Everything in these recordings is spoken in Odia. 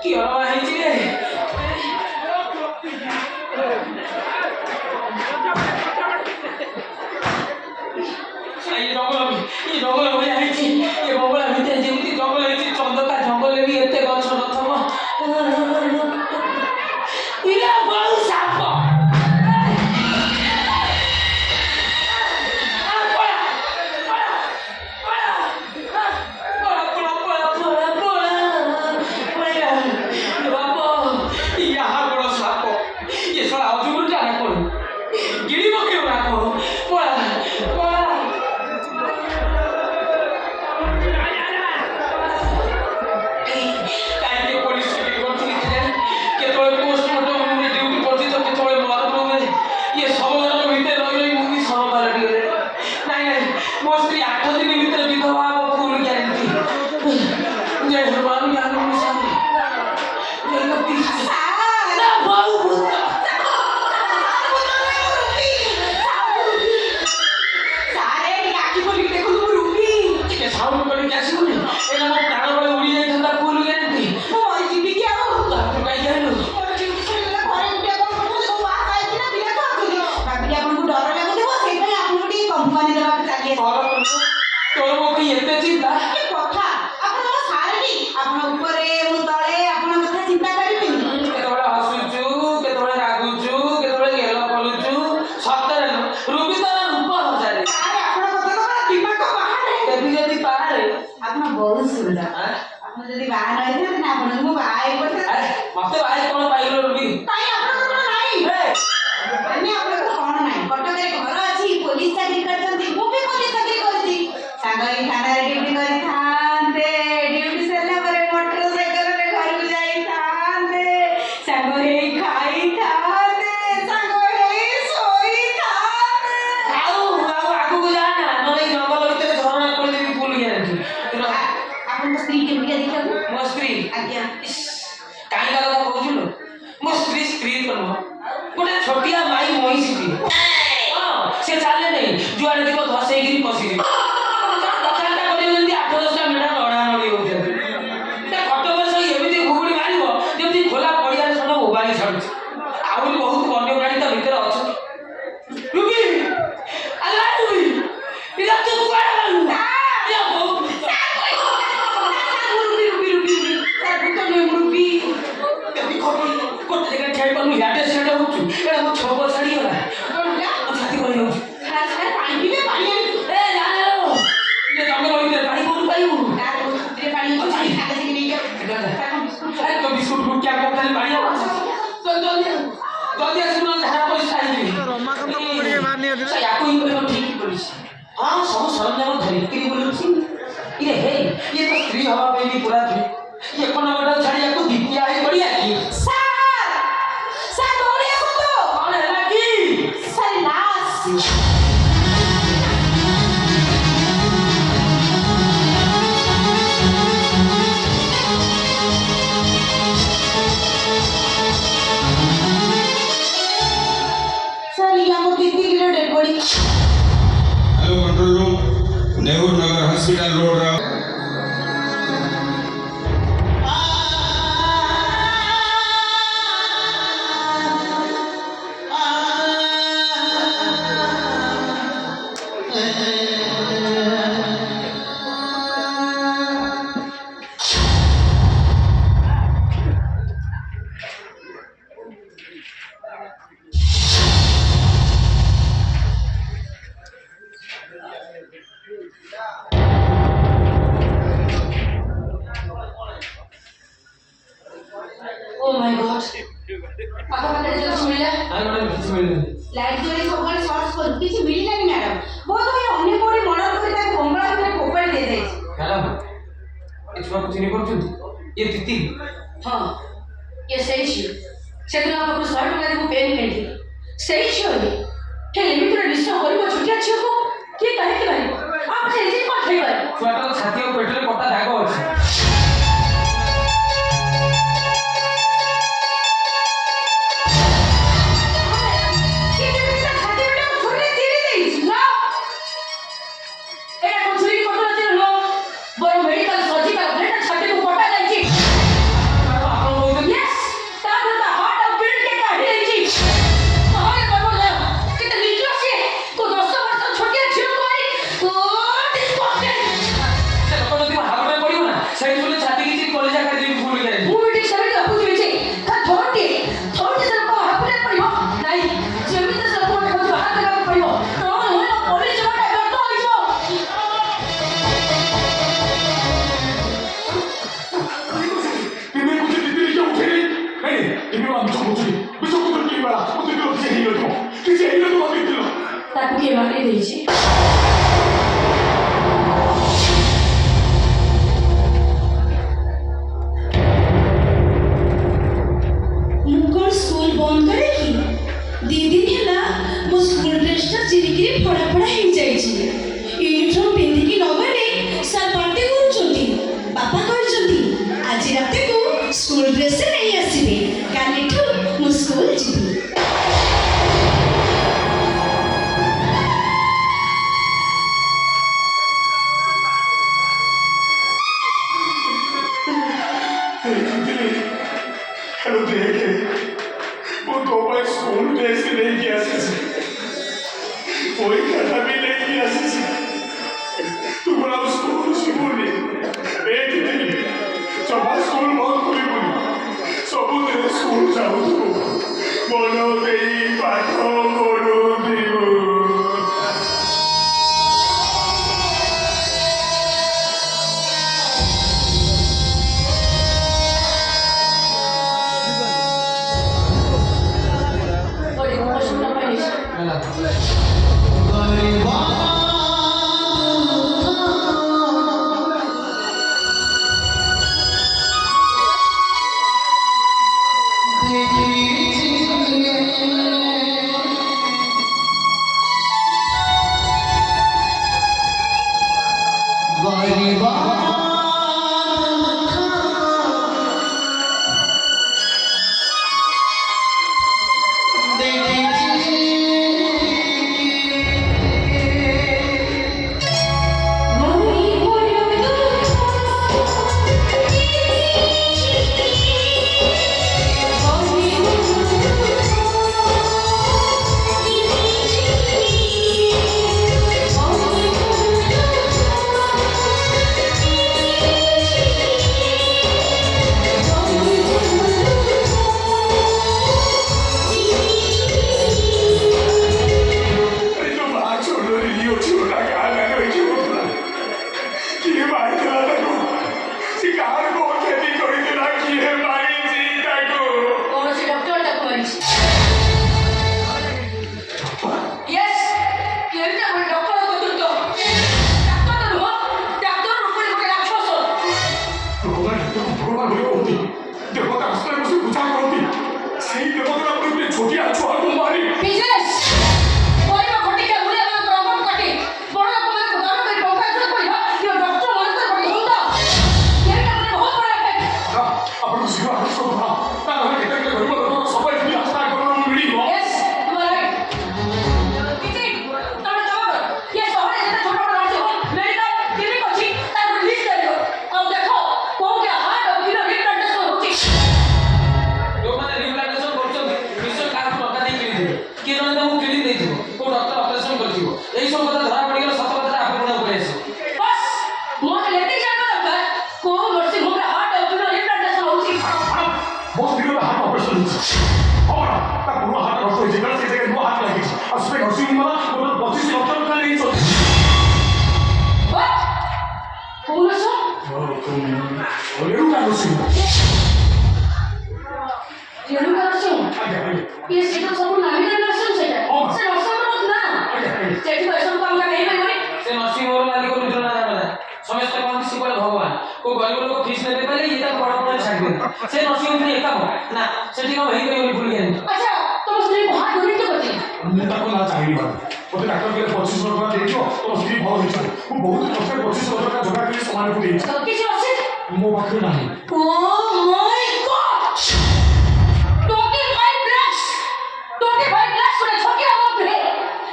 কি অরবা হয়েছি রে এই জঙ্গল হয়ে হয়েছি ଏ ବଙ୍ଗଳା ଭିତରେ ଯେମିତି ଜଙ୍ଗଲ ହେଇଛି ଚନ୍ଦକା ଜଙ୍ଗଲରେ ବି ଏତେ ଗଛ ନଥିବ ଇରେ ବହୁ ସାପ ଦେଇଛି। ମୁଁ କ'ଣ ସ୍କୁଲ ବନ୍ଦ କରେ କି? 2 ଦିନ ହେଲା ମୋ ସ୍କୁଲ ଡ୍ରେସଟା ଚିରିକିରି ଫଡ଼ା ଫଡ଼ା ହେଇଯାଇଛି। ୟୁନିଫର୍ମ ପିନ୍ଧିକି ନ ଗଲେ ସାର୍ ପାଟି କରୁଛନ୍ତି। ବାପା କହିଛନ୍ତି ଆଜି ରାତିକୁ ସ୍କୁଲ ଡ୍ରେସ୍ ନେଇ ଆସିବେ, କାଲିଠୁ ମୁଁ ସ୍କୁଲ ଯିବି। हेलो देखे वो तो मैं स्कूल ड्रेस लेके आसी कोई कथा भी लेके आसी तुम्हारा स्कूल शिवनी एक दिन जब स्कूल बहुत खुली बुनी सब दिन स्कूल जाऊ मन दे पाठ पढ़ू से नर्सिंग में एका ना सेठी का वही करी भूल गए। अच्छा तुम स्त्री को हाथ धोने क्यों करती? मैं ताको ना चाहिए बात ओते डॉक्टर के 25 रुपया देइयो तो स्त्री भल होइछ मु बहुत कष्ट 25 रुपया जोगा के सामान को देइछ तो किसी अच्छे मो पाखे नाही। ओह माय गॉड टोके भाई ब्लैक्स सुने छोटी आवाज में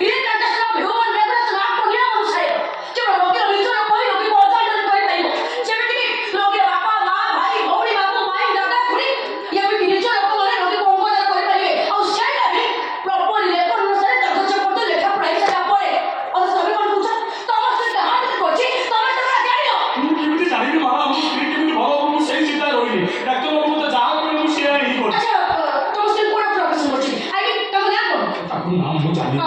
ये डॉक्टर साहब ह्यूमन रेफरेंस नाम को लिया मुझसे कि रोगी रीजन कोई रोगी को ऑर्डर नहीं कर पाई जेमिति कि रोगी बापा मां भाई भौणी बापू माई दादा खुड़ी या भी रीजन को माने रोगी को ऑर्डर कर पाइए और सेटा भी प्रॉपर लेकर अनुसार कागज पत्र लेखा पढ़ाई सला परे और सभी मन पूछा तमसे हाथ कोची तमे तो जानियो मु केमिति जानिबी माला मु स्त्री केमिति भलो मु सेही चिंता रहिनी डॉक्टर बाबू तो जा करे मु सेया ही कर। अच्छा तुमसे पूरा प्रोफेशन होची आई मीन तुम ना करो ताको नाम मु जानि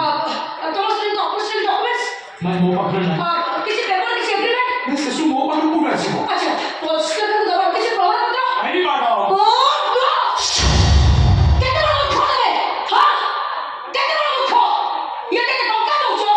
तुमसे ऑपरेशन डॉक्यूमेंट्स मैं मो पाखे नाही किसी पेपर किसी एग्रीमेंट मैं सेसु मो पाखे को आसीबो। अच्छा पोस्ट के दबाव किसी प्रमाण पत्र आईडी बाडा केते बड़ मुख देबे हां केते बड़ मुख ये केते टंका दउछो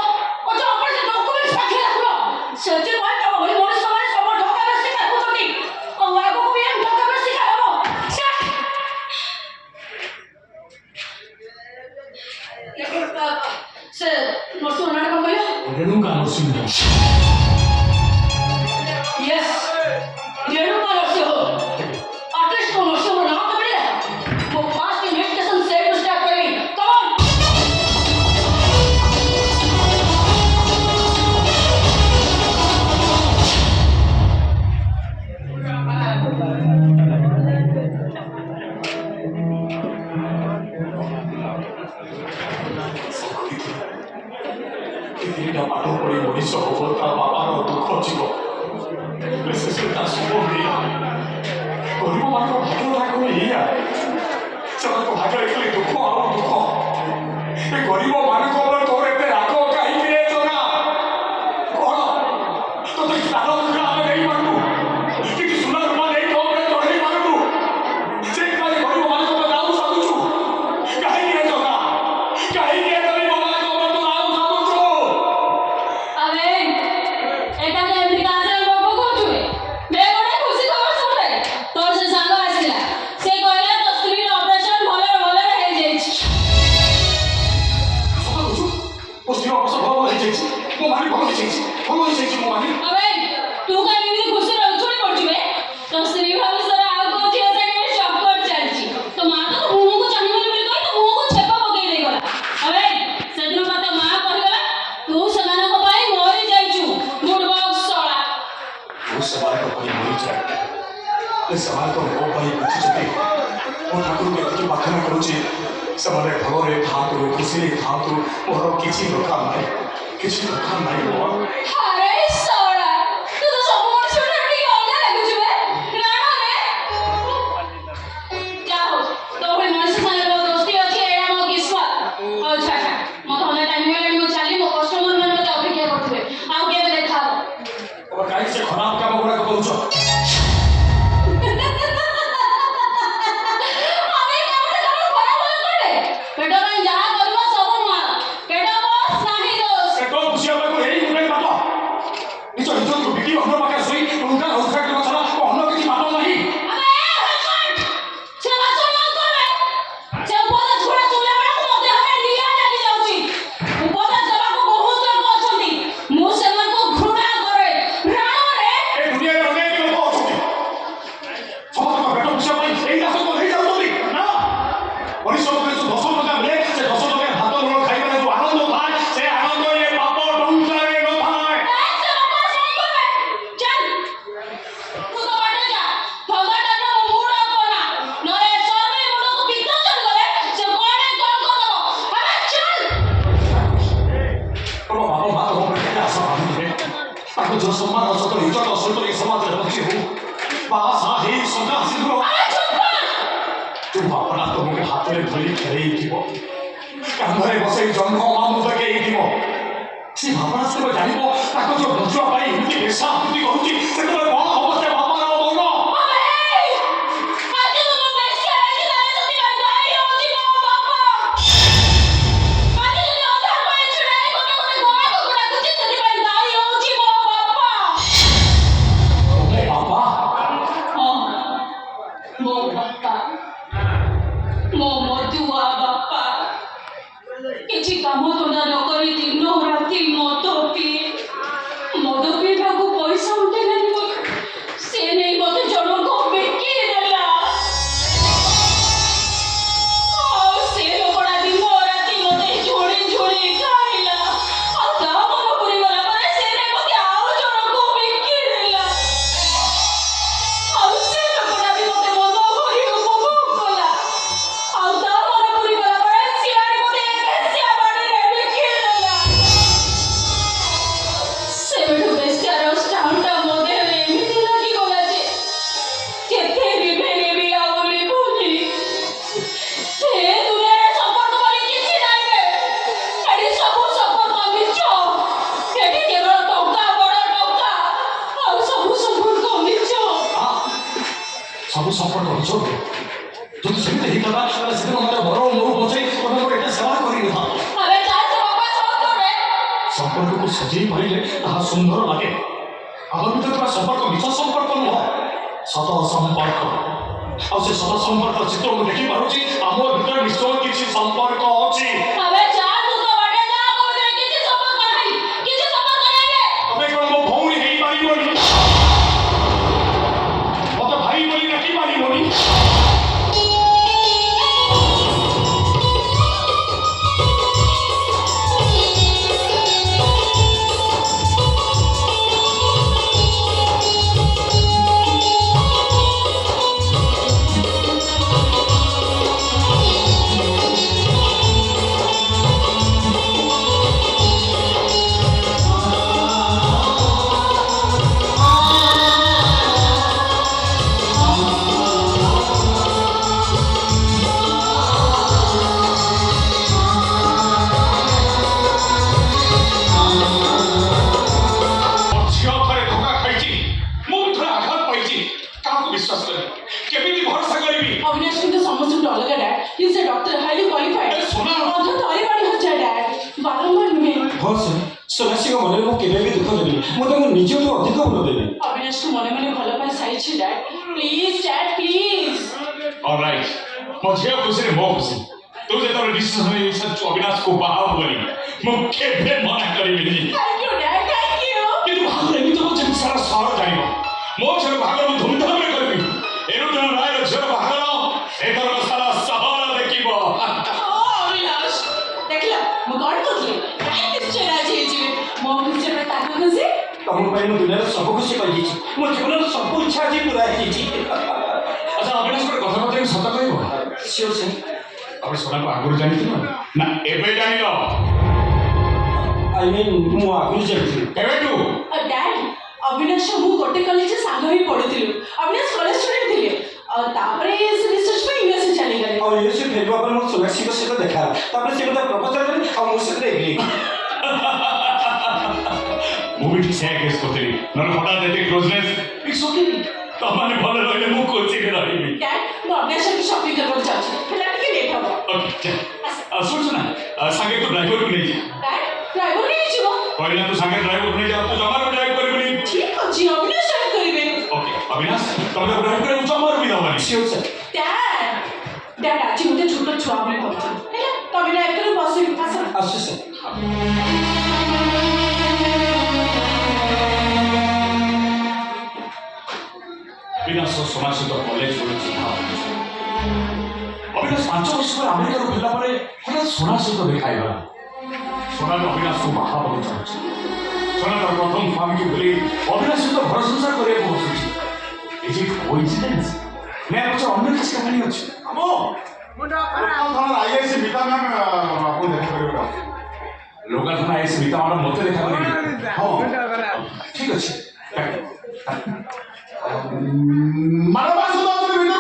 ସେମାନେ ତ ମୋ ପାଇଁ ବୁଝିଛନ୍ତି। ମୁଁ ଠାକୁରଙ୍କୁ ଏତିକି ପ୍ରାର୍ଥନା କରୁଛି ସେମାନେ ଭଲରେ ଥାଆନ୍ତୁ, ଖୁସିରେ ଥାଆନ୍ତୁ। ମୋର କିଛି ଦରକାର ନାହିଁ, କିଛି ଦରକାର ନାହିଁ ମୋ। ଆରେ ଶଳା, ତୁ ତ ସବୁ ମଣିଷଠାରୁ ଟିକେ ଅଲଗା ଲାଗୁଛୁ ବେ। ରାଣରେ ଯା ହଉ, ତୋ ଭଳି ମଣିଷ ସାଙ୍ଗରେ ମୋ ଦୋସ୍ତି ଅଛି, ଏଇଟା ମୋ କିସ୍ମତ। ହଉ ଛାଡ଼, ମୋ ଧନ୍ଦା ଟାଇମ୍ ହେଇଗଲାଣି, ମୁଁ ଚାଲି। ମୋ କଷ୍ଟମର ମାନେ ମୋତେ ଅପେକ୍ଷା କରୁଥିବେ। ଆଉ କେବେ ଦେଖା ହବ? ତମେ କାହିଁକି ସେ ଖରାପ କାମ ଗୁଡ଼ାକ କରୁଛ? ଆମେ ଏ କାମଟା ତମର ଖରାପ ଭଲ କଲେ? ପେଟ ପାଇଁ ଯାହା କରିବ ସବୁ ମାର। ପେଟ ବସ୍ ନାହିଁ ଦୋଷ। ପେଟ ପୋଷିବାକୁ ଏଇ ଗୋଟେ ବାଟ। ନିଜ ନିଜକୁ ବିକି ଅନ୍ୟ ପାଖରେ ଶୋଇ ଟଙ୍କା ରୋଜଗାର କରିବା ଛଡ଼ା ଅନ୍ୟ କିଛି ବାଟ ନାହିଁ। ଆମେ ଏ ହଜବେଣ୍ଡ ସେ ମାଛ ନ କଲେ ସେ ଉପଦେଶ ଗୁଡ଼ା ଶୁଣିଲା ବେଳକୁ ମୋ ଦେହରେ ନିଆଁ ଲାଗି ଯାଉଛି। ଉପଦେଶ ଦେବାକୁ ବହୁତ ଲୋକ ଅଛନ୍ତି, ମୁଁ ସେମାନଙ୍କୁ ଘୃଣା କରେ। ରାଣରେ ଏ ଦୁନିଆରେ ଅନେକ ଲୋକ ଅଛନ୍ତି, ସମସ୍ତଙ୍କ ପେଟ ପୋଷିବା ପାଇଁ ଏଇ ରାସ୍ତାକୁ ନେଇ ଯାଉଛନ୍ତି। ନା, ପରିଶ୍ରମ କରି ଯୋଉ 10 ଟଙ୍କା ମିଳେ, ସେ 10 ଟଙ୍କାରେ ଭାତ ଲୁଣ ଖାଇବାରେ ଯୋଉ ଆନନ୍ଦ ଥାଏ, ସେ ଆନନ୍ଦ ଏ ପାପ ଟଙ୍କାରେ ନଥାଏ। ସେ ବାପା ଶୁଣି କରିବେ। ଚାଲ ତୁ ତ ବାଟେ ଯା, ଥଣ୍ଡାଟା ମୋ ମୁଡ ଅଫ୍ କଲା। ନହେଲେ ସର୍ବେ ମୁଣ୍ଡକୁ ପିତ୍ତ ଚଢ଼ିଗଲେ ସେ କଣ କରିଦବ। ଆମେ ଚାଲ। ତମ ବାପ ମା ତମ ଉପରେ କେତେ ଆଶା ବାନ୍ଧିଥିଲେ, ତାଙ୍କୁ ଯୋଉ ସମ୍ମାନ ସହିତ ଇଜ୍ଜତ ସହିତ ଏ ସମାଜରେ ରଖି ହଉ, ବାହା ସାହା ହେଇ ସନ୍ତାନ ଆସିଥିବ, ଆମେ ଚୁପ କର। ଯୋଉ ବାପଟା ତମକୁ ହାତରେ ଧରି ଖେଳେଇଥିବ, କାନ୍ଧରେ ବସେଇ ଜନ୍ମ ମାମୁଁ ଦେଖେଇଥିବ, ସେ ଭାବନା ସେତେବେଳେ ଜାଣିବ ତାକୁ ଯୋଉ ବଞ୍ଚିବା ପାଇଁ ଏମିତି ବେଶା ଆକୃତି କରୁଛି, ସେତେବେଳେ କଣ ହବ ସେ ବାପାର ମନ? ଆଜି ତୁମ ବେଶ୍ୟା ହେଇଥିଲା, ସେଥିପାଇଁ ଦାୟୀ ହେଉଛି ମୋ ବାପା। ଆଜି ଯଦି ଅଧା ପାଣି ଛିଡ଼ାଇ ଗୋଟେ ଗୋଟେ ଗୋଡ଼କୁ ଡାକୁଛି, ସେଥିପାଇଁ ଦାୟୀ ହେଉଛି ମୋ ବାପା। ମୋ ବାପା ହଁ, ମୋ ବାପା, ମୋ ମଧୁଆ ବାପା। କିଛି କାମ ଧନ୍ଦା ନ କରି ଦିନ ରାତି ମଦ ପିଏ। ମଦ ପିଇବାକୁ ପଇସା ଉଠେଇଲାନି ବୋଲି ସେ ନେଇ ମୋତେ ଜଣକୁ ବିକି ଦେଲା। ଆଉ ସେ ଲୋକଟା ଦିନ ରାତି ମୋତେ ଝୁଳି ଝୁଳି ଖାଇଲା। ଆଉ ତା ମନ ପୁରିଗଲା ପରେ ସେ ନେଇ ମୋତେ ଆଉ ଜଣକୁ ବିକି ଦେଲା। ଆଉ ସେ ଲୋକଟା ବି ମୋତେ ମନ ଭରି ଉପଭୋଗ କଲା। ଆଉ ତା ମନ ପୁରିଗଲା ପରେ ସିଏ ଆଣି ମୋତେ ବେଶ୍ୟା ବାଡ଼ିରେ ବିକି ଦେଲା। ସେବେଠୁ ବେଶ୍ୟାର ଷ୍ଟାମ୍ପଟା ମୋ ଦେହରେ ଏମିତି ଲାଗିଗଲା ଯେ କେତେ ଲିଭେଇଲେ ଆଉ ଲିଭୁନି। ଏ ଦୁନିଆରେ ସମ୍ପର୍କ ବୋଲି କିଛି ନାହିଁ ବେ। ଏଠି ସବୁ ସମ୍ପର୍କ ମିଛ। ଏଠି କେବଳ ଟଙ୍କା, ବଡ଼ ଟଙ୍କା। ଆଉ ସବୁ ସମ୍ପର୍କ ମିଛ। ସବୁ ସମ୍ପର୍କ ମିଛ। ଯଦି ସେମିତି ହେଇଥାନ୍ତା ତାହେଲେ ସେଦିନ ମୋତେ ବର ମୋର ବଞ୍ଚେଇ ତମେ ମୋର ଏତେ ସେବା କରିନଥାନ୍ତ। ଆମେ ଚାଲ ସେ ବାପା ସତ କରେ। ସମ୍ପର୍କକୁ ସଜେଇ ପାରିଲେ ତାହା ସୁନ୍ଦର ଲାଗେ। ଆମ ଭିତରେ ଥିବା ସମ୍ପର୍କ ମିଛ ସମ୍ପର୍କ ନୁହଁ, ସତ ସମ୍ପର୍କ। ଆଉ ସେ ସତ ସମ୍ପର୍କ ଚିତ୍ର ମୁଁ ଦେଖିପାରୁଛି, ଆମ ଭିତରେ ନିଶ୍ଚୟ କିଛି ସମ୍ପର୍କ ଅଛି। ଆମେ ଚାଲ ତୁ ତ ବାଟେ ଯା, କହୁଥିଲେ କିଛି ସମ୍ପର୍କ ନାହିଁ, କିଛି ସମ୍ପର୍କ ନାହିଁ ବେ। ତମେ କ'ଣ ମୋ ଭଉଣୀ ହେଇପାରିବନି? ମତେ ଭାଇ ବୋଲି ଡାକି ପାରିବନି? ଝିଅ ଥରେ ଧୋକା ଖାଇଛି, ମୁଁ ବି ଥରେ ଆଘାତ ପାଇଛି। କାହାକୁ ବିଶ୍ୱାସ କରିବି, କେମିତି ଭରସା କରିବି? अविनाश কিন্তু ସମସ୍ତଠୁ ଅଲଗା dad. Hi is a doctor, highly qualified. ଆରେ ଶୁଣ, ଅଧ ତଳିବାଣି ହଜା ଡ୍ୟାଡ୍, ବାରମ୍ବାର ନୁହେଁ। ହଁ ସାର୍, ସଦାଶିବ ମନରେ ମୁଁ କେବେ ବି ଦୁଃଖ ଦେବିନି। ମୁଁ ତାଙ୍କୁ ନିଜଠୁ ଅଧିକ ଭଲ ଦେବି। ଅବିନାଶକୁ ମନେ ମନେ ଭଲ ପାଇ ସାରିଛି dad. Please dad, please. All right, ମୋ ଝିଅ ଖୁସିରେ ମୋ ଖୁସି। ତୁ ଯେତେବେଳେ ଡିସିସନ୍ ନେଇସାରିଛୁ ଅବିନାଶକୁ ବାହା ହବୁ ବୋଲି, ମୁଁ କେବେ ମନା କରିବିନି। Thank you dad, thank you. କିନ୍ତୁ ବାହାଘର ଏମିତି ହବ ଯେମିତି ସାରା ସହର ଜାଣିବ। ମୋ ଝିଅର ବାହାଘର ମୁଁ ଧୁମଧାମରେ କରିବି। ଏରୁଜନ ରାୟର ଝିଅର ବାହାଘର ଏଥର ସାରା ସହର ଦେଖିବ। ଅବିନାଶ, ଦେଖିଲ ମୁଁ କ'ଣ କହୁଥିଲି? କାହିଁ ନିଶ୍ଚୟ ରାଜି ହେଇଯିବେ। ମୋ ଖୁସି ପରେ ତାଙ୍କ ଖୁସି। ତମ ପାଇଁ ମୁଁ ଦୁନିଆର ସବୁ ଖୁସି ପାଇଯାଇଛି। ମୋ ଜୀବନର ସବୁ ଇଚ୍ଛା ଆଜି ପୁରା ହେଇଯାଇଛି। তুমি সତ କହିବ ସିଓର ସାର୍ ଆପଣ ସୋନାକୁ ଆଗରୁ ଜାଣିଥିଲ ନା ଏବେ ଜାଣିଲ ଆଇ ମିନ୍ ମୁଁ ଆଗରୁ ଜାଣିଥିଲି କେବେଠୁ ଡ୍ୟାଡ୍ ଅବିନାଶ ମୁଁ ଗୋଟେ କଲେଜରେ ସାଙ୍ଗ ହେଇ ପଢୁଥିଲୁ ଅବିନାଶ କଲେଜ ଷ୍ଟୁଡେଣ୍ଟ ଥିଲେ ତାପରେ ସେ ରିସର୍ଚ୍ଚ ପାଇଁ ୟୁଏସ୍ଏ ଚାଲିଗଲେ ଆଉ ୟୁଏସ୍ଏ ଫେରିବା ପରେ ମୋର ସୋନାକ୍ଷୀଙ୍କ ସହିତ ଦେଖା ହେଲା ତାପରେ ସେ ମୋତେ ପ୍ରପୋଜାଲ କଲେ ଆଉ ମୁଁ ସେଥିରେ ଏଗ୍ରି ମୁଁ ବି ଠିକ ସେୟା କେସ୍ କରିଥିଲି ନହେଲେ ହଠାତ୍ ଏତେ କ୍ଲୋଜନେସ୍ ଇଟ୍ସ ଓକେ ତମାନେ ଭଲ ରହିଲେ ମୁଁ କୋଚିରେ ରହିବି ଡ୍ୟାଡ୍ ମୁଁ ଅବିନାଶକୁ ସପିଂ କରିବାକୁ ଯାଉଛି ହେଲା ଟିକେ ଲେଟ୍ ହବ ଓକେ ଶୁଣୁ ନା ସାଙ୍ଗେ ତୁ ଡ୍ରାଇଭରକୁ ନେଇଯା ଡ୍ୟାଡ୍ ଡ୍ରାଇଭର ନେଇଯିବ କହିଲା ତୁ ସାଙ୍ଗେ ଡ୍ରାଇଭରକୁ ନେଇଯା ତୁ ଜମାରୁ ଡ୍ରାଇଭ୍ କରିବୁନି ଠିକ୍ ଅଛି ଅବିନାଶ ଡ୍ରାଇଭ୍ କରିବେ ଓକେ ଅବିନାଶ ତମେ ଡ୍ରାଇଭ୍ କରିବାକୁ ଜମାରୁ ବି ଦବନି ସିଓର ସାର୍ ଡ୍ୟାଡ୍ ଆଜି ଗୋଟେ ଛୋଟ ଛୁଆ ବୋଲି ଭାବୁଥିଲି ହେଲା ତମେ ଡ୍ରାଇଭ୍ କରି ବସିବି ଆସ ଆସୁଛି ସାର୍ ଅବିନାଶ ସମାଜ ସହିତ କଲେଜ ବେଳେ ଚିହ୍ନା ଅବିନାଶ 5 ବର୍ଷ ପରେ ଆମେରିକାରୁ ଫେରିଲା ପରେ ହଠାତ୍ ସୋନା ସହିତ ଦେଖା ହେଇଗଲା ସୋନାର ଅବିନାଶକୁ ବାହା ହେବାକୁ ଚାହୁଁଛି ସୋନା ତାର ପ୍ରଥମ ସ୍ୱାମୀକୁ ଭୁଲି ଅବିନାଶ ସହିତ ଘର ସଂସାର କରିବାକୁ ବସୁଛି ଏ ଯେ କୋଇନ୍ସିଡେନ୍ସ ନା ପଛରେ ଅନ୍ୟ କିଛି କାହାଣୀ ଅଛି ଆମ आईएएस मिता मैम आपको देखा करेगा ଲୋକା ଥାନା ଏ ସ୍ମିତା ମାନ ମୋତେ ଦେଖା କରିବି ହଁ ଠିକ ଅଛି मानवा सुधा तो वीडियो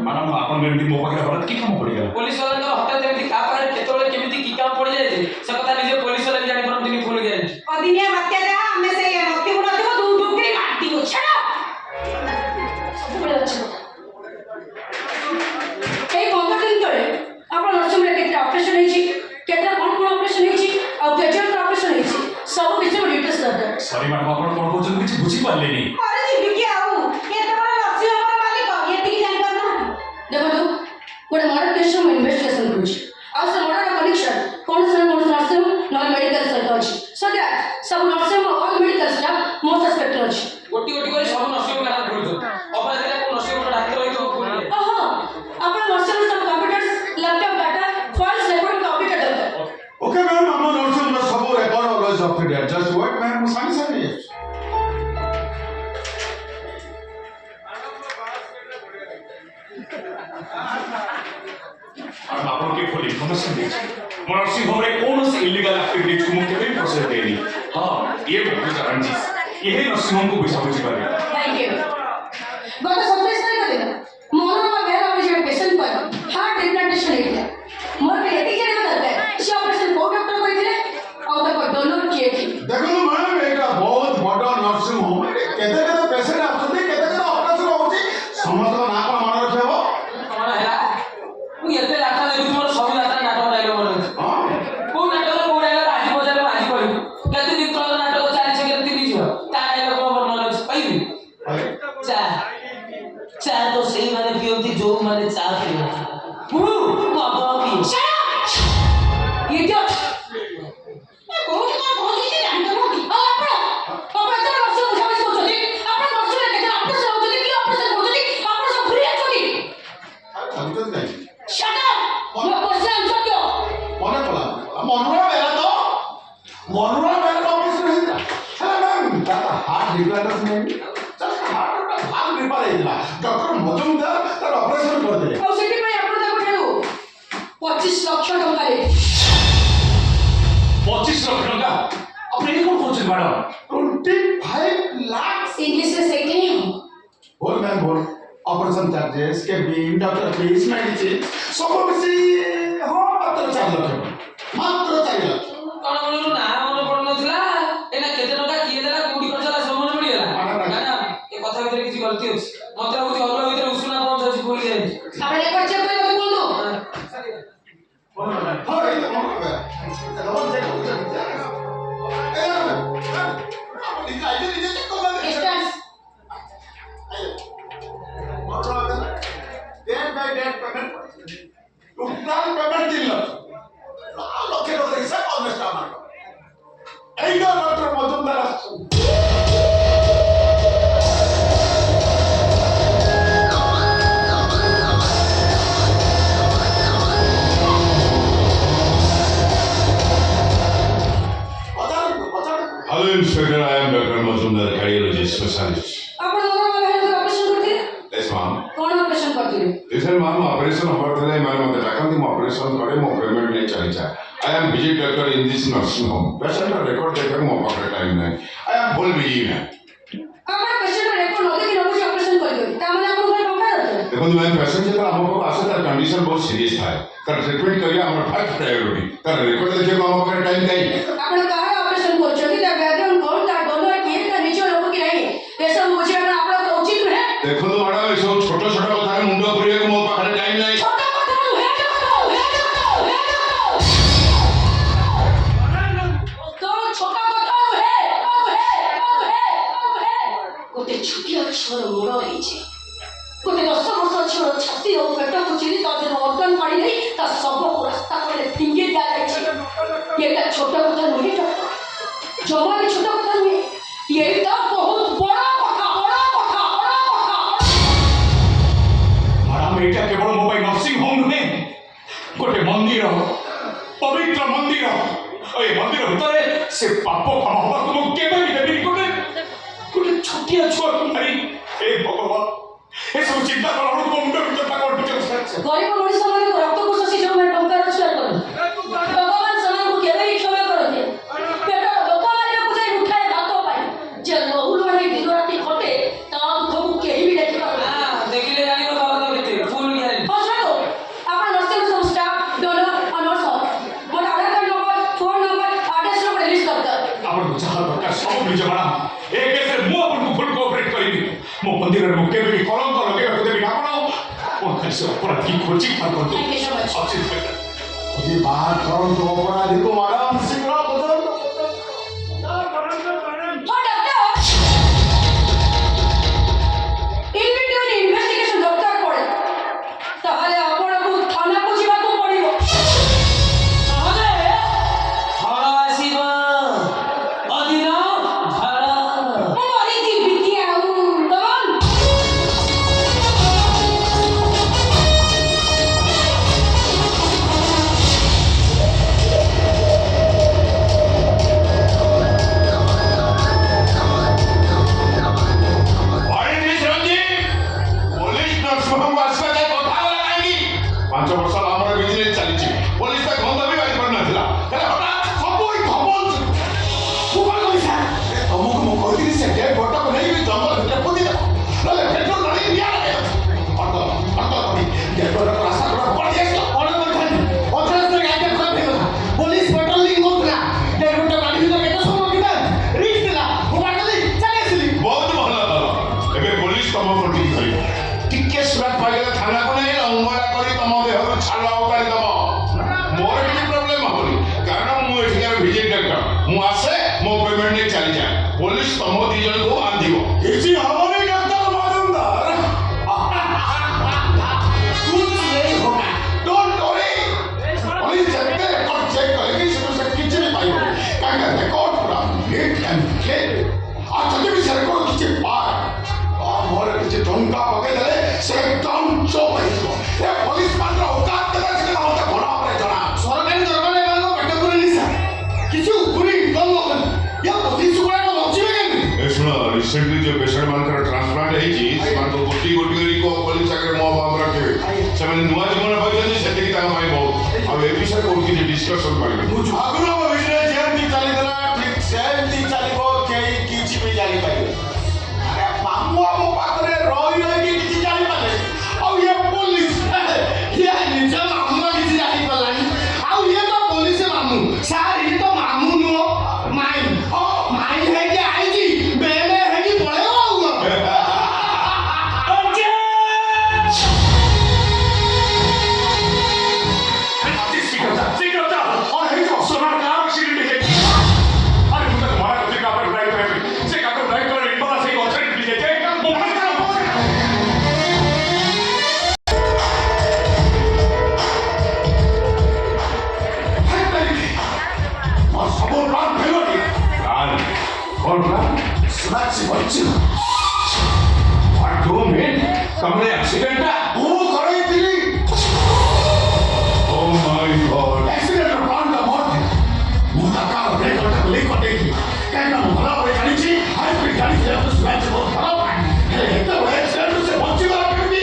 ମ୍ୟାଡ଼ାମ ଆପଣ ଏମିତି ମୋ ପାଖରେ ହଠାତ୍ କି କାମ ପଡ଼ିଗଲା ପୋଲିସ ବାଲାଙ୍କର ହଠାତ୍ ଏମିତି କାହା ପାଖରେ କେତେବେଳେ କେମିତି କି କାମ ପଡ଼ିଯାଇଛି ସେ କଥା ନିଜେ ପୋଲିସ ବାଲା ବି ଜାଣିପାରନ୍ତିନି ଭୁଲ ଯାଏ ଅଦିନିଆ ବାତ୍ୟାରେ ଆମେ ସେଇ ନଥିବୁ ନଥିବୁ ଧୁମ୍ ଧୁମ୍ କରି କାଟିବୁ ଛାଡ଼ ସବୁବେଳେ ଅଛି ଏଇ 15 ଦିନ ତଳେ ଆପଣ ନର୍ସିଂରେ କେତେ ଅପରେସନ ହେଇଛି କେତେ କ'ଣ କ'ଣ ଅପରେସନ ହେଇଛି ଆଉ କେତେଟା ଅପରେସନ ହେଇଛି ସବୁ କିଛି ଡିଟେଲ୍ସ ଦରକାର ସରି ମ୍ୟାଡ଼ାମ ଆପଣ କ'ଣ କହୁଛନ୍ତି କିଛି ବୁଝିପାରିଲେନି ଆରେ ଯିବି କି ଆଉ ଏତେ ବଡ଼ ନର୍ସିଂ ହୋମର ମାଲିକ ଏତିକି ଜାଣିପାରୁନାହାନ୍ତି ଦେଖନ୍ତୁ ଗୋଟେ ମର୍ଡର କେସ୍ ମୁଁ ଇନଭେଷ୍ଟିଗେସନ କରୁଛି ଆଉ ସେ ମର୍ଡର କନେକ୍ସନ କୌଣସି ନା କୌଣସି ନର୍ସିଂ ନହେଲେ ମେଡିକାଲ ସହିତ ଅଛି ସୋ ଦ୍ୟାଟ୍ ସବୁ ନର୍ସିଂ ଅଲ୍ ମେଡିକାଲ ଷ୍ଟାଫ୍ ମୋ ସସ୍ପେକ୍ଟରେ ଅଛି ଗୋଟି ଗୋଟି କରି ସବୁ ନର୍ସିଂ ମ୍ୟାଡାମ ଖୋଲୁଛନ୍ତି ଅପରାଧୀରେ କୋଉ ନର୍ସିଂ ଗୋଟେ ଡାକ୍ତର ହେଇଥିବ ଖୋଲିଲେ ଓହୋ ଆପଣ ନର୍ସିଂର ସବୁ computers laptop data files record copy ଦରକାର ओके मैम हम नर्सिंग में सब record always up to date just wait ma'am सानी सानी और ଆପଣ କିଏ ଫୁଲ୍ ଇନଫର୍ମେସନ୍ ଦେଇଛି ମୋ ନର୍ସିଂ ହୋମ୍ରେ କୌଣସି ଇଲିଗାଲ ଆକ୍ଟିଭିଟିକୁ ମୁଁ କେବେ ବି ପ୍ରୋସେସ୍ ଦେଇନି ହଁ ଇଏ ବହୁତ ଜାଣିଛି ଏହି ନର୍ସିଂ ହୋମ୍କୁ ବୁଝାବୁଝି କରେ थैंक यू गत 27 तारिख दिन मनोरमा बेहरा ऑपरेशन पेशेंट पर हार्ट रिप्लांटेशन ହେଇଥିଲା ମୋର ବି ଏତିକି ଜାଣିବା ଦରକାର ସେ ଅପରେସନ କୋଉ ଡକ୍ଟର କରିଥିଲେ ଆଉ ତାକୁ ଡୋନର କିଏ କି देखो मैम एटा बहुत बड़ नर्सिंग होम केते केते पेशेंट आछथि केते केते ऑपरेशन होउची समस्त ना कोन मन रखेबो କଣ ହେଲା ମୁଁ ଏତେ ଡାଟା ଦେଖୁଛି ମୋର ସବୁ ଡାଟା ନାଟକ ଡାଇଲଗ ମନେ ଅଛି हां କୋଉ ନାଟକ ଆଜି ବଜାରରେ ଆଜି କହିବୁ କେତେ ଦିନ ତଳ ନାଟକ ଚାଲିଛି କେତେ ଦିନ ଯିବ ତା ଡାଇଲଗ ମୋର ମନେ ଅଛି କହିବି ଚା ଚା ତ ସେଇମାନେ ପିଅନ୍ତି ଯୋଉମାନେ ଚା ପିଅନ୍ତି ମୁଁ ବାବା ପିଏ ଇଡିୟଟ କୋଉଠି କ'ଣ କହୁଛି ଜାଣିପାରୁନାହାନ୍ତି ଆଉ ଆପଣ ଏତେ ନର୍ସିଂ ବୁଝାବୁଝି କରୁଛନ୍ତି ଆପଣ ନର୍ସିଂରେ କେତେ ଅପରେସନ ହଉଛନ୍ତି କି ଅପରେସନ କରୁଛନ୍ତି ଆପଣ ସବୁ ଫ୍ରି ଅଛନ୍ତି समझत नहीं shut up ମୋ କ୍ୱେଶ୍ଚନ ଆନ୍ସର ଦିଅ मने पड़ा मनवा बेला तो ऑपरेशन हेला हेला मैम ताता हार्ट रिप्लांटेशन नहीं जस्ट हार्ट का भाग रिपेयर हेला डॉक्टर मजुमदार तार ऑपरेशन कर दे ଆଉ ସେଥିପାଇଁ ଆପଣ ତାକୁ ଠାରୁ 25 ଲକ୍ଷ ଟଙ୍କାରେ 25 ଲକ୍ଷ ଟଙ୍କା ଆପଣ ଏଇ କ'ଣ କରୁଛନ୍ତି ମ୍ୟାଡ଼ାମ 25 लाख ଇଂଲିଶରେ ସେଇଟା ହିଁ ହବ बोल मैम बोल ऑपरेशन चार्जेस के बिल डॉक्टर फीस मेडिसिन सब मिसी हां मात्र 4 लाख मात्र 4 लाख କଣ ମନରୁ ନା ମନେ ପଡୁନଥିଲା ଏଇନା କେତେ ଟଙ୍କା କିଏ ଦେଲା କୋଉଠି ଖର୍ଚ୍ଚ ହେଲା ସବୁ ମନେ ପଡିଗଲା ନା ନା ଏ କଥା ଭିତରେ କିଛି ଗଲତି ଅଛି ମତେ ଲାଗୁଛି ଅଲଗା ଭିତରେ ଉଷୁନା ପହଞ୍ଚ ଅଛି ଭୁଲି ଯାଇଛି ଆପଣ ରେକର୍ଡ ଚେକ୍ କରି ମୋତେ କୁହନ୍ତୁ हां ये तो मत बे डबल चेक हो ए आप नीचे चेक कर दे distance date by date payment total payment 3 lakh लक्षे टका हिसाब ऑनेस्ट अमाउंट এইটা ডক্টর মজুমদার আসছে कौन ऑपरेशन करती है इसे मैम ऑपरेशन हमारे थे मैंने मत डाकंती मैं ऑपरेशन करे मो पेमेंट नहीं चली जाए I am visit doctor in this nursing home patient record देखकर मो पाखरे टाइम नहीं आई एम फुल बिजी में আমার পেশেন্ট রেকর্ড নদে কি নবুজি অপারেশন করতে তার মানে আপনার ঘরে টঙ্কা আছে देखो मैं पेशेंट जब हम को आसे तर कंडीशन बहुत सीरियस था तर ट्रीटमेंट करिए हमारा फर्स्ट प्रायोरिटी तर रिकॉर्ड देखिए हम पाखरे टाइम नहीं ଆପଣ କାହାର ଅପରେସନ କରୁଛନ୍ତି ତା ବ୍ୟାକଗ୍ରାଉଣ୍ଡ କଣ ତା ଡୋନର କିଏ ତା ନିଜ ଲୋକ କି ନାହିଁ ଏସବୁ ବୁଝିବା ପାଇଁ ଆପଣଙ୍କ ଉଚିତ ନୁହେଁ देखो मैडम ये सब छोटा छोटा कथा मुंडो पुरिया को मो पाखरे टाइम नहीं ଛୋଟ କଥା ନୁହେଁ ତ ଛୋଟ କଥା ନୁହେଁ ଗୋଟେ ଛୋଟିଆ ଛୁଆର ମୁଣ୍ଡ ହେଇଛି ଗୋଟେ 10 ବର୍ଷ ଛୁଆର ଛାତି ଆଉ ପେଟକୁ ଚିରି ତା ଦେହରେ ଅର୍ଗାନ କାଢି ନେଇ ତା ଶବକୁ ରାସ୍ତା କଡ଼ରେ ଫିଙ୍ଗି ଦିଆଯାଇଛି ଏଇଟା ଛୋଟ କଥା ନୁହେଁ ଡକ୍ଟର ଜମା ବି ଛୋଟ କଥା ନୁହେଁ ଏଇଟା ବହୁତ ବଡ଼ କଥା मैडम एटा केवल मो पाई नर्सिंग होम नुहे गोटे मंदिर पवित्र मंदिर ए मंदिर भितरे से पाप क्षमा हवा को मो केबे भी देबी गोटे गोटे छोटिया छुआ को मारी ए भगवान ए सब चिंता करो को मुंड भितर ता कोन भितर से ଗରିବ ମଣିଷମାନଙ୍କୁ ରକ୍ତକୁ ଶୋଷି ଯେଉଁମାନେ ଟଙ୍କା ରୋଜଗାର କରନ୍ତି ଭଗବାନ ସେମାନଙ୍କୁ କେବେ ବି କ୍ଷମା କରନ୍ତି ପେଟର ଲୋକ ମାରିବାକୁ ଯାଇ ଉଠାଏ ଭାତ ପାଇଁ ଯେ ଲହୁ ଲଢ଼େଇ ଦିନ ରାତି ଖଟେ ତା ଦୁଃଖକୁ କେହି ବି ଦେଖିପାରନ୍ତି हाँ देखिले जानी को बाबा तो कितने फुल ग्यारंटी ହସନ୍ତୁ ଆପଣ ନର୍ସିଂ ସବୁ ଷ୍ଟାଫ ଡୋନର ଆଉ ନର୍ସ ମୋର Aadhaar card number phone number address number list ଦରକାର आपण जहां दरकार सब निज मैडम ए केस रे मु आपन को फुल कोऑपरेट करिबी मो मंदिर रे मु केबे भी कलंक लगे को देबी आपण कोन कैसे अपराध की खोजी कर कर थैंक यू सो मच अच्छी तरह ये बात करो तो अपराधी को मैडम शीघ्र बदल ହଁ ଡକ୍ଟର ଇନଭିଟ୍ରୋ ଇନଭେଷ୍ଟିଗେସନ ଦରକାର ପଡ଼େ ତାହେଲେ ଆପଣଙ୍କୁ ଥାନାକୁ ଯିବାକୁ ପଡ଼ିବ सहजे फल आसीब अदिन फल ମୁଁ ମରିଯିବି କି ଆଉ କମନ୍ भाई miss Ranjit police nursing home आसवा जाय कथा वाला काहेकी 5 वर्ष हमर बिजनेस चलीची पुलिस तक गंध भी बाई पर नथिला हेले हठात सब ई खबर सुपर कमिसा तुमको मो कहती से डेड बॉडी को नहीं भी जंगल भीतर पोती दे नले पेट्रोल नहीं दिया लगे अतो डेड बॉडी को रास्ता पर पड़ जाए तो और कर खाली अथरस से गाड़ी खराब हो गया पुलिस पेट्रोलिंग होतला डेड बॉडी गाड़ी भीतर केते समय किदा रिस्क दिला मोबाइल चली चली आसिली बहुत भला भला एबे पुलिस तम पर ठीक करियो टिके सुरात पाइले थाना को नहीं अंगरा करी तम देह छाल उतारी दब मोर କିଛି ପ୍ରୋବ୍ଲେମ ହବନି କାରଣ ମୁଁ ଏଠିକାର ଭିଜିଟ୍ ଡକ୍ଟର ମୁଁ ଆସେ ମୋ ପେମେଣ୍ଟ ନେଇ ଚାଲି ଯାଏ ପୋଲିସ ତମ ଦି ଜଣଙ୍କୁ ବାନ୍ଧିବ କିଛି ହବନି ଡକ୍ଟର ମଜୁମଦାର कुछ नहीं होगा डोंट वरी पुलिस जेते रिकॉर्ड चेक करेगी से କିଛି भी पाइबो काहे रिकॉर्ड पूरा नीट एंड क्लीन आ जदि भी से रिकॉर्ड କିଛି पाए आ मोर କିଛି टंका पके देले से एकदम चोप ହେଇଯିବ ए पुलिस मात्र औकात देले से हमके घोड़ा ଉପରେ जणा सरकारी दरबारे बालो पेट पुरे निसा কিছু পুরি কম কম या पुलिस गुड़ा को बचिबे केमि ए सुनो रिसेंटली जो पेशेंट मानकर ट्रांसप्लांट ହେଇଛି ସେମାନଙ୍କୁ ଗୋଟି ଗୋଟି କରି को पुलिस आगे मो बाप रखे ସେମାନେ ନୂଆ ଜୀବନ ପାଇଛନ୍ତି ସେତିକି ତାଙ୍କ ପାଇଁ ବହୁତ ଆଉ ଏ ବିଷୟରେ କୋଉ କିଛି ଡିସ୍କସନ କରିବେ ଆଗରୁ ଆମ ବିଜନେସ ଯେମିତି ଚାଲିଥିଲା ଠିକ ସେମିତି ଚାଲିବ କେହି କିଛି ବି ଜାଣିପାରିବେ ଆରେ ମାମୁ ଆମ ପାଖରେ ରହି ରହିକି କିଛି ଜାଣିପାରିଲେ ଆଉ ଇଏ ପୋଲିସ ଇଏ ନିଜ ମାମୁ କିଛି ଜାଣିପାରିଲାନି ଆଉ ଇଏ ତ ପୋଲିସ ମାମୁ ସାର୍ ଇଏ ତ ମାମୁ ନୁହଁ ମାଇଁ ମାଇଁ ହେଇକି ଆଇଛି ବେଲେ ହେଇକି ପଳେଇବ ଆଉ शीघ्र जा और हे जो सोना कार एक्सीडेंट है अरे मुझे तुम्हारा कभी कापर ड्राइव कर से कापर ड्राइव कर एक बार से एक्सीडेंट भी है मोबाइल का और सब प्लान फेल हो गया प्लान और प्लान स्नैक्स बच्चे और 2 मिनट कमरे एक्सीडेंट वो करे दिली Oh my God! Accident of plan का बहुत है। मुझे कार ब्रेक और तक लेकर देखी। कहना मुझे बड़े गाड़ी ची, हाई स्पीड गाड़ी से अपने स्पैच बहुत खराब है। ये तो बड़े एक्सीडेंट से बच्ची वाला कर दी,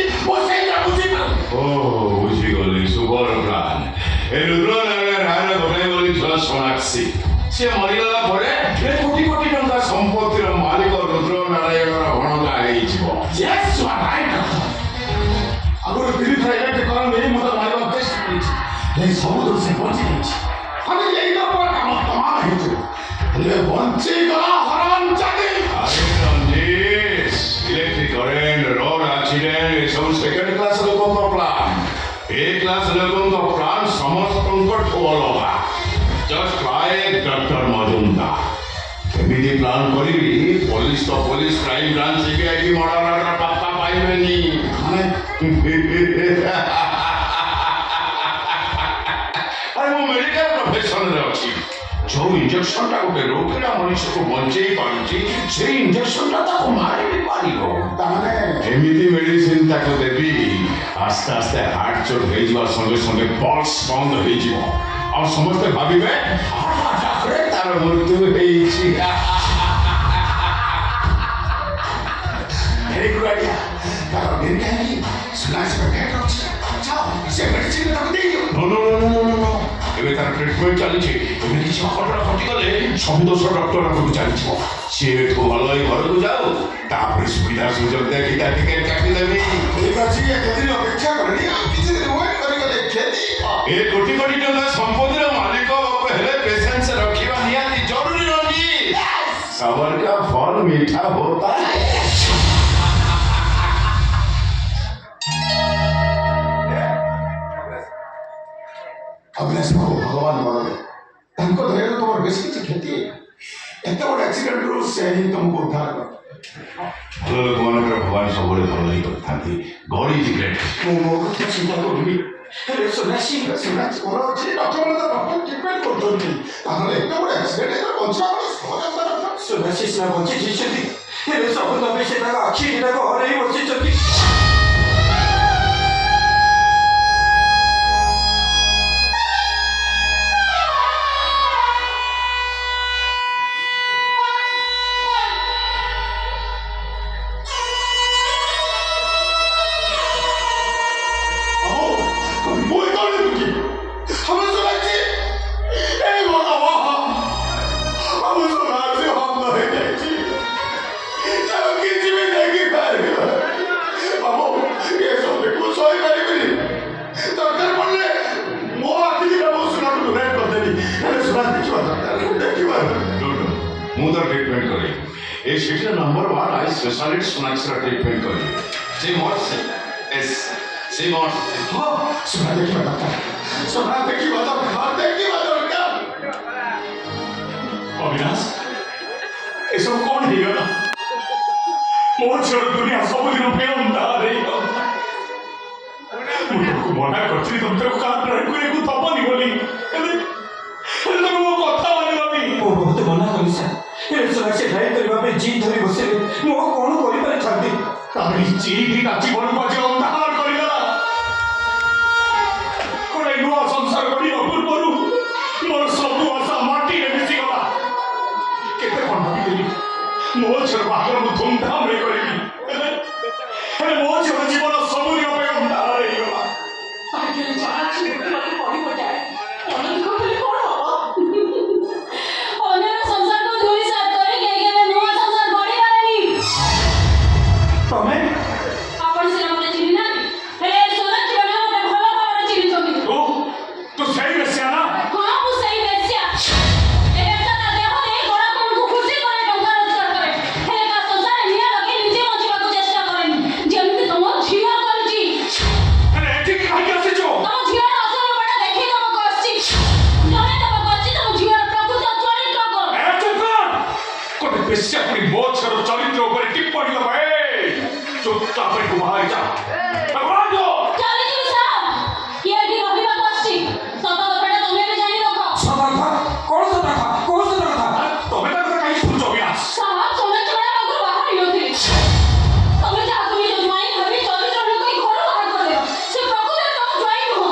ସେ ମରିଗଲା ପରେ ଏ କୋଟି କୋଟି ଟଙ୍କା ସମ୍ପତ୍ତିର ମାଲିକ ରୁଦ୍ର ନାରାୟଣର ଭଣଜା ହେଇଯିବ। Yes, you are right, doctor. ଆଗରୁ ବିରିଫାଇ ରେଟ୍ କରନ୍ତି ମୋତେ ମାରିବା ବେଷ୍ଟ ମିଳିଛି। ଏଇ ସବୁଥିରୁ ସେ ବଞ୍ଚି ଯାଇଛି। ଖାଲି ଏଇଟା ପରେ କାମ ତମାମ ହେଇଯିବ। ହେଲେ ବଞ୍ଚିଗଲା ହରାମଜାଦି। ଆରେ ରଞ୍ଜିତ, ଇଲେକ୍ଟ୍ରିକ୍ କରେଣ୍ଟ, ରୋଡ୍ ଆକ୍ସିଡେଣ୍ଟ ଏସବୁ ସେକେଣ୍ଡ କ୍ଲାସ୍ ଲୋକଙ୍କ ପ୍ଲାନ୍। ଏ କ୍ଲାସ୍ ଲୋକଙ୍କ ପ୍ଲାନ୍ ସମସ୍ତଙ୍କଠୁ ଅଲଗା। Just like doctor Majumdar. କେମିତି ପ୍ଲାନ୍ କରିବି ପୋଲିସ ତ ପୋଲିସ କ୍ରାଇମ୍ ବ୍ରାଞ୍ଚ ସିବିଆଇ ମର୍ଡରର ପାତ୍ତା ପାଇବେନି। ଆରେ ମୁଁ ମେଡିକାଲ ପ୍ରଫେସନରେ ଅଛି। ଯୋଉ ଇଞ୍ଜେକ୍ସନଟା ଗୋଟେ ରୋଗୀର ମଣିଷକୁ ବଞ୍ଚେଇ ପାରୁଛି ସେଇ ଇଞ୍ଜେକ୍ସନଟା ତାକୁ ମାରି ବି ପାରିବ। ତାମାନେ ଏମିତି ମେଡିସିନ ତାକୁ ଦେବି ଆସ୍ତେ ଆସ୍ତେ ହାର୍ଟ ଚୋଟ ହେଇଯିବା ସଙ୍ଗେ ସଙ୍ଗେ ପଲ୍ସ ବନ୍ଦ ହେଇଯିବ। ଆଉ ସମସ୍ତେ ଭାବିବେ ହଠାତରେ ତାର ମୃତ୍ୟୁ ହେଇଛି। Very good idea. ତାର ଡେରି କାହିଁକି? ସୁନା ଡେଟ୍ ଅଛି। ଯାଅ ସେ ମେଡିସିନ ତାକୁ ଦେଇଦିଅ। ନୋ ଏବେ ତାର ଟ୍ରିଟମେଣ୍ଟ ଚାଲିଛି। ଏବେ କିଛି ଅଘଟଣ ଘଟିଗଲେ ସବୁ ଦୋଷ ଡକ୍ଟର ପାଖକୁ ଚାଲିଯିବ। ସିଏ ଏଠୁ ଭଲ ହେଇ ଘରକୁ ଯାଉ ତାପରେ ସୁବିଧା ସୁଯୋଗ ଦେଖି ତା ଟିକେଟ କାଟିଦେବି। ଠିକ ଅଛି ଏତେ ଦିନ ଅପେକ୍ଷା କରେନି ଆଉ କିଛି ଦିନ ୱେଟ୍ କରିଗଲେ କ୍ଷତି। ଏ କୋଟି କୋଟି ଟଙ୍କା ସମ୍ପତ୍ତିର ମାଲିକ ବାପ ହେଲେ ପେସେନ୍ସ ରଖିବା ନିହାତି ଜରୁରୀ ରହି। ସबर का फल मीठा होता है। अभिलाष बाबू भगवान बड़े ତାଙ୍କ ଦୟାରୁ ତମର ବେଶୀ କିଛି କ୍ଷତି ଏତେ ବଡ଼ ଆକ୍ସିଡେଣ୍ଟରୁ ସେ ହିଁ ତମକୁ ଉଦ୍ଧାର କର। ଭଲ ଲୋକମାନଙ୍କର ଭଗବାନ ସବୁବେଳେ ଭଲ ହିଁ କରିଥାନ୍ତି। ଗଡ୍ ଇଜ୍ ଗ୍ରେଟ୍। ମୁଁ ମୋ କଥା ଚିନ୍ତା କରୁନି ହେଲେ ସନ୍ନ୍ୟାସୀ ମୋର ଅଛି ଡକ୍ଟରମାନେ ତ ଡକ୍ଟର ଟ୍ରିଟମେଣ୍ଟ କରୁଛନ୍ତି। ତାହେଲେ ଏତେ ବଡ଼ ଆକ୍ସିଡେଣ୍ଟ ଏତେ ବଞ୍ଚିବା କ'ଣ ସହଜ? ସନ୍ନ୍ୟାସୀ ସିନା ବଞ୍ଚି ଯାଇଛନ୍ତି ହେଲେ ସବୁ ତମେ ସେ ତାଙ୍କ ଆଖିଟାକୁ ହରେଇ ବସିଛନ୍ତି। ମୁଁ ତ ଟ୍ରିଟମେଣ୍ଟ କରେ ଏ ସିଟିର ନମ୍ବର 1 ଆଇ ସ୍ପେଶାଲିଷ୍ଟ ସୁନାକ୍ଷୀର ଟ୍ରିଟମେଣ୍ଟ କରେ। ସେ ମର୍ସ ଏସ୍ ସେ ମର୍ସ ହଁ ସୁନା ଦେଖିବା ଦରକାର। ସୁନା ଦେଖିବା ଦରକାର ଦେଖିବା ଦରକାର। ଅବିନାଶ ଏସବୁ କ'ଣ ହେଇଗଲା? ମୋ ଝିଅର ଦୁନିଆ ସବୁଦିନ ପାଇଁ ଅନ୍ଧାର ହେଇଗଲା। ମୁଁ ତମକୁ ମନା କରିଥିଲି ତମେ ତାକୁ କାର୍ ଡ୍ରାଇଭ୍ କରିବାକୁ ଦବନି ବୋଲି ହେଲେ ତମେ ମୋ କଥା ମାନିଲନି। ମୁଁ ବହୁତ ମନା କଲି ସାର୍। ସୋନାକ୍ଷୀ ଡ୍ରାଇଭ୍ କରିବା ପାଇଁ ଜିଦ୍ ଧରି ବସିଲେ ମୁଁ ଆଉ କ'ଣ କରିପାରିଥାନ୍ତି? ତାପରେ ଜିଦ୍ ତା ଜୀବନକୁ ଆଜି ଅନ୍ଧାର କରିଦେଲା। ଗୋଟେ ନୂଆ ସଂସାର କରିବା ପୂର୍ବରୁ ମୋର ସବୁ ଆଶା ମାଟିରେ ମିଶିଗଲା। କେତେ କ'ଣ ଭାବିଥିଲି ମୋ ଝିଅର ବାହାଘର ମୁଁ ଧୁମଧାମରେ କରିବି ହେଲେ ମୋ ଝିଅର ଜୀବନ ସବୁଦିନ ପାଇଁ ଅନ୍ଧାର ହେଇଗଲା। ଭାଗ୍ୟରେ ଯାହା ଅଛି ଦେଖିବାକୁ ପଡ଼ିବ ଡ୍ୟାଡ୍। ମନ ଦୁଃଖ କଲେ କ'ଣ ହବ? ଅନ୍ୟର ସଂସାରକୁ ଧୂଳିସାତ୍ କରି କେହି କେବେ ନୂଆ ସଂସାର ଗଢ଼ିପାରେନି। ତମେ ଆପଣ ସିନା ମୋତେ ଚିହ୍ନି ନାହାନ୍ତି ହେଲେ ସୋନାକ୍ଷୀର ନାଁ ମୋତେ ଭଲ ଭାବରେ ଚିହ୍ନିଛନ୍ତି। ତୁ ସେଇ ବେଶ୍ୟା ନା? ହଁ ମୁଁ ସେଇ ବେଶ୍ୟା। ଏ ବେଶ୍ୟା ତା ଦେହ ଦେଇ ଗରାଖମାନଙ୍କୁ ଖୁସି କରି ଟଙ୍କା ରୋଜଗାର କରେ ହେଲେ ତା ସଂସାରରେ ନିଆଁ ଲଗେଇ ନିଜେ ବଞ୍ଚିବାକୁ ଚେଷ୍ଟା କରେନି ଯେମିତି ତମ ଝିଅ କରୁଛି। ଆରେ ଏଠିକି କାହିଁକି ଆସିଛୁ? ତମ ଝିଅର ଅସଲ ରୂପଟା ଦେଖେଇ ଦେବାକୁ ଆସିଛି। ଜଣେଇ ଦେବାକୁ ଆସିଛି ତମ ଝିଅର ପ୍ରକୃତ ଚରିତ୍ର କ'ଣ। ଗୋଟେ ବେଶ୍ୟା ପୁଣି ମୋ ଝିଅର ଚରିତ୍ର ଉପରେ ଟିପ୍ପଣୀ ଦେବ। ଚୁପଚାପ ଏଠୁ ବାହାରି ଯା। ଚାଲିଯିବି ସାର୍। କିଏ ଏଠି ରହିବାକୁ ଆସିଛି ସତ କଥାଟା ତମେ ବି ଜାଣି ରଖ। ସତ କଥା କ'ଣ ସତ କଥା କ'ଣ ସତ କଥା? ତମେ ତାକୁ କାହିଁକି ଶୁଣୁଛ ଅବିନାଶ? ସାର୍ ସୋନାକ୍ଷୀ ମ୍ୟାଡ଼ାମ୍ ଆଗରୁ ବାହାରି ନଥିଲେ। ତମେ ଯାହାକୁ ନିଜ ଜ୍ୱାଇଁ ଭାବି ଚରିତ୍ର ଲୋକ ଘରୁ ବାହାର କରିଦେବ ସେ ପ୍ରକୃତରେ ତମ ଜ୍ୱାଇଁ ନୁହଁ।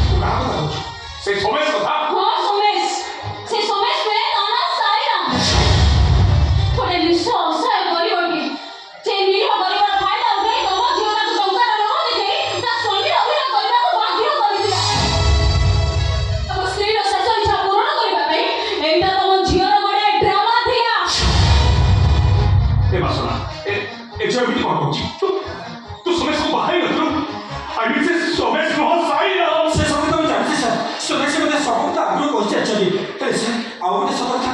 ତୁ କାହା କଥା କହୁଛୁ? ସେଇ ସୋମେଶ କଥା? ହଁ ସୋମେଶ। ସେ ସୋମେଶ ନୁହେଁ ତା ନାଁ ସାଇରାମ। ଗୋଟେ ନିଃସ୍ୱ ଅସହାୟ ଗରିବଟି ସେ ନିରୀହ ଗରିବର ଫାଇଦା ଉଠାଇ ତମ ଝିଅ ତାକୁ ଟଙ୍କା ହେଲେ ସାର୍ ଆଉ ଗୋଟେ ସତ କଥା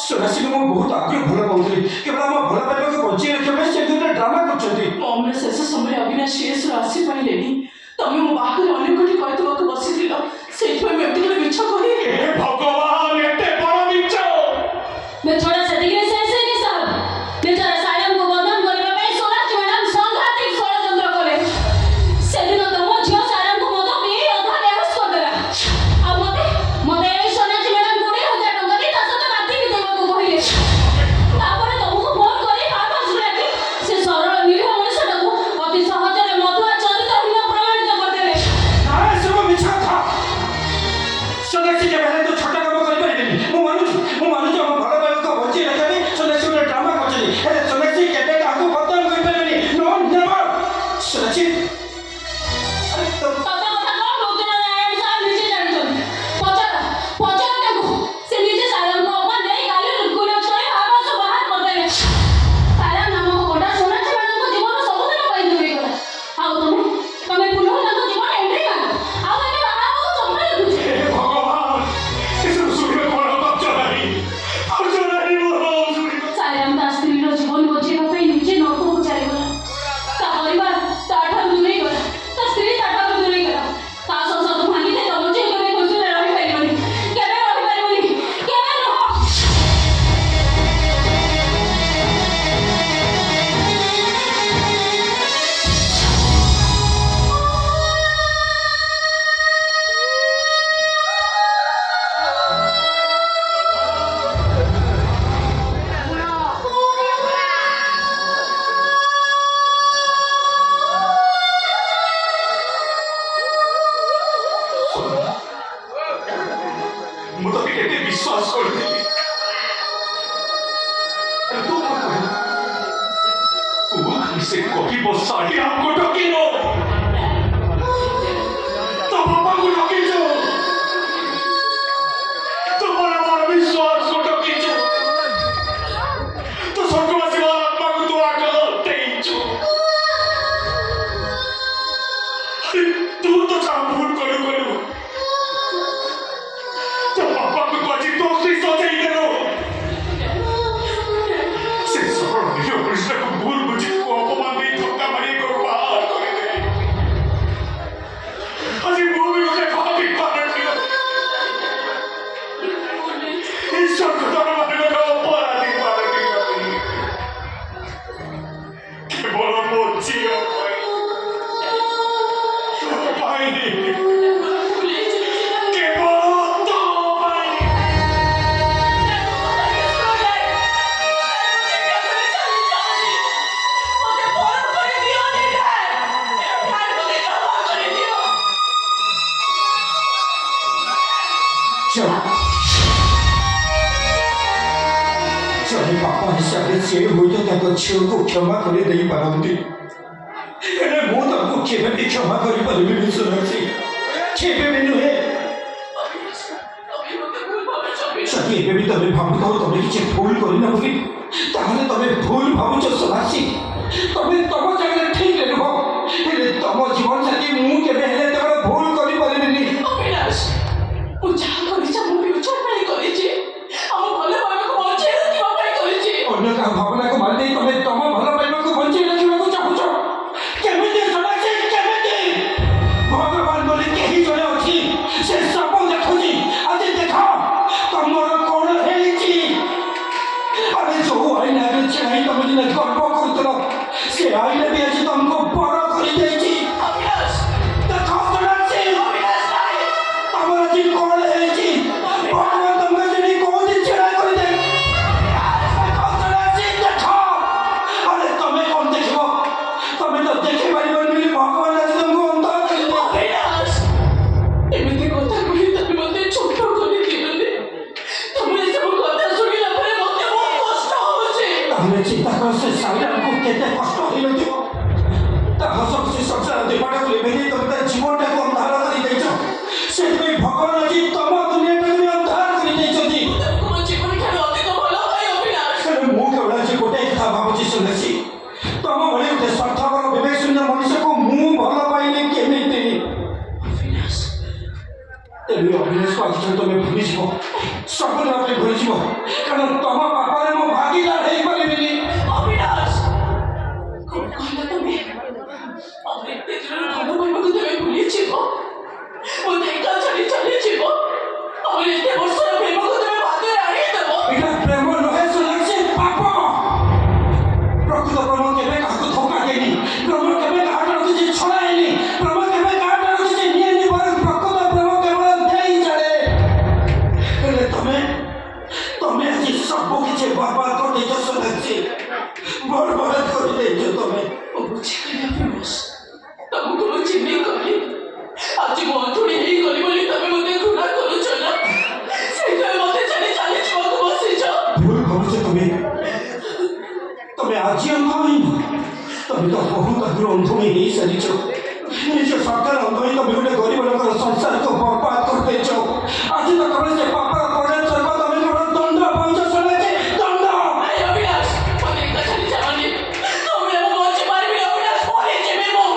ସୋନାକ୍ଷୀକୁ ମୁଁ ବହୁତ ଆଗରୁ ଭଲ ପାଉଥିଲି କେବଳ ଆମ ଭଲ ପାଇବାକୁ ବଞ୍ଚେଇ ରଖିବା ପାଇଁ ସେ ଗୋଟେ ଡ୍ରାମା କରୁଛନ୍ତି ମମର ଶେଷ ସମୟରେ ଅବିନାଶ ୟୁଏସ୍ରୁ ଆସିପାରିଲେନି ତମେ ମୋ ବାହାଘର ଅନ୍ୟ କୋଠି କହିଦେବାକୁ ବସିଥିଲ ସେଇଥିପାଇଁ ମୁଁ ଏମିତି ଗୋଟେ ମିଛ କହି ହେ ଭଗବାନ ଏତେ ବଡ଼ ମିଛ मैं थोड़ा सा दिखे से नहीं साहब बेचारा सायम को बदनाम करबा पे सोनाक्षी मैडम संघातिक षड़यंत्र करे सेदिन तो मो झियो सायम को मद पी अधा बेहोश कर देला आ मते ए सोनाक्षी मैडम 20,000 टका दी ता सते राती भी देबा को कहिले तापरे तुमको फोन करी बाबा सुनाती से सरल निरीह मनुष्यटाକୁ अति सहजरे मधुआ चरित्रहीन प्रमाणित करदेले ନାଇଁ ସବୁ ମିଛ କଥା ସୋନାକ୍ଷୀ କେବେ ହେଲେ ତ ଛୋଟ କାମ କରିପାରିବେନି ମୁଁ ମାନୁଛି ଆମ ଭଲ ପାଇବାକୁ ବଞ୍ଚେଇ ରଖିବା ପାଇଁ ସୋନାକ୍ଷୀ ଗୋଟେ ଡ୍ରାମା କରୁଛନ୍ତି ହେଲେ ସୋନାକ୍ଷୀ କେବେ କାହାକୁ ବଦନାମ କରିପାରିବେନି नो ନେଭର ସୋନାକ୍ଷୀ ଆରେ ତ ତତେ କଥା କଣ କହୁଛୁ ନା ନାରାୟଣ ସାହେବ ନିଜେ ଜାଣିଛନ୍ତି ପଚାର ତାକୁ ସେ ନିଜେ ସାୟମକୁ ଅପମାନ ଦେଇ କାଲି କୁଲକ୍ଷଣୀ ଆବାସ ବାହାର କରିଦେଲେ ସାୟମ ନାମକ ଗୋଟା ସୋନାକ୍ଷୀ ମ୍ୟାଡମଙ୍କ ଜୀବନ ସବୁଦିନ ପାଇଁ ଦୂରେଇଗଲା ଆଉ ତମେ ପୁନଃ ତାଙ୍କ ଜୀବନ ଏଣ୍ଟ୍ରି କଲ ଆଉ ଏବେ ବାହା ହେବାକୁ ସ୍ୱପ୍ନ ଦେଖୁଛ ହେ ଭଗବାନ ଏସବୁ ଶୁଣିବାକୁ ବଡ଼ କଷ୍ଟ ନାହିଁ ମୋର ଶୁଣିବାକୁ ସାୟମ ତା ସ୍ତ୍ରୀର ଜୀବନ ବଞ୍ଚେଇବା ପାଇଁ ନିଜେ ନରକକୁ ଚାଲିଗଲା ତା ପରିବାର ତାଠାରୁ ଦୂରେଇଗଲା ତା ସ୍ତ୍ରୀ ତାଠାରୁ ଦୂରେଇଗଲା ତା ସଂସାର ଭାଙ୍ଗିଲେ ତମ ଝିଅ କେବେ ଖୁସିରେ ରହିପାରିବନି କେବେ ନୁହଁ ମୁଁ ତତେ କେତେ ବିଶ୍ୱାସ କରୁଥିଲି ହେଲେ ତୁ କ'ଣ କହିଲୁ ତୁ ଖାଲି ସେ କହିବ ଶାଢ଼ୀ ଆମକୁ ଠକିଲ ତୋ ବାପାଙ୍କୁ ଠକିଛୁ ତୁ ମୋର ବିଶ୍ୱାସକୁ ଠକିଛୁ ତୋ ସ୍ୱର୍ଗବାସୀ ଆତ୍ମାକୁ ତୁ ଆଗ ଦେଇଛୁ ତୁ ତ ଯାହା ଭୁଲ କରୁ तो पापा को तो अजीब दोस्ती सोचे ही करो से सरल निरीह कृष्ण को भूल बुझी को अपमान नहीं धक्का मारी को बाहर कर दे अजीब मूवी को देखा भी पालन किया ईश्वर को तो हमारे को अपराधी पालन किया के बोलो मोचियो भाई के बोलो ଜଣେ ବାପା ହିସାବରେ ସେ ହୁଏତ ତାଙ୍କ ଝିଅକୁ କ୍ଷମା କରି ଦେଇପାରନ୍ତି ହେଲେ ମୁଁ ତାଙ୍କୁ କେବେ ବି କ୍ଷମା କରିପାରିବିନି ସୋନାକ୍ଷୀ କେବେ ବି ନୁହେଁ ଯଦି ଏବେ ବି ତମେ ଭାବୁଥାଉ ତମେ କିଛି ଭୁଲ କରିନ ବୋଲି ତାହେଲେ ତମେ ଭୁଲ ଭାବୁଛ ସୋନାକ୍ଷୀ ତମେ ତମ ଜାଗାରେ ଠିକରେ ରୁହ ହେଲେ ତମ ଜୀବନ ସାଥୀ ମୁଁ କେବେ ହେଲେ ତମର ଭୁଲ କରିପାରିବିନି ଅବିନାଶ ମୁଁ ଯାହା କରିଛି ଆମ ଫ୍ୟୁଚର ପାଇଁ କରିଛି ଆମ ଭଲ ପାଇବାକୁ ବଞ୍ଚେଇ ରଖିବା ପାଇଁ କରିଛି ଅନ୍ୟ କାହା ଭାବନାକୁ ମାରିଦେଇ ତମେ ତମ ଭଲ ପାଇବାକୁ ବଞ୍ଚେଇ ରଖିବାକୁ ଚାହୁଁଛ କେମିତି ସୋନାକ୍ଷୀ କେମିତି ଭଗବାନ ବୋଲି କେହି ଜଣେ ଅଛି ସେ ସବୁ ଦେଖୁଛି ଆଜି ଦେଖ ତମର କଣ ହେଇଛି ଆରେ ଯୋଉ ଆଇନ ଆଗରେ ଛିଡ଼ା ହେଇ ତମେ ଦିନେ ଗର୍ବ କରୁଥିଲ ସେ ଆଇନ ବି ଆଜି ତମକୁ ବଡ କରିଦେଇଛି ଅବିନାଶ ଦେଖ ସୋନାକ୍ଷୀ ତମର ଆଜି କଣ ହେଇଛି ଭଗବାନ ତମକୁ ସେଠି କୋଉଠି ଛିଡ଼ା କରିଦେବେ ଆରେ ତମେ କଣ ଦେଖିବ ତମେ ତ ଦେଖିପାରିବନି ବୋଲି ଭଗବାନ ଆଜି ତମକୁ ଅନ୍ଧ କରିଦେବେ ଅବିନାଶ ଏମିତି କଥା କହି ତମେ ମୋତେ ଛୋଟ କରିଦିଅନି ତମେ ଏସବୁ କଥା ଶୁଣିଲା ପରେ ମୋତେ ବହୁତ କଷ୍ଟ ହଉଛି ତାହେଲେ ଚିନ୍ତା କର ସେ ସାଇରାଙ୍କୁ କେତେ କଷ୍ଟ ହେଇନଥିବ ତା ହସ ଖୁସି ସଂସାର ଦିବାଟାକୁ ଲିଭେଇ ଦେଇ ତମେ ତା ଜୀବନଟାକୁ ଅନ୍ଧାର କରିଦେଇଛ ସେଥିପାଇଁ ଭଗବାନ ଆଜି ତମ ଦୁନିଆଟାକୁ ବି ଅନ୍ଧାର କରିଦେଇଛନ୍ତି ତମକୁ ମୋ ଜୀବନ ଠାରୁ ଅଧିକ ଭଲ ପାଏ ଅବିନାଶ ହେଲେ ମୁଁ କେବଳ ଆଜି ଗୋଟାଏ କଥା ଭାବୁଛି ସୋନାକ୍ଷୀ ତମ ଭଳି ଗୋଟେ ସ୍ୱାର୍ଥପର ବିବେକ ଶୂନ୍ୟ ମଣିଷକୁ ମୁଁ ଭଲ ପାଇଲି କେମିତି ଅବିନାଶ ତେବେ ଅଭିନାଶକୁ ଆଜି ତମେ ଭୁଲିଯିବ ସମ୍ପୂର୍ଣ୍ଣ ଭାବରେ ଭୁଲିଯିବ କାରଣ ତମ ପାପରେ ମୁଁ ଭାଗିଦାର ହେଇପାରିବିନି। ଅବିନାଶ କଣ କହିଲ ତମେ? ଆମେ ଏତେ ଦୂରରୁ ଭଲ ପାଇବାକୁ ତମେ ଭୁଲିଯିବ? ମୋତେ ଏକା ଛାଡ଼ି ଚାଲିଯିବ? ଆମର ଏତେ ବର୍ଷର ପ୍ରେମକୁ ତମେ ଭାଗରେ ଆଣିଦେବ? এটা প্রেম নহে সোনাক্ষী, পাপ। প্রকৃত প্রেম কেবে কাহাকে ধোকা দেয়নি, প্রেম কেবে কাহাটার কিছু ছড়ায়নি, প্রেম কেবে কাহাটার কিছু নিয়েনি, বরং প্রকৃত প্রেম কেবল দেই জানে। ହେଲେ ତମେ ଆଜି ସବୁ କିଛି ବର୍ବାଦ କରିଦେଇଛ সোনাক্ষী, ବର୍ବାଦ କରିଦେଇଛ ତମେ। ମୁଁ ବୁଝିଗଲି ଅବିନାଶ, ତମକୁ ମୁଁ ଚିହ୍ନି ଗଲି। ଆଜି ମୁଁ ଅଧୁଣି ହେଇଗଲି ବୋଲି ତମେ ମୋତେ ଘୃଣା କରୁଛ ନା? ସେଇଥିପାଇଁ ମୋତେ ଛାଡ଼ି ଚାଲିଯିବାକୁ ବସିଛ। ভুল করছো তুমি, তবে আজ অন্ধ হইনি, তবে তো বহুত আগে অন্ধ হয়ে সারিছ। নিজ সরকার অন্ধ হয়ে তবে গোটে গরিব লোকের সংসারকে বরবাদ করতেছ। আজ তো তবে সে পাপর পড়ে চলব, তবে কেবল দণ্ড পাইছ সোনাক্ষী, দণ্ড। এই অবিনাশ, ମୋତେ ଏକା ଛାଡ଼ି ଯାଅନି। ତମେ ମୁଁ ବଞ୍ଚି ପାରିବିନି ଅବିନାଶ, ମରିଯିବି ମୁଁ।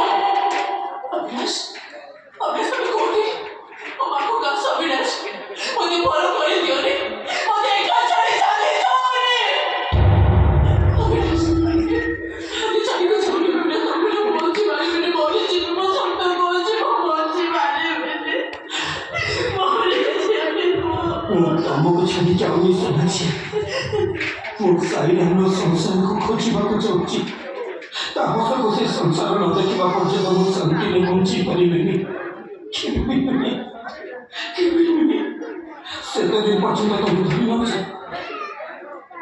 ଅବିନାଶ, ଅବିନାଶ ତମେ କୋଉଠି? ମୋ ପାଖକୁ ଆସ ଅବିନାଶ, ମୋତେ ଭଲ କରିଦିଅନି, ମୋତେ ଏକା ଛାଡ଼ି ଚାଲିଯାଅନି। ଅବିନାଶ, ମୋତେ ଛାଡ଼ିକି ଯାଅନି ଅବିନାଶ, ଅବିନାଶ ମୁଁ ବଞ୍ଚି ପାରିବିନି, ମରିଯିବି, ମୋ ସତ କହୁଛି ମୁଁ ବଞ୍ଚି ପାରିବିନି, ମରିଯିବି ମୁଁ। ମୁଁ ତମକୁ ଛାଡ଼ି ଯାଉନି সোনাক্ষী, ମୁଁ ସାଇରାମର ସଂସାରକୁ ଖୋଜିବାକୁ ଯାଉଛି। ତା ହସକୁ ସେ ସଂସାର ନ ଦେଖିବା ପର୍ଯ୍ୟନ୍ତ ମୁଁ ଶାନ୍ତିରେ ବଞ୍ଚି ପାରିବିନି। ସେତେଦିନ ପର୍ଯ୍ୟନ୍ତ ତମେ ଧନ୍ୟ ଅଛି।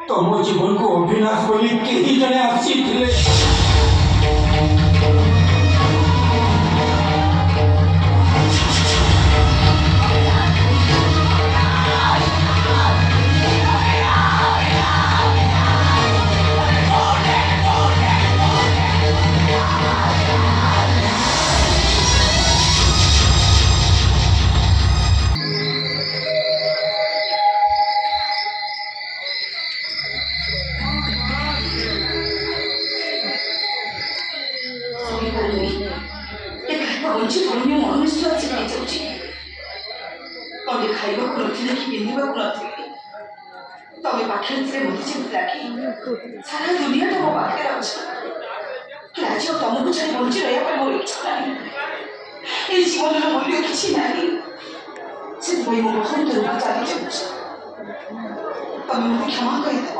ତମ ଜୀବନକୁ ଅବିନାଶ ବୋଲି କେହି ଜଣେ ଆସିଥିଲେ। ତମେ ଖାଇବାକୁ ନଥିଲେ କି ପିନ୍ଧିବାକୁ ନଥିଲେ, ତମେ ପାଖରେ ଥିଲେ ମୋତେ ଯେମିତି ଲାଗେ ସାରା ଦୁନିଆ ତମ ପାଖରେ ଅଛି। ହେଲେ ଆଜି ଆଉ ତମକୁ ଛାଡ଼ି ବଞ୍ଚି ରହିବା ପାଇଁ ମୋର ଇଚ୍ଛା ନାହିଁ। ଏଇ ଜୀବନର ମୂଲ୍ୟ କିଛି ନାହିଁ, ସେଥିପାଇଁ ମୁଁ ବହୁତ ଦୂରକୁ ଚାଲି ଯାଉଛି। ତମେ ମୋତେ କ୍ଷମା କରିଦେବ।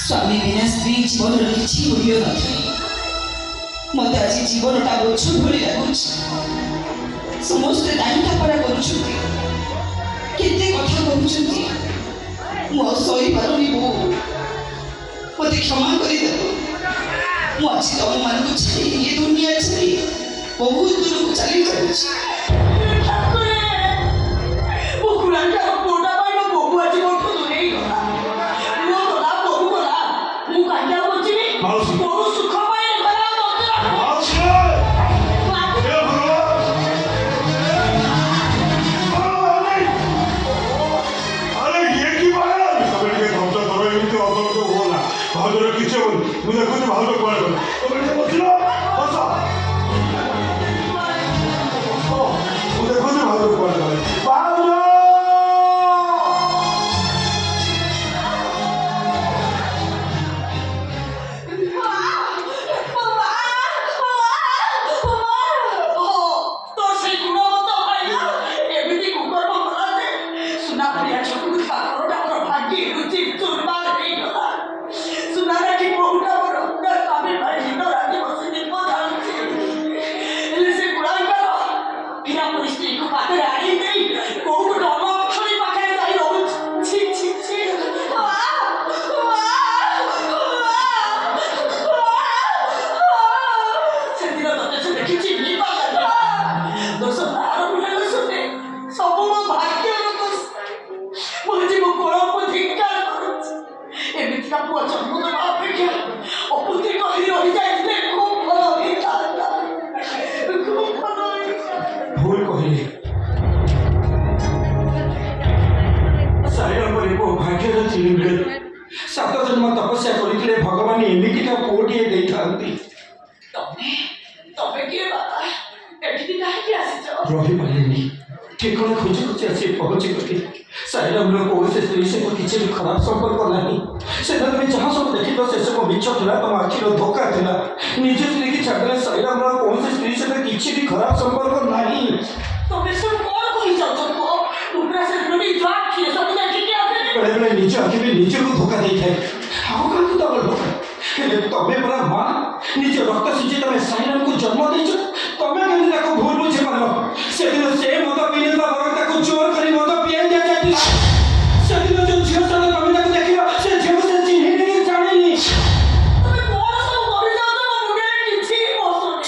ସ୍ୱାମୀ ବିନା ସ୍ତ୍ରୀ ଜୀବନର କିଛି ମୂଲ୍ୟ ନଥାଏ। ମତେ ଆଜି ଜୀବନଟା ବୋଝ ଭଳି ଲାଗୁଛି। ସମସ୍ତେ ଦାଇଁଟାପରା କରୁଛନ୍ତି, କେତେ କଥା କହୁଛନ୍ତି, ମୁଁ ଆଉ ସହିପାରୁନି। ବୋଉ ମତେ କ୍ଷମା କରିଦେବ। ମୁଁ ଆଜି ତମମାନଙ୍କୁ ଛାଡ଼ି ଏ ଦୁନିଆ ଛାଡ଼ି ବହୁତ ଦୂରକୁ ଚାଲି ଯାଉଛି। ମାଉସୀ ମାଉସୀ ହେ ଭଗବାନ ଆରେ ଇଏ କି ବାହାନ ତମେ ଟିକେ ଧୈର୍ଯ୍ୟ ଧର ଏମିତି ଅଧୈର୍ଯ୍ୟ ହୁଅ ନା ଭାଉଜର କିଛି ହବନି ମୁଁ ଦେଖୁଛି ଭାଉଜ କୁଆଡ଼େ ଗଲେ ତମେ ଟିକେ ବସିଲ ବସ ମୁଁ ଦେଖୁଛି ଭାଉଜ କୁଆଡ଼େ ଗଲେ ଭାଉଜ ভুল কহিলি ସାଇରା ପରେ ମୋ ଭାଗ୍ୟରେ ଥିଲି ବେଳେ 7 ଜନ୍ମ ତପସ୍ୟା କରିଥିଲେ ଭଗବାନ ଏମିତିକା ପୁଅଟିଏ ଦେଇଥାନ୍ତି। ରହିପାରିଲିନି ଠିକଣା ଖୋଜି ଖୋଜି ଆସି ପହଞ୍ଚିଗଲି। ସାଇରାମର କୌଣସି ସ୍ତ୍ରୀ ସହିତ କିଛି ବି ଖରାପ ସମ୍ପର୍କ ନାହିଁ। ସେଟା ତମେ ଯାହା ସବୁ ଦେଖିଲ ସେସବୁ ମିଛ ଥିଲା, ତମ ଆଖିର ଧୋକା ଥିଲା। ନିଜ ସ୍ତ୍ରୀକି ଛାଡ଼ିଦେଲେ ସାଇରାମର କୌଣସି ସ୍ତ୍ରୀ ସହିତ କିଛି ବି ଖରାପ ସମ୍ପର୍କ ନାହିଁ। ବେଳେବେଳେ ନିଜ ଆଖି ବି ନିଜକୁ ଧୋକା ଦେଇଥାଏ, ଆଉ କାହାକୁ ଦବ ଧୋକା? ହେଲେ ତମେ ପରା ମା, ନିଜ ରକ୍ତ ସିଝି ତମେ ସାଇରାମକୁ ଜନ୍ମ ଦେଇଛ। ତମେ କେମିତି ତାକୁ ଭୁଲ ବୁଝିପାରିଲ? ସେଦିନ ସେ ମଦ ପିଇନଥିଲା, ବରଂ ତାକୁ ଜୋର କରି ମଦ ପିଆଇ ଦିଆଯାଇଥିଲା। ସେଦିନ ଯୋଉ ଝିଅ ସହିତ ତମେ ତାକୁ ଦେଖିଲ, ସେ ଝିଅକୁ ସେ ଚିହ୍ନିନି କି ଜାଣିନି।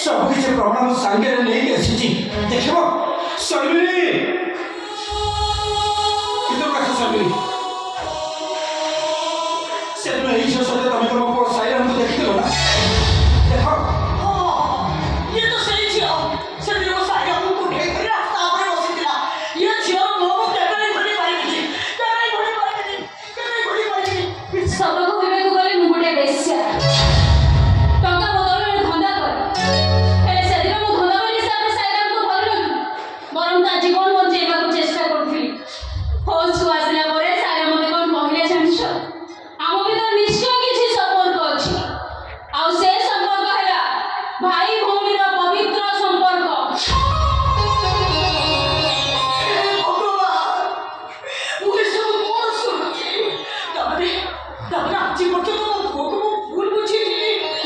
ସବୁ କିଛି ପ୍ରମାଣ ମୋ ସାଙ୍ଗରେ ନେଇକି ଆସିଛି, ଦେଖିବ। ଶର୍ମିଳୀ କିନ୍ତୁ କଥା ଶର୍ମିଳୀ, ସେଦିନ ଏଇ ଝିଅ ସହିତ ତମେ ତମ ପୁଅ ସାଇରାମକୁ ଦେଖିଥିଲ ନା? ଦେଖ ସବକୁ କହିବାକୁ ଗଲେ ମୁଁ ଗୋଟେ ବେଶ୍ୟା। ଟଙ୍କା ବଦଳରେ ଧନ୍ଦା କରେ। ହେଲେ ସେଦିନ ମୁଁ ଧନ୍ଦା ବୋଲି ହିସାବରେ ସାଇରାମକୁ ଧରିନଥିଲି, ବରଂ ତା ଜୀବନ ବଞ୍ଚେଇବାକୁ ଚେଷ୍ଟା କରୁଥିଲି। ହୋସ୍କୁ ଆସିଲା ପରେ ସାଇରାମ ମତେ କ'ଣ କହିଲେ ଜାଣିଛ? ଆମ ଭିତରେ ନିଶ୍ଚୟ କିଛି ସମ୍ପର୍କ ଅଛି, ଆଉ ସେ ସମ୍ପର୍କ ହେଲା ଭାଇ ଭଉଣୀର ପବିତ୍ର ସମ୍ପର୍କ।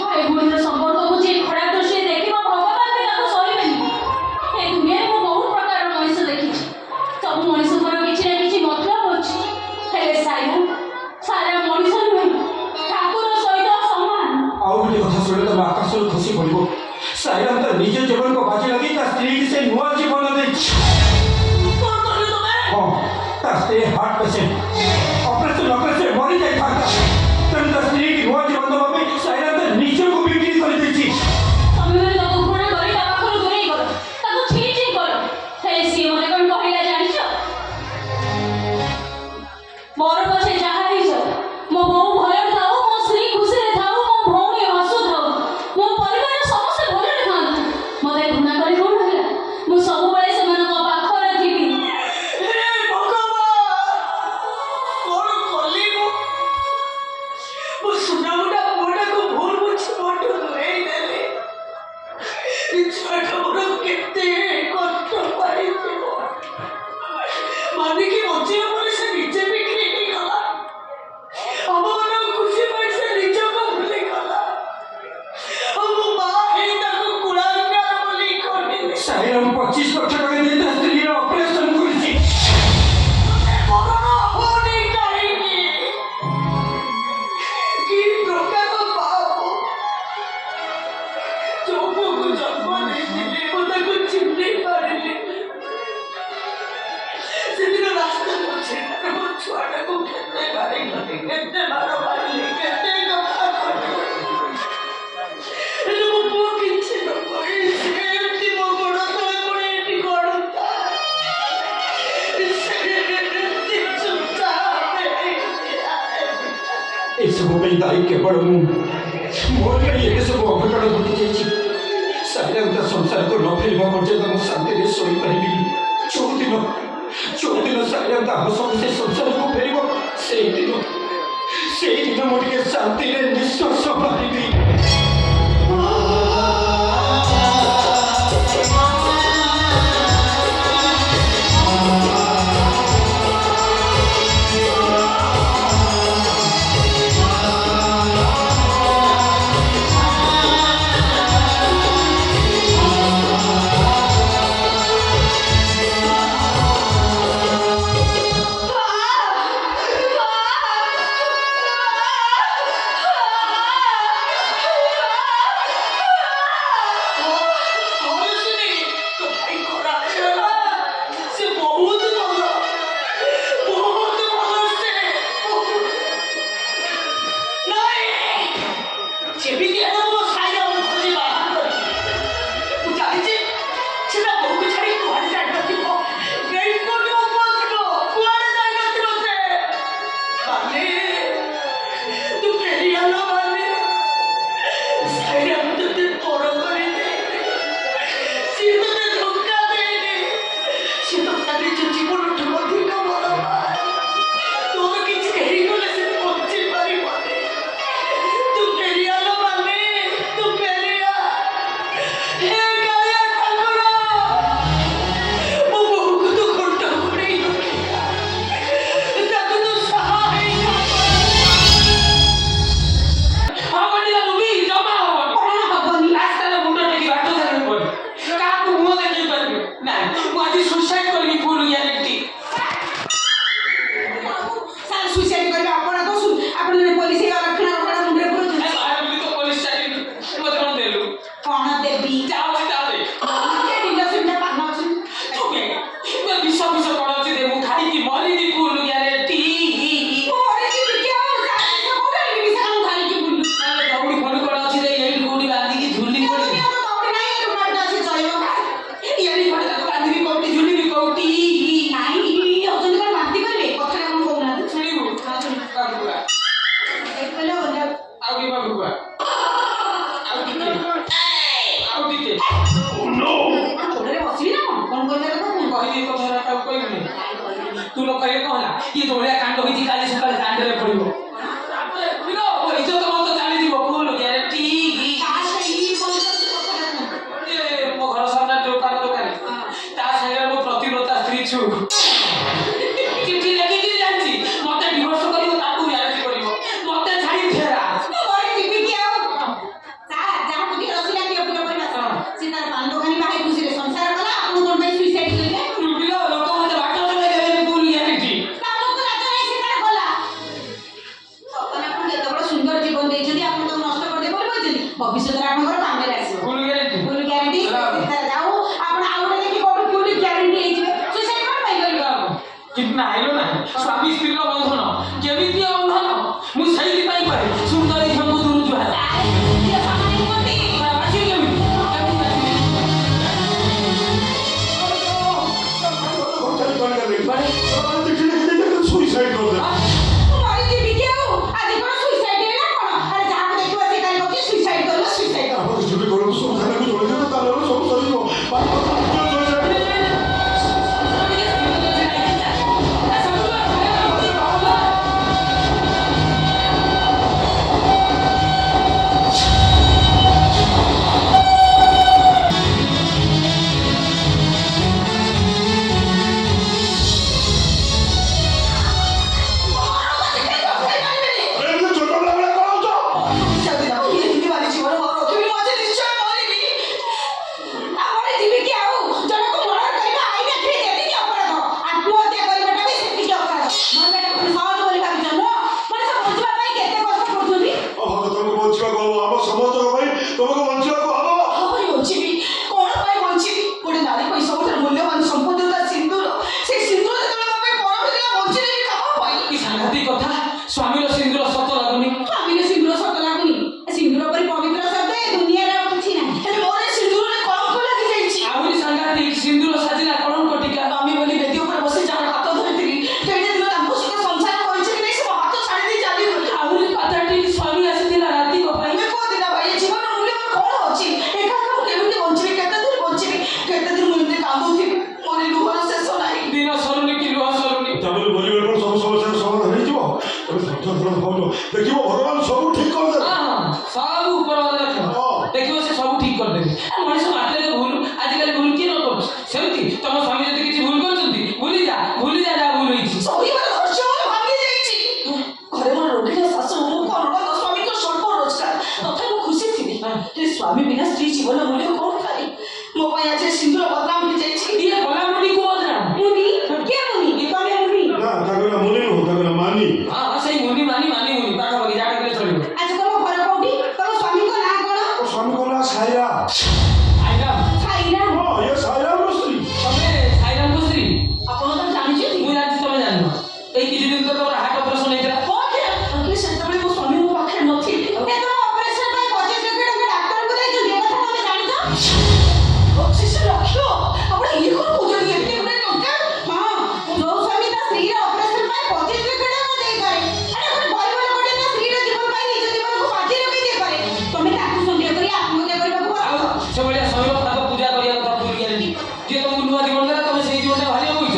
ଭାଇ ଭଉଣୀର ସମ୍ପର୍କକୁ ଯିଏ ଖରାପ ଦୃଷ୍ଟିରେ ଦେଖିବ, ଭଗବାନ ବି ତାକୁ ସହିବେନି। ଏ ଦୁନିଆରେ ମୁଁ ବହୁତ ପ୍ରକାରର ମଣିଷ ଦେଖିଛି, ସବୁ ମଣିଷଙ୍କର କିଛି ନା କିଛି ମତଲବ ଅଛି। ହେଲେ ସାରା ମଣିଷ ନୁହେଁ, ଠାକୁର ସହିତ ସମାନ। ଆଉ ଗୋଟେ କଥା ଶୁଣିଲେ ତମେ ଆକାଶରୁ ଖସି ପଡ଼ିବ। ସାଇରାମ ତା ନିଜ ଜୀବନକୁ ବାଜି ଲଗେଇ ତା ସ୍ତ୍ରୀକି ସେ ନୂଆ ଜୀବନ ଦେଇଛି। ହଁ, ତା ସ୍ତ୍ରୀ ହାର୍ଟ ପେସେଣ୍ଟ, ଅପରେସନ ନକଲେ ସେ ମରିଯାଇଥାନ୍ତା। ତେଣୁ ତା ସ୍ତ୍ରୀକି ନୂଆ ଜୀବନ ଦେବା ପାଇଁ ସାଇରାମ ତା ନିଜକୁ ବିକ୍ରି କରିଦେଇଛି। ତମେ ମାନେ ତାକୁ ଘୃଣା କରି ତା ପାଖରୁ ଦୂରେଇ ଗଲ, ତାକୁ ଛି ଛି କଲ। ହେଲେ ସିଏ ମତେ କ'ଣ କହିଲା ଜାଣିଛ? ମୋର ପଛେ ଯାହା ହେଇଯାଉ, ମୋ ବୋଉ ଭୟରେ ଥାଉ, ମୋ ସ୍ତ୍ରୀ ଖୁସିରେ ଥାଉ, ମୋ ଭଉଣୀ ହସୁଥାଉ, ମୋ ପରିବାର ସମସ୍ତେ ଭଲରେ ଥାଆନ୍ତୁ। ମତେ ଘୃଣା କରି କ'ଣ ହେଲା? ମୁଁ ସବୁବେଳେ ସେମାନଙ୍କ ପାଖରେ ଥିବି। ଖୁସି ପାଇଁ ସେ ନିଜକୁ ଭୁଲି ଗଲା। ମୋ ମା ହେଇନା କେତେ ମାଡ଼ ମାରିଲି କେତେ କଥା କହିଲି ହେଲେ ମୋ ପୁଅ କିଛି ନ କହି ସେ ଏମିତି ମୋ ଗୋଡ଼ ତଳେ ପଡ଼ି ଏଠି ଗଡ଼ୁଥା ସେ ଏମିତି ଚୁପଚାପ ଏସବୁ ପାଇଁ ଦାୟୀ କେବଳ ମୁଁ ମୋର ପାଇଁ ଏବେ ସବୁ ଅଘଟଣ ଘଟିଯାଇଛି। ସାଇରାଙ୍କ ସଂସାରକୁ ନ ଫେରିବା ପର୍ଯ୍ୟନ୍ତ ମୁଁ ଶାନ୍ତିରେ ଶୋଇପାରିବିନି। ଯୋଉଦିନ ସାଇରାଙ୍କ ଆମ ସବୁ ସେ ସଂସାରକୁ ଫେରିବ ସେଇଦିନ ମୁଁ ଟିକେ ଶାନ୍ତିରେ ନିଶ୍ୱାସ ମାରିବି। तू लोग कहे कौन है ये दोड़िया कांड होई थी काली सकाल कांड रे पड़िबो बिलो वो इज्जत मत चाली दिबो फूल ग्यारंटी ये मो घर सामने दुकान ता संगे मो प्रतिव्रता स्त्री छु चिठी लेके कि जानछि मते डिवोर्स करियो ताकू ग्यारंटी करियो मते छाड़ी फेरा ओरे टिपी के आओ ता जहां पुती रसिला के पुरो करबा से तार पान दोकानी बाहे खुशी रे संसार कला आपन कोन भाई सुसाइड करले बिलो लोक मते बाटा चले देबे फूल ग्यारंटी कामो को राजा नहीं से तार गला अपन आपन केते बड़ सुंदर जीवन देछथि आपन तो नष्ट कर दे बोल बोलथि भविष्य रे आपन घर काम रे आसी फूल ग्यारंटी फुल ग्यारंटी जाओ आपण आउडे देखि कोड फुल ग्यारंटी हेइछे सुसाइड कोन भाई करियो कितना आइलो ना स्वामी स्त्री रो बंधन केमिति बंधन मु सही पाई पाए सुंदरी हमको दूर जुहा ये सामान कोती बाकी केमिति सुइसाइड कर दे तुम्हारी टीवी के आओ आज कोन सुसाइड है ना कोन अरे जहां देखो से काली होती सुसाइड कर ଦେଖିବ ଭଗବାନ ସବୁ ଠିକ କରିଦେବେ। ହଁ ସବୁ ଉପର ଦେଖିବ ସେ ସବୁ ଠିକ କରିଦେବେ। ମଣିଷ ମାତ୍ରରେ ଭୁଲ ଆଜିକାଲି ଭୁଲ କିଏ ନ କରୁଛି ସେମିତି ତମ ସ୍ୱାମୀ ଯଦି କିଛି ଭୁଲ କରୁଛନ୍ତି ଭୁଲି ଯା ଯାହା ଭୁଲ ହେଇଛି। ପରିବାର ଖର୍ଚ୍ଚ ମୋର ଭାଙ୍ଗି ଯାଇଛି। ଘରେ ମୋର ରୋଗୀର ଶାଶୁ ମୁଁ କରୋନା ସ୍ୱାମୀଙ୍କ ସ୍ୱଳ୍ପ ରୋଜଗାର ତଥାପି ମୁଁ ଖୁସି ଥିଲି। ହେ ସ୍ୱାମୀ ବିନା ସ୍ତ୍ରୀ ଜୀବନ ମୂଲ୍ୟ କଣ ଥାଏ? ମୋ ପାଇଁ ଆଜି ସିନ୍ଦୁର ବଦନାମ ହେଇଯାଇଛି। ଇଏ ଗଲା ମୁନିକୁ ବଦନାମ। ମୁନି କିଏ ମୁନି? ତମେ ମୁନି? ନା ତାକୁ ନା ମୁନି ନୁହଁ, ତାକୁ ନା ମାନି। ହଁ ସେଇ ମୁନି ମାନି ମୁନି ପାଖାପାଖି ଯାହା କହିଲେ ଚଳିବ। ଆଚ୍ଛା ତମ ଘର କୋଉଠି? ତମ ସ୍ୱାମୀଙ୍କ ନାଁ କଣ? ସ୍ୱାମୀଙ୍କ ନାଁ ସାଇରା। ସାଇରାମ। ସାଇରାମ। ହଁ ଇଏ ସାଇରାମର ସ୍ତ୍ରୀ। ତମେ ସାଇରାମଙ୍କ ସ୍ତ୍ରୀ? ଆପଣ ତ ଜାଣିଛନ୍ତି? ମୁଁ ଜାଣିଛି ତମେ ଜାଣିନ। ଏଇ କିଛି ଦିନ ତ ତମର ହାର୍ଟ ଅପରେସନ ହେଇଥିଲା। ସେତେବେଳେ ମୋ ସ୍ୱାମୀ ମୋ ପାଖରେ ନଥିଲେ। ତମ ଅପରେସନ ପାଇଁ 25 ଲକ୍ଷ ଟଙ୍କା ଡାକ୍ତରଙ୍କୁ ଦେଇଛନ୍ତି ଏ କଥା ତମେ ଜାଣିଛ? 25 ଲକ୍ଷ? ଆପଣ ଇଏ କଣ କହୁଛନ୍ତି? ଏତେ ଗୁଡ଼େ ଟଙ୍କା? ହଁ ଯୋଉ ସ୍ୱାମୀ ତା ସ୍ତ୍ରୀର ଅପରେସନ ପାଇଁ 25 ଲକ୍ଷ ଟଙ୍କା ଦେଇପାରେ ଆରେ ଗୋଟେ ଗରିବ ଲୋକଟେ ତା ସ୍ତ୍ରୀର ଜୀବନ ପାଇଁ ନିଜ ଜୀବନକୁ ବାଜି ରଖି ଦେଇପାରେ। ତମେ ତାକୁ ସନ୍ଦେହ କରି ଆତ୍ମହତ୍ୟା କରିବାକୁ ଆଉ ସେଭଳିଆ ଶୈବ ତାଙ୍କ ପୂଜା କରିବା କଥା ଭୁଲ ଗ୍ୟାରେଣ୍ଟି। ଯିଏ ତମକୁ ନୂଆ ଜୀବନ ଦେଲା ତମେ ସେଇ ଜୀବନଟା ଭାରିବା ବୁଝଛ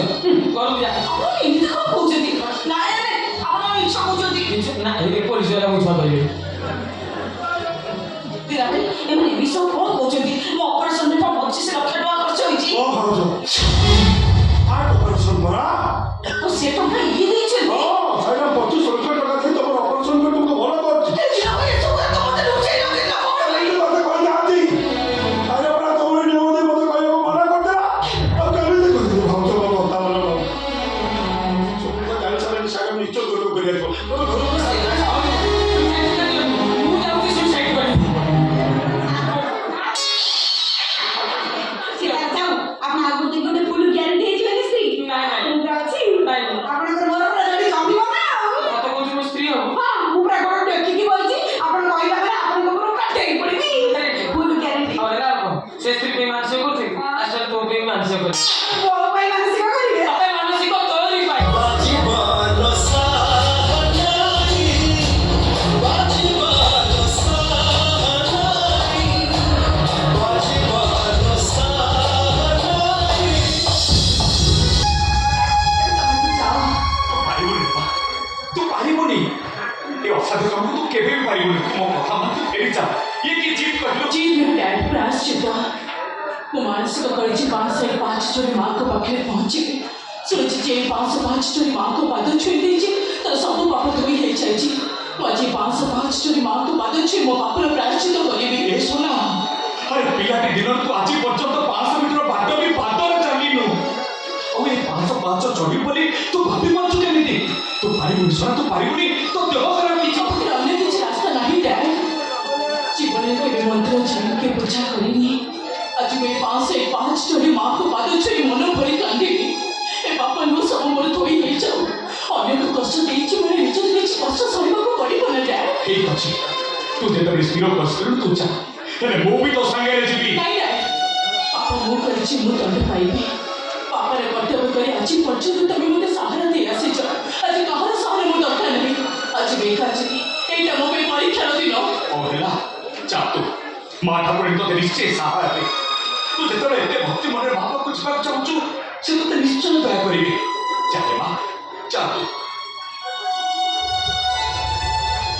ଘରକୁ ଯା। ଆପଣ ଏମିତି କଣ କହୁଛନ୍ତି? ନାଇଁ ଆପଣ ମିଛ କହୁଛନ୍ତି। ନା ଏ ପୋଲିସ ବାଲା ବୁଝ କହିଲେ ଏମାନେ ବିଷ କଣ କହୁଛନ୍ତି? ମୋ ଅପରେସନରେ 25 ଲକ୍ଷ ଟଙ୍କା ଖର୍ଚ୍ଚ ହେଇଛି। ଓ ଭାଉଜ ହାର୍ଟ ଅପରେସନ ପରା। ସେ ଟଙ୍କା ଇଏ ଦେଇଛନ୍ତି? ହଁ ସାଇରା 25 ଲକ୍ଷ ଟଙ୍କା ଦେଇ ତମର ଅପରେସନ କରି ତୁମକୁ ଭଲ କରିଛି। ମତେ କହିନାହାନ୍ତି ସାଇରା ପରା ତମର ନିୟମ ଦେଇ ମତେ କହିବାକୁ ମନା କରିଦେଲା। ଆଉ କେମିତି କହିଥିଲି ଭାଉଜ ମୋ କଥା ମନେ ସବୁ ତ ଜାଣି ସାରିଲାଣି ସାଇରା ନିଶ୍ଚୟ କରିବାକୁ କରିବାକୁ ତମେ ଘରକୁ ମୁଁ ଯାଉଛି ସୁଇସାଇଡ୍ କରିବି। ଆପଣ ଆଗରୁ ଗୋଟେ ଫୁଲ ଗ୍ୟାରେଣ୍ଟି ହେଇଯିବେ କି ସ୍ତ୍ରୀ? ନାଇଁ ନାଇଁ ମୁଁ ପୁରା ଅଛି। ନାଇଁ ଆପଣଙ୍କର ମୋର ପୁରା ଯଦି ଜମିବ ନା ଆଉ। ମତେ କହୁଛି ମୋ ସ୍ତ୍ରୀ ହବ। ହଁ ମୁଁ ପୁରା ଗୋଡ଼ ଟେକିକି ବଇଛି। ଆପଣ କହିଲା ବେଳେ ଆପଣଙ୍କ ଉପରୁ କାଟେଇ ପଡ଼ିବି। ଫୁଲ ଗ୍ୟାରେଣ୍ଟି। ଆଉ ହେଲା କଣ ସେ ସ୍ତ୍ରୀ ପାଇଁ ମାନସିକ କରୁଛି ଆସିଲେ ତୋ ପାଇଁ ମାନସିକ କରୁଛି। ମୋ ପାଇଁ ମାନସିକ କରିବେ? ତମେ ମାନସିକ ତୋରି ପାଇଁ। ତୁ ପାରିବୁନି ଏ ଅସାଧୁ କାମକୁ ତୁ କେବେ ବି ପାରିବୁନି। ମୋ କଥା ମାନ ତୁ ଫେରି ଯା। ଇଏ କି ଜିଦ୍ କରିଲୁ? जी मेरे डैड प्रायश्चित ମୁଁ ମାନସିକ କରିଛି 505 ଚୋରି ମାଙ୍କ ପାଖରେ ପହଞ୍ଚିବି। ଶୁଣିଛି ଯେ 505 ଚୋରି ମାଙ୍କ ପାଦ ଛୁଇଁ ଦେଇଛି ତାର ସବୁ ପାପ ଧୋଇ ହେଇଯାଇଛି। ମୁଁ ଆଜି 505 ଚୋରି ମାଙ୍କ ପାଦ ଛୁଇଁ ମୋ ପାପର ପ୍ରାୟଶ୍ଚିତ କରିବି। ଏ ଶୁଣ ଆରେ ପିଲାଟି ଦିନରୁ ତୁ ଆଜି ପର୍ଯ୍ୟନ୍ତ 500 ମିଟର ବାଟ ବି ପାଦରେ ଚାଲିନୁ। ଆଉ ଏ 505 ଚଢି ବୋଲି ତୁ ଭାବି ପାରୁଛୁ କେମିତି? ତୁ ପାରିବୁନି ଶୁଣ ତୁ ପାରିବୁନି। ତୋ ଦେହ ଖରାପ କିଛି ପାଖରେ ଅନ୍ୟ କିଛି ରାସ୍ତା ନାହିଁ ଡ୍ୟାଡ୍। ଜୀବନରେ କେବେ ମନ୍ଦିର ଯାଇକି ପୂଜା କରିନି। ଆଜି ମୁଁ 505 ଚୋରି ମାଙ୍କ ପାଦ ଛୁଇଁ ମନ ଭରି କାନ୍ଦିବି। ଏ ବାପା ନୁହ ସବୁ ମୋର ଧୋଇ ହେଇଯାଉ। ଅନ୍ୟକୁ କଷ୍ଟ ଦେଇଛି ମାନେ ନିଜକୁ କିଛି କଷ୍ଟ ସହିବାକୁ ପଡ଼ିବ ନା ଡ୍ୟାଡ୍। ଠିକ ଅଛି ତୁ ଯେତେବେଳେ ସ୍ଥିର କରିଥିଲୁ ତୁ ଯା ହେଲେ ମୁଁ ବି ତୋ ସାଙ୍ଗରେ ଯିବି। ନାଇଁ ଡ୍ୟାଡ୍ ପାପ ମୁଁ କରିଛି ମୁଁ ଦଣ୍ଡ ପାଇବି। ପାପର କର୍ତ୍ତବ୍ୟ କରି ଆଜି ପର୍ଯ୍ୟନ୍ତ ତମେ ମୋତେ ସାହାରା ଦେଇ ଆସିଛ। ଆଜି କାହାର ସାହାରା ମୁଁ ଦରକାର ନାହିଁ। ଆଜି ବେକାର ଯିବି। ଏଇଟା ମୋ ପାଇଁ ପରୀକ୍ଷାର ଦିନ। ଓ ହେଲା ଯା ତୁ ମା ଠାକୁରାଣୀ ତୋତେ ନିଶ୍ଚୟ ସାହାରା ଦେବେ। ତୁ ଯେତେବେଳେ ଏତେ ଭକ୍ତି ମନରେ ଭାବକୁ ଯିବାକୁ ଚାହୁଁଛୁ ସେ ତୋତେ ନିଶ୍ଚୟ ଦୟା କରିବେ। ଚାଲେ ମା ଯା ତୁ।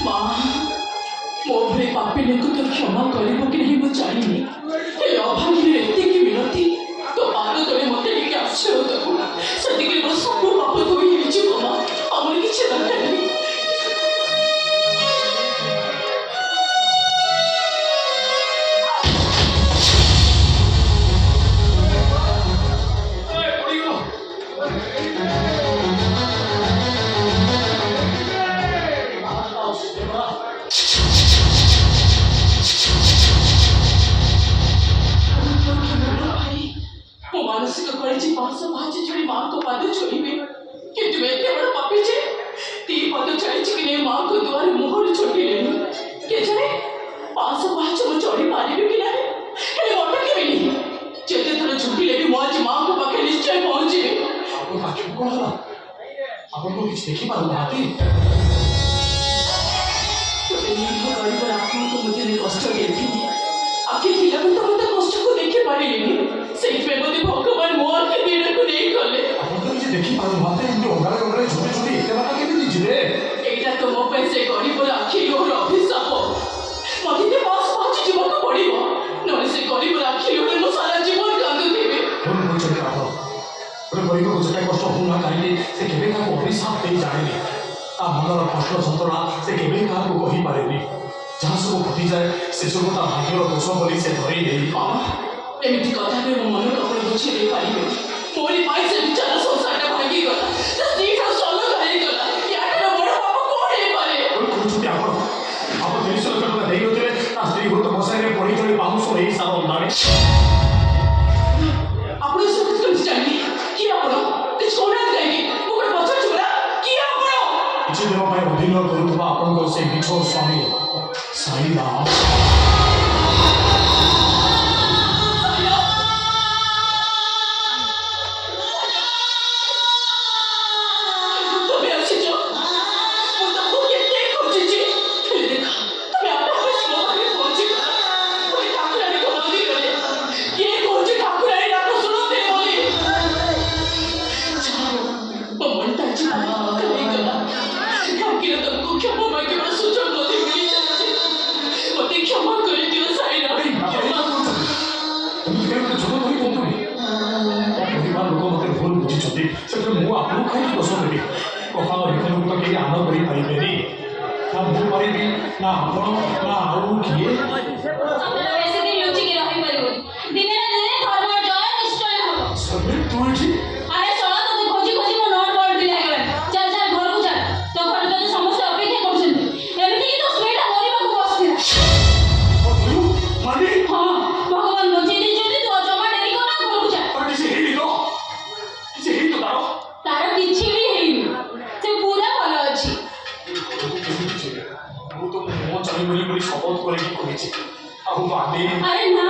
ମା ମୋ ଭଳି ପାପିନୀକୁ ତ କ୍ଷମା କରିବ କି ନାହିଁ ମୁଁ ଜାଣିନି। ହେଲେ ଅଭାଗୀର ଏତିକି ମିନତି ତୋ ପାଦ ତଳେ ମୋତେ ଟିକେ ଆଶ୍ରୟ ଦେବୁ। ସେତିକି ମୋର ସବୁ ପାପ ଧୋଇ ହେଇଯିବ ମା। ଆମର କିଛି ଦରକାର ନାହିଁ। ମୁଁ ମାନସିକ କରିଛି 505 ଚୋରି ମାଙ୍କ ପାଦ ଛୁଇଁବି। କିନ୍ତୁ ଏତେ ବଡ଼ ପାପି ଯେ 3 ପାଦ ଛାଡ଼ିଛି କି ନାହିଁ ମାଙ୍କ ଦୁଆର ମୁହଁରୁ ଛୁଟିଲେନି। କେଜାଣି 505 ମୁଁ ଚଢ଼ି ପାରିବି କି ନାହିଁ। ହେଲେ ଅଟକିବିନି। ଯେତେ ଥର ଛୁଟିଲେ ବି ମୁଁ ଆଜି ମାଙ୍କ ପାଖେ ନିଶ୍ଚୟ ପହଞ୍ଚିବି। ଆପଣ ପାଖକୁ କଣ ହେଲା? ଆପଣ କିଛି ଦେଖିପାରୁନାହାନ୍ତି? ଗରିବର ଆତ୍ମାକୁ ମୁଁ ଦିନେ କଷ୍ଟ ଦେଇଥିଲି। ଆଖି ଥିଲା ବି ତ ମୋତେ କଷ୍ଟକୁ ଦେଖିପାରିଲିନି। ସେଇଥିପାଇଁ ମୋତେ ଭଗବାନ ମୋ ଆଖି ଦିନକୁ ନେଇଗଲେ। ଆପଣ ତ କିଛି ଦେଖିପାରୁନାହାନ୍ତି। ଏମିତି ଅଙ୍ଗାରେ ଅଙ୍ଗାରେ ଝୁଲି ଝୁଲି ଏତେ ବାଟ କେମିତି ଯିବେ? ଏଇଟା ତ ତୁମ ପାଇଁ ସେ ଗରିବର ଆଖି ଲୁହର ଅଭିଶାପ ମୋତେ ବସ୍ ପହଞ୍ଚି ଯିବାକୁ ପଡ଼ିବ ନହେଲେ ସେ ଗରିବର ଆଖି ଲୁହରେ ମୁଁ ସାରା ଜୀବନ କାନ୍ଦୁଥିବି ଭୁଲ କରୁଛନ୍ତି ଆପଣ ଗୋଟେ ଗରିବକୁ ଯେତେ କଷ୍ଟ ହଉନା କାହିଁକି ସେ କେବେ କାହାକୁ ଅଭିଶାପ ଦେଇ ଜାଣିନି ତା ମନର କଷ୍ଟ ଯନ୍ତ୍ରଣା ସେ କେବେ କାହାକୁ କହିପାରେନି ଯାହା ସବୁ ଘଟିଯାଏ ସେସବୁ ତା ଭାଗ୍ୟର ଦୋଷ ବୋଲି ସେ ଧରେଇ ନେଇ ଏମିତି କଥା ବି ମୋ ମନକୁ ଆପଣ ବୁଝି ଦେଇପାରିବେ ମୋରି ପାଇଁ ସେ ବିଚାର ସଂସାରଟା ଭାଙ୍ଗିଗଲା ତା ସ୍ତ୍ରୀଠାରୁ ଅଲଗା ହେଇଗଲା ୟାଠାରୁ ବଡ଼ ପାପ କ'ଣ ହେଇପାରେ ଭୁଲ କରୁଛନ୍ତି ଆପଣ 30 ଲକ୍ଷ ଟଙ୍କା ଦେଇନଥିଲେ ତା ସ୍ତ୍ରୀ ହୁଏତ ମଶାଇରେ ପଡ଼ି ଚଳି ବାଉଁଶ ହେଇ ସାର ଅନ୍ଧାରେ ଆପଣ ଏସବୁ କିଛି କେମିତି ଜାଣିଲେ କିଏ ଆପଣ କିଛି କହୁନାହାନ୍ତି କାହିଁକି ମୁଁ ଗୋଟେ ପଚାରୁଛି ପରା କିଏ ଆପଣ କିଛି ଦିନ ପାଇଁ ଅଭିନୟ କରୁଥିବା ଆପଣଙ୍କ ସେ ମିଛ ସ୍ୱାମୀ ସାଇରାମ ତମେ ଆସିଛ ମୁଁ ତମକୁ କେତେ ଖୋଜିଛି ହେଲେ ଦେଖ ତମେ ଆପେ ଆପେ ମୋ ପାଖରେ ପହଞ୍ଚିଗଲ ଗୋଟେ ଠାକୁରାଣୀଙ୍କ ମନ୍ଦିରରେ କିଏ କହୁଛି ଠାକୁରାଣୀ ଡାକ ଶୁଣନ୍ତେ ବୋଲି ମୋ ମନଟା ଆଜି ହାଲକା ହେଇଗଲା କାହିଁକିନା ତମକୁ କ୍ଷମା ମାଗିବାର ସୁଯୋଗ ମୋତେ ମିଳିଯାଇଛି ମୋତେ କ୍ଷମା କରିଦିଅ ସାଇରାମ କ୍ଷମା ପରିବାର ଲୋକ ମୋତେ ଭୁଲ ବୁଝିଛନ୍ତି ସେଥିରେ ମୁଁ ଆପଣଙ୍କୁ କାହିଁକି ଦୋଷ ଦେବି କପାଳ ଲେଖନକୁ ତ କେହି ଆନ କରିପାରିବେନି ନା ମୁଁ ପାରିବି ନା ଆପଣ ନା ଆଉ କିଏ ସତରେ ବେଶୀ ଦିନ ଲୁଚିକି ରହିପାରିବୁନି ଦିନେ ନା ଦିନେ ଧର୍ମ ଜୟ ନିଶ୍ଚୟ ହବ ସମୀର ତୁ ଏଠି ଆରେ ଶଳା ତୋତେ ଖୋଜି ଖୋଜି ମୋ ନଟ ବଡ଼ ଦିନ ହେଇଗଲାଣି ଚାଲ ଚାଲ ଘରକୁ ଚାଲ ତୋ ଘରେ ତୋତେ ସମସ୍ତେ ଅପେକ୍ଷା କରୁଛନ୍ତି ଏମିତିକି ତୋ ସ୍ତ୍ରୀଟା ମରିବାକୁ ବସିଥିଲା ମାନେ ହଁ ଭଗବାନ ବଞ୍ଚେଇ ଦେଇଛନ୍ତି ତୁ ଜମା ଡେରି କର ଘରକୁ ଚାଲ କିଛି ହେଇନି ତ କିଛି ହେଇନି ତ ତାର କିଛି ବି ହେଇନି ସେ ପୁରା ଭଲ ଅଛି ମୁଁ ତ ମୋ ଚାହିଁବନି ବୋଲି ଶପଥ କରିକି କହିଛି ଆଉ ବାଦେ ଆରେ ନା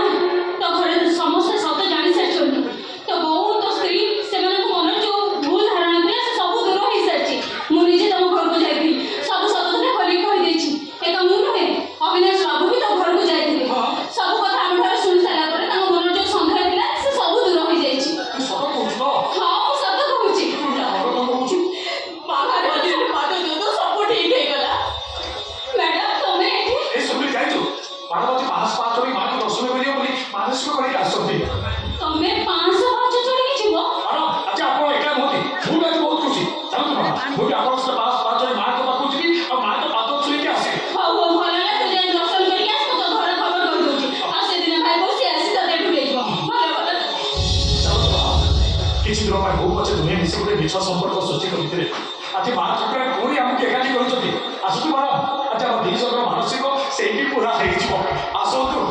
ତୋ ଘରେ ତ ସମସ୍ତେ ସତ ଜାଣି ସାରିଛନ୍ତି ତୋ ବୋଉ ତୋ ସ୍ତ୍ରୀ ସେମାନଙ୍କ ମନରେ ଯୋଉ ଭୁଲ ଧାରଣା ଥିଲା ସେ ସବୁ ଦୂର ହେଇସାରିଛି ମୁଁ ନିଜେ ତମ ଘରକୁ ଯାଇଥିଲି ସବୁ ସତ କଥା ଖୋଲିକି କହିଦେଇଛି ଏକା ମୁଁ ନୁହେଁ ଅବିନାଶ ବାବୁ ବି ତୋ ଘରକୁ ଯାଇଥିଲେ ସବୁ କଥା ଆମ ଠାରୁ ଶୁଣି ସାରିଲା ପରେ ତାଙ୍କ ମନରେ ଯୋଉ ସନ୍ଦେହ ଥିଲା ସେ ସବୁ ଦୂର ହେଇଯାଇଛି ସତ କହୁଛୁ ତ ହଁ ମୁଁ ସତ କହୁଛି କହୁଛୁ ବାହାରେ ମନ୍ଦିରରେ ପାଦ ଦିଅନ୍ତୁ ସବୁ ଠିକ ହେଇଗଲା ମ୍ୟାଡାମ ତମେ ଏଠି ଏ ସମୀର ଯାଇଛୁ ପାର୍ବତୀ ପାହାସ ପାହାଚ କରି ମାଆକୁ ଦର୍ଶନ କରିବ ବୋଲି ମାନସିକ କରିକି ଆସିଛନ୍ତି ତମେ 500 ପାହାଚ ଚଢ଼ିକି ଯିବ ମ୍ୟାଡ଼ାମ ଆଜି ଆପଣ ଏକା ନୁହନ୍ତି ମୁଁ ବି ଆଜି ବହୁତ ଖୁସି ଜାଣନ୍ତୁ ମ୍ୟାଡ଼ାମ ମୁଁ ବି ଆପଣଙ୍କ ସହିତ ପାହାସ ପାହାଚ କରି ମାଆଙ୍କ ପାଖକୁ ଯିବି ଆଉ ମାଆଙ୍କ ପାଦ ଛୁଇଁକି ଆସିବି ହଉ ହଉ ଭଲ ହେଲା ତୁ ଯାଇ ଦର୍ଶନ କରିକି ଆସ ତୋ ଘରେ ଖବର କରିଦଉଛି ଆଉ ସେଦିନ ଭାଇ ବୋଉ ସିଏ ଆସି ତତେ ଏଠୁ ନେଇଯିବ ଭଲ ଭଲ କିଛି ଦିନ ପାଇଁ ବୋଉ ପଛେ ଦୁହେଁ ମିଶି ଗୋଟେ ମିଛ ସମ୍ପର୍କ ସୃଷ୍ଟି କରିଥିଲେ ଆଜି ମା ଠାକୁରାଣୀ ପୁଣି ଆମକୁ ଏକାଠି କରୁଛନ୍ତି ଆସନ୍ତୁ ମ୍ୟାଡ଼ାମ ଆଜି ଆମ ଦୁଇ ଜଣର ମାନସିକ ସେଇଠି ପୁରା ହେଇଯିବ ଆସନ୍ତୁ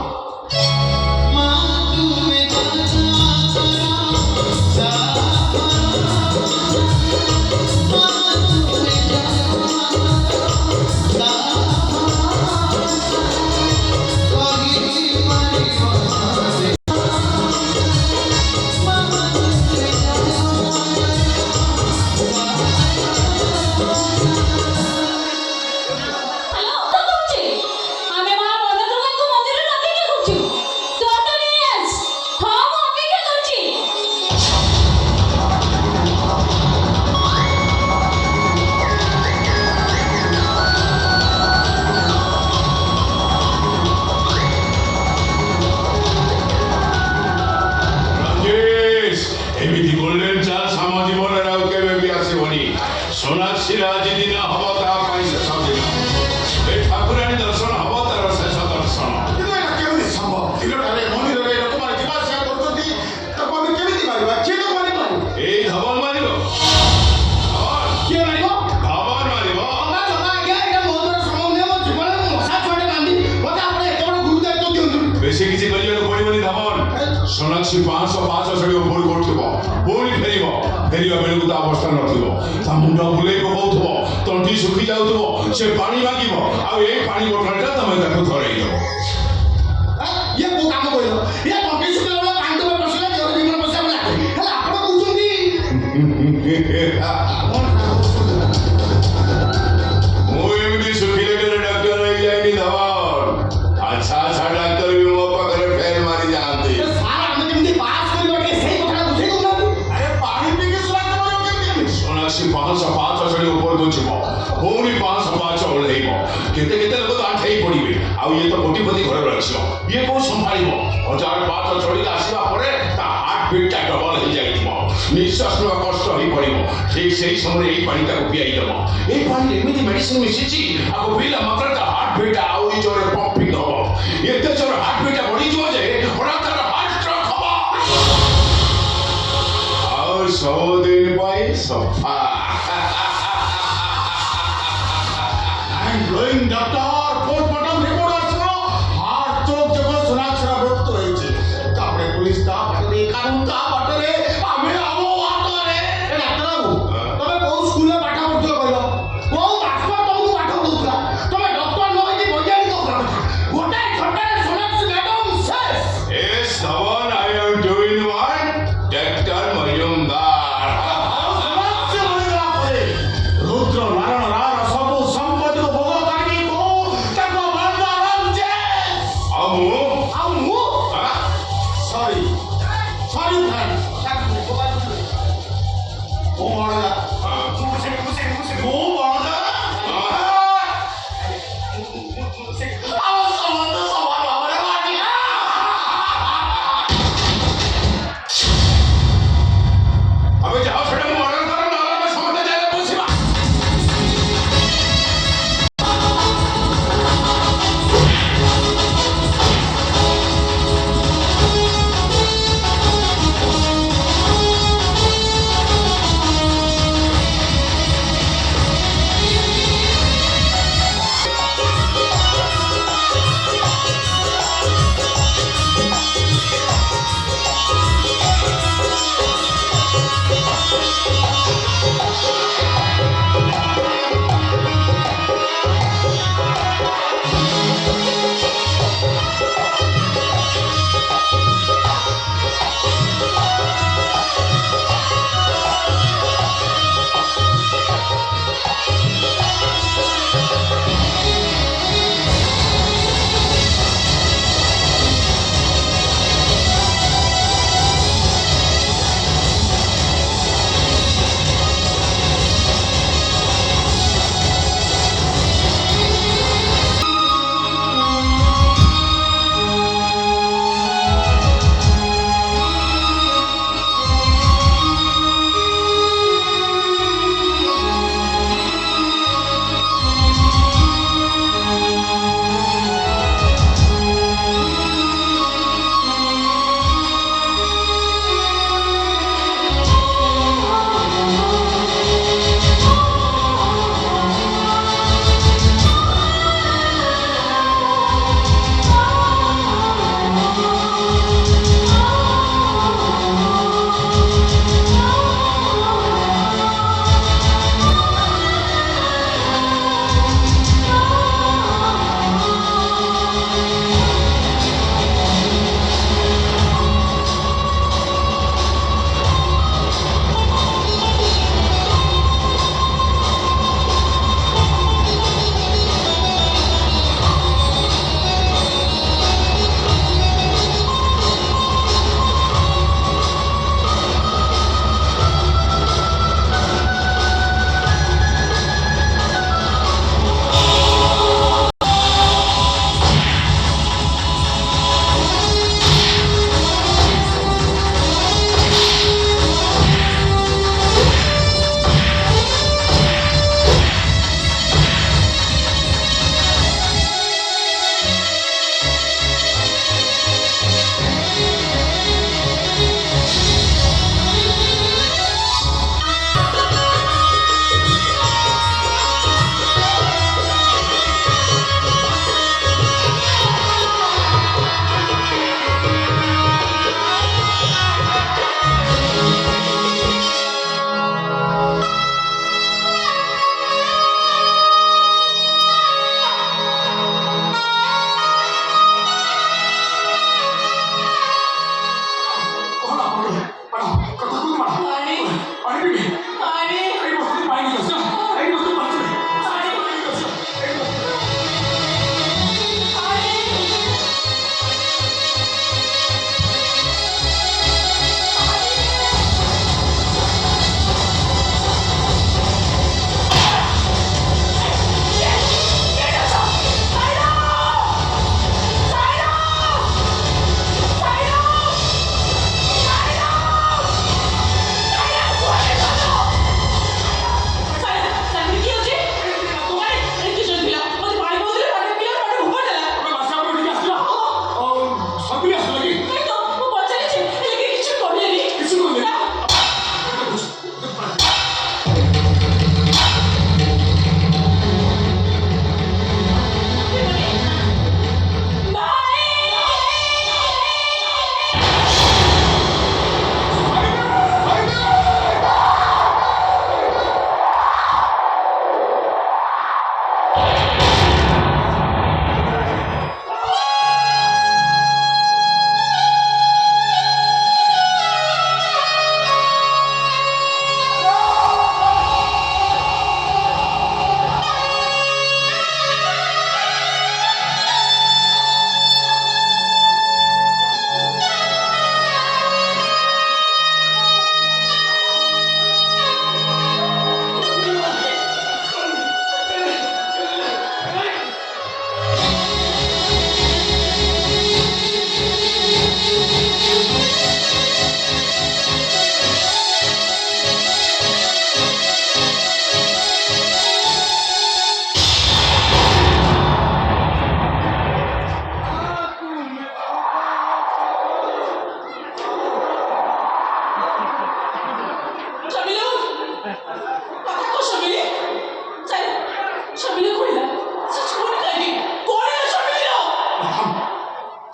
ହ୍ୟାଲୋ ତ କହୁଛି ଆମେ ମା ବନଦୁର୍ଗାଙ୍କୁ ମନ୍ଦିରରେ ଅପେକ୍ଷା କରୁଛୁ ତୁ ଅଟୋ ନେଇ ଆସ ହଁ ମୁଁ ଅପେକ୍ଷା କରୁଛି রাজেশ এমিতি গোল্ডেন চান্স ଆମ ଜୀବନରେ ଆଉ କେବେ ବି ଆସିବନି ସୋନାକ୍ଷୀର ଆଜି ଦିନ ହବ ତା ପାଇଁ ଶେଷ ଦିନ ଏ ଠାକୁରାଣୀ ଦର୍ଶନ ହବ ତାର ଶେଷ ଦର୍ଶନ କିନ୍ତୁ ଏଇଟା କେମିତି ସମ୍ଭବ ଦିନଟାରେ ମନ୍ଦିରରେ ଲୋକମାନେ ଯିବା ଆସିବା କରୁଛନ୍ତି ତାକୁ ଆମେ କେମିତି ମାରିବା କିଏ ତାକୁ ମାରିପାରିବ ଏଇ ଧବନ ମାରିବ କିଏ ମାରିବ ଧବନ ମାରିବ ନା ଆଜ୍ଞା ଏଇଟା ମୋ ଦ୍ୱାରା ସମ୍ଭବ ନୁହେଁ ମୋ ଜୀବନରେ ମୁଁ ମଶା ଛୁଆଟେ କାନ୍ଦି ମୋତେ ଆପଣ ଏତେ ବଡ଼ ଗୁରୁ ଦାୟିତ୍ୱ ଦିଅନ୍ତୁ ବେଶୀ କିଛି କରିବାକୁ ପଡ଼ିବନି ଧବନ ସୋନାକ୍ଷୀ 500 ଛାଡ଼ି ଉପରକୁ ଉଠିବ ପୁଣି ଫେରିବା ବେଳକୁ ତା ଅବସ୍ଥା ନଥିବ ତା ମୁଣ୍ଡ ବୁଲେଇ ପକାଉଥିବ ତଣ୍ଟି ଶୁଖି ଯାଉଥିବ ସେ ପାଣି ମାଗିବ ଆଉ ଏଇ ପାଣି ବୋତଲଟା ତମେ ତାକୁ ଧରେଇ ଦବ ଇଏ କୋଉ କାମ କରିବ ଇଏ କଣ୍ଟି ଶୁଖିଲା ବେଳେ ପାଣି ଟୋପେ ପଶିଲା ଦେହର ଜୀବନ ପଶିବାକୁ ଲାଗେ ହେଲେ ଆପଣ କହୁଛନ୍ତି ମୁଁ ଏମିତି ଶୁଖିଲେ କେବେ ଡାକ୍ତର ହେଇଯାଇନି ଧବନ ଆଚ୍ଛା ଡାକ୍ତର ବି ମୋ ପାଖରେ ଫେଲ ମାରି ଯାଆନ୍ତି ସାର୍ ଆମେ କେମିତି ପାସ୍ କରିବା ଟିକେ ସେଇ କଥାଟା ବୁଝେଇ ଦଉନାହାନ୍ତି ଆରେ ପାଣି ପିଇକି ସୁରାଗ କରିବ କେମିତି ସୋନାକ୍ଷୀ 500 ଛାଡ଼ି ଉପରକୁ ଯିବ ପୁଣି 500 କେତେ କେତେ ଲୋକ ତ ଆଣ୍ଠେଇ ପଡ଼ିବେ ଆଉ ଇଏ ତ କୋଟିପତି ଘରେ ରହିଛ ଇଏ କୋଉ ସମ୍ଭାଳିବ 1005 ଚଢ଼ିକି ଆସିବା ପରେ ତା ହାର୍ଟ ବିଟ୍ଟା ଡବଲ ହେଇଯାଇଥିବ ନିଶ୍ୱାସ ନେବା କଷ୍ଟ ହେଇପଡ଼ିବ ଠିକ୍ ସେଇ ସମୟରେ ଏଇ ପାଣିଟାକୁ ପିଆଇ ଦେବ ଏଇ ପାଣିରେ ଏମିତି ମେଡିସିନ ମିଶିଛି ଆଉ ପିଇଲା ମାତ୍ରେ ତା ହାର୍ଟ ବିଟ୍ଟା ଆହୁରି ଜୋରରେ ପମ୍ପିଂ ହବ ଏତେ ଜୋର ହାର୍ଟ ବିଟ୍ଟା ବଢ଼ିଯିବ ଯେ ହଠାତ୍ ତାର ହାର୍ଟ ଷ୍ଟ୍ରୋକ୍ ହବ ଆଉ ସବୁଦିନ ପାଇଁ ସଫା ব্লোয়িং ডক্টর পোস্টমর্টম রিপোর্ট আসলো হার্ট চোখ যখন শোনাছড়া রক্ত হয়েছে তারপরে পুলিশ তা বাটরে কারণ তা বাটরে আমি আমো বাটরে এ ডাক্তারবাবু তবে কোন স্কুলে পাঠ পড়ুছিল কইল কোন মাস্টার তোমাকে পাঠ দউতলা তবে ডক্টর নয় কি বৈজ্ঞানিক কথা গোটাই ঘন্টায় শোনাছ ম্যাডাম শেষ Yes, Dhawan, I am doing what? Dr. Majumdar. শোনাচ্ছে বলিলা পরে রুদ্র নারায়ণ রার সবু সম্পত্তি ভোগ করি কো তাকে বান্দা রামছে Amu? আমু Huh? সরি সরি ফ্রেন্ড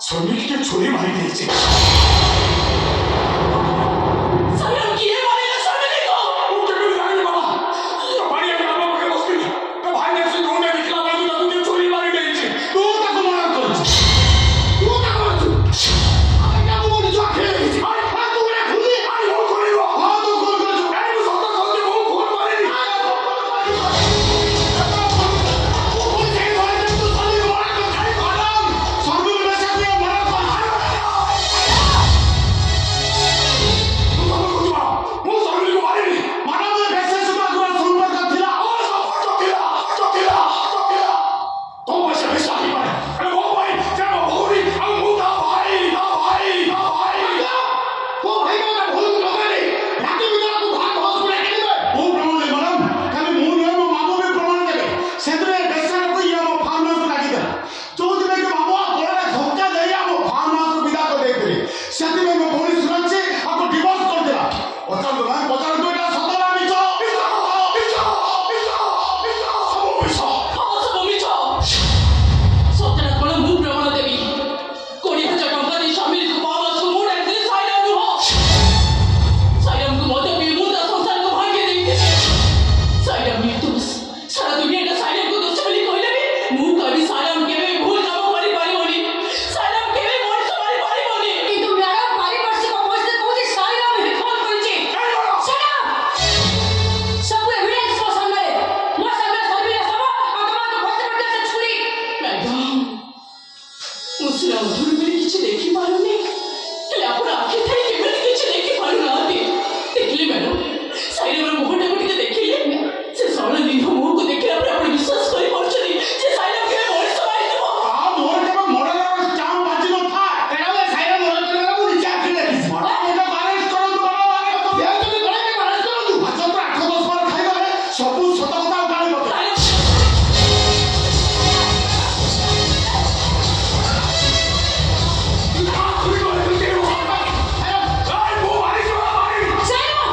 শ্রমিককে ছুরি মারি দিয়েছে। সাইরাম কিয়ে মারিলা স্বামীকে? ও কেমন জানি বাবা, বাড়ি আমি আমার পক্ষে বসতে ভাই এসে দৌড়ে দেখলাম আমি তাকে ছুরি মারি দিয়েছে। तू तक मारा करছিস तू तक মারছিস আমি না বলি তো খেলে গেছি আরে তু না খুলি আমি ভুল করিব। হ্যাঁ তো কল করেছো এই তো সত্য সত্যি ভুল ভুল করিনি। ও বলছে ঘরে তো সালি মারা তো খাই গরম সর্বু বেশা দিয়ে মারা কর ମୁଁ ସ୍ୱାମୀକୁ ମାରିନି। মারা মে বেশা সুমা গুরা সম্পর্ক ছিল ମୋର ସମ୍ପର୍କ ଥିଲା। ତୋ ପଇସା ବେଶୀ ଆସିପାରେ। ହେଲେ ମୋ ପାଇଁ ସେ ମୋ ଭଉଣୀ ଆଉ ମୁଁ ତା ଭାଇ। তো ভাই না ভুল নগরে রাতে ভিতরে তু ভাগ হসপিটাল কেনিবে ও প্রমাণ দে ম্যাডাম খালি মু নয় মো মামু भी প্রমাণ দেবে সেদিন বেশা কো ইয়া মো ফার্ম হাউস লাগি দেলা চৌদিন के मामू गोड़ा धक्का देई मो फार्म हाउस विदा कर देते सेति में मो भौणी सुरक्षे आपको डिवोर्स कर देला पचार दो भाई पचार दो এটা সতলা মিছ ସବୁ ମିଛ। ହଁ ସବୁ ମିଛ। ସତରେ କଣ ମୁଁ ପ୍ରମାଣ ଦେବି? 20,000 ଟଙ୍କା ଦେଇ ସ୍ୱାମୀକୁ ପାୱାସକୁ ମୁଁ ଡାକିଥିଲି ସାଇରାମ ନୁହଁ। ସାଇରାମକୁ ମଦ ପିଇ ମୁଁ ତା ସଂସାରକୁ ଭାଙ୍ଗି ଦେଇଥିଲି। ସାଇରାମ ନିର୍ଦ୍ଦୋଷ। ସାରା ଦୁନିଆଟା ସାଇରାମକୁ ଦୋଷ ବୋଲି କହିଲେ ବି ମୁଁ କହିବି ସାଇରାମ କେବେ ବି ଭୁଲ କାମ କରିପାରିବନି। ସାଇରାମ କେବେ ମଣିଷ ମାରିପାରିବନି। কিন্তু ম্যাডাম পারিপার্শ্বিক পরিস্থিতি কହୁଛି ସାଇରାମ ହିଁ ଫୋନ କରିଛି। Shut up! ସବୁ ଏଭିଡେନ୍ସ ମୋ ସାମ୍ନାରେ ସର୍ବିଲା ସବ ଆଉ ତମକୁ ଖସି ପଡ଼ିଲା ସେ ଛୁରୀ। ମ୍ୟାଡାମ ମୁଁ ସିନା ଅଧୁର ବୋଲି କିଛି ଦେଖିପାରୁନି, ହେଲେ ଆପଣ ଆଖି ଥାଇ କେମିତି କିଛି ଦେଖିପାରୁନାହାନ୍ତି? ଦେଖିଲେ ମ୍ୟାଡାମ, ସାଇରାମର ମୁହଁଟାକୁ ଟିକେ ଦେଖିଲେ, ସେ ସରଳ ନିରୀହ ମୁହଁକୁ ଦେଖିଲା ପରେ ଆପଣ ବିଶ୍ୱାସ କରିପାରୁଛନ୍ତି ଯେ ସାଇରାମ କେବେ ମଣିଷ ମାରିଥିବ? आ मोर के मॉडल और स्टाम्प बाजी न था एना में साइरा मोर के ना मुझे चाकरी लगी बड़ा मोटा अरेस्ट करो तो बड़ा वाले तो ये तो बड़ा के अरेस्ट करो तू अच्छा तो 8-10 बार खाई गले सब सत कथा उठाई बता ମୁଁ ମାରିଛି। ସାଇରାମ!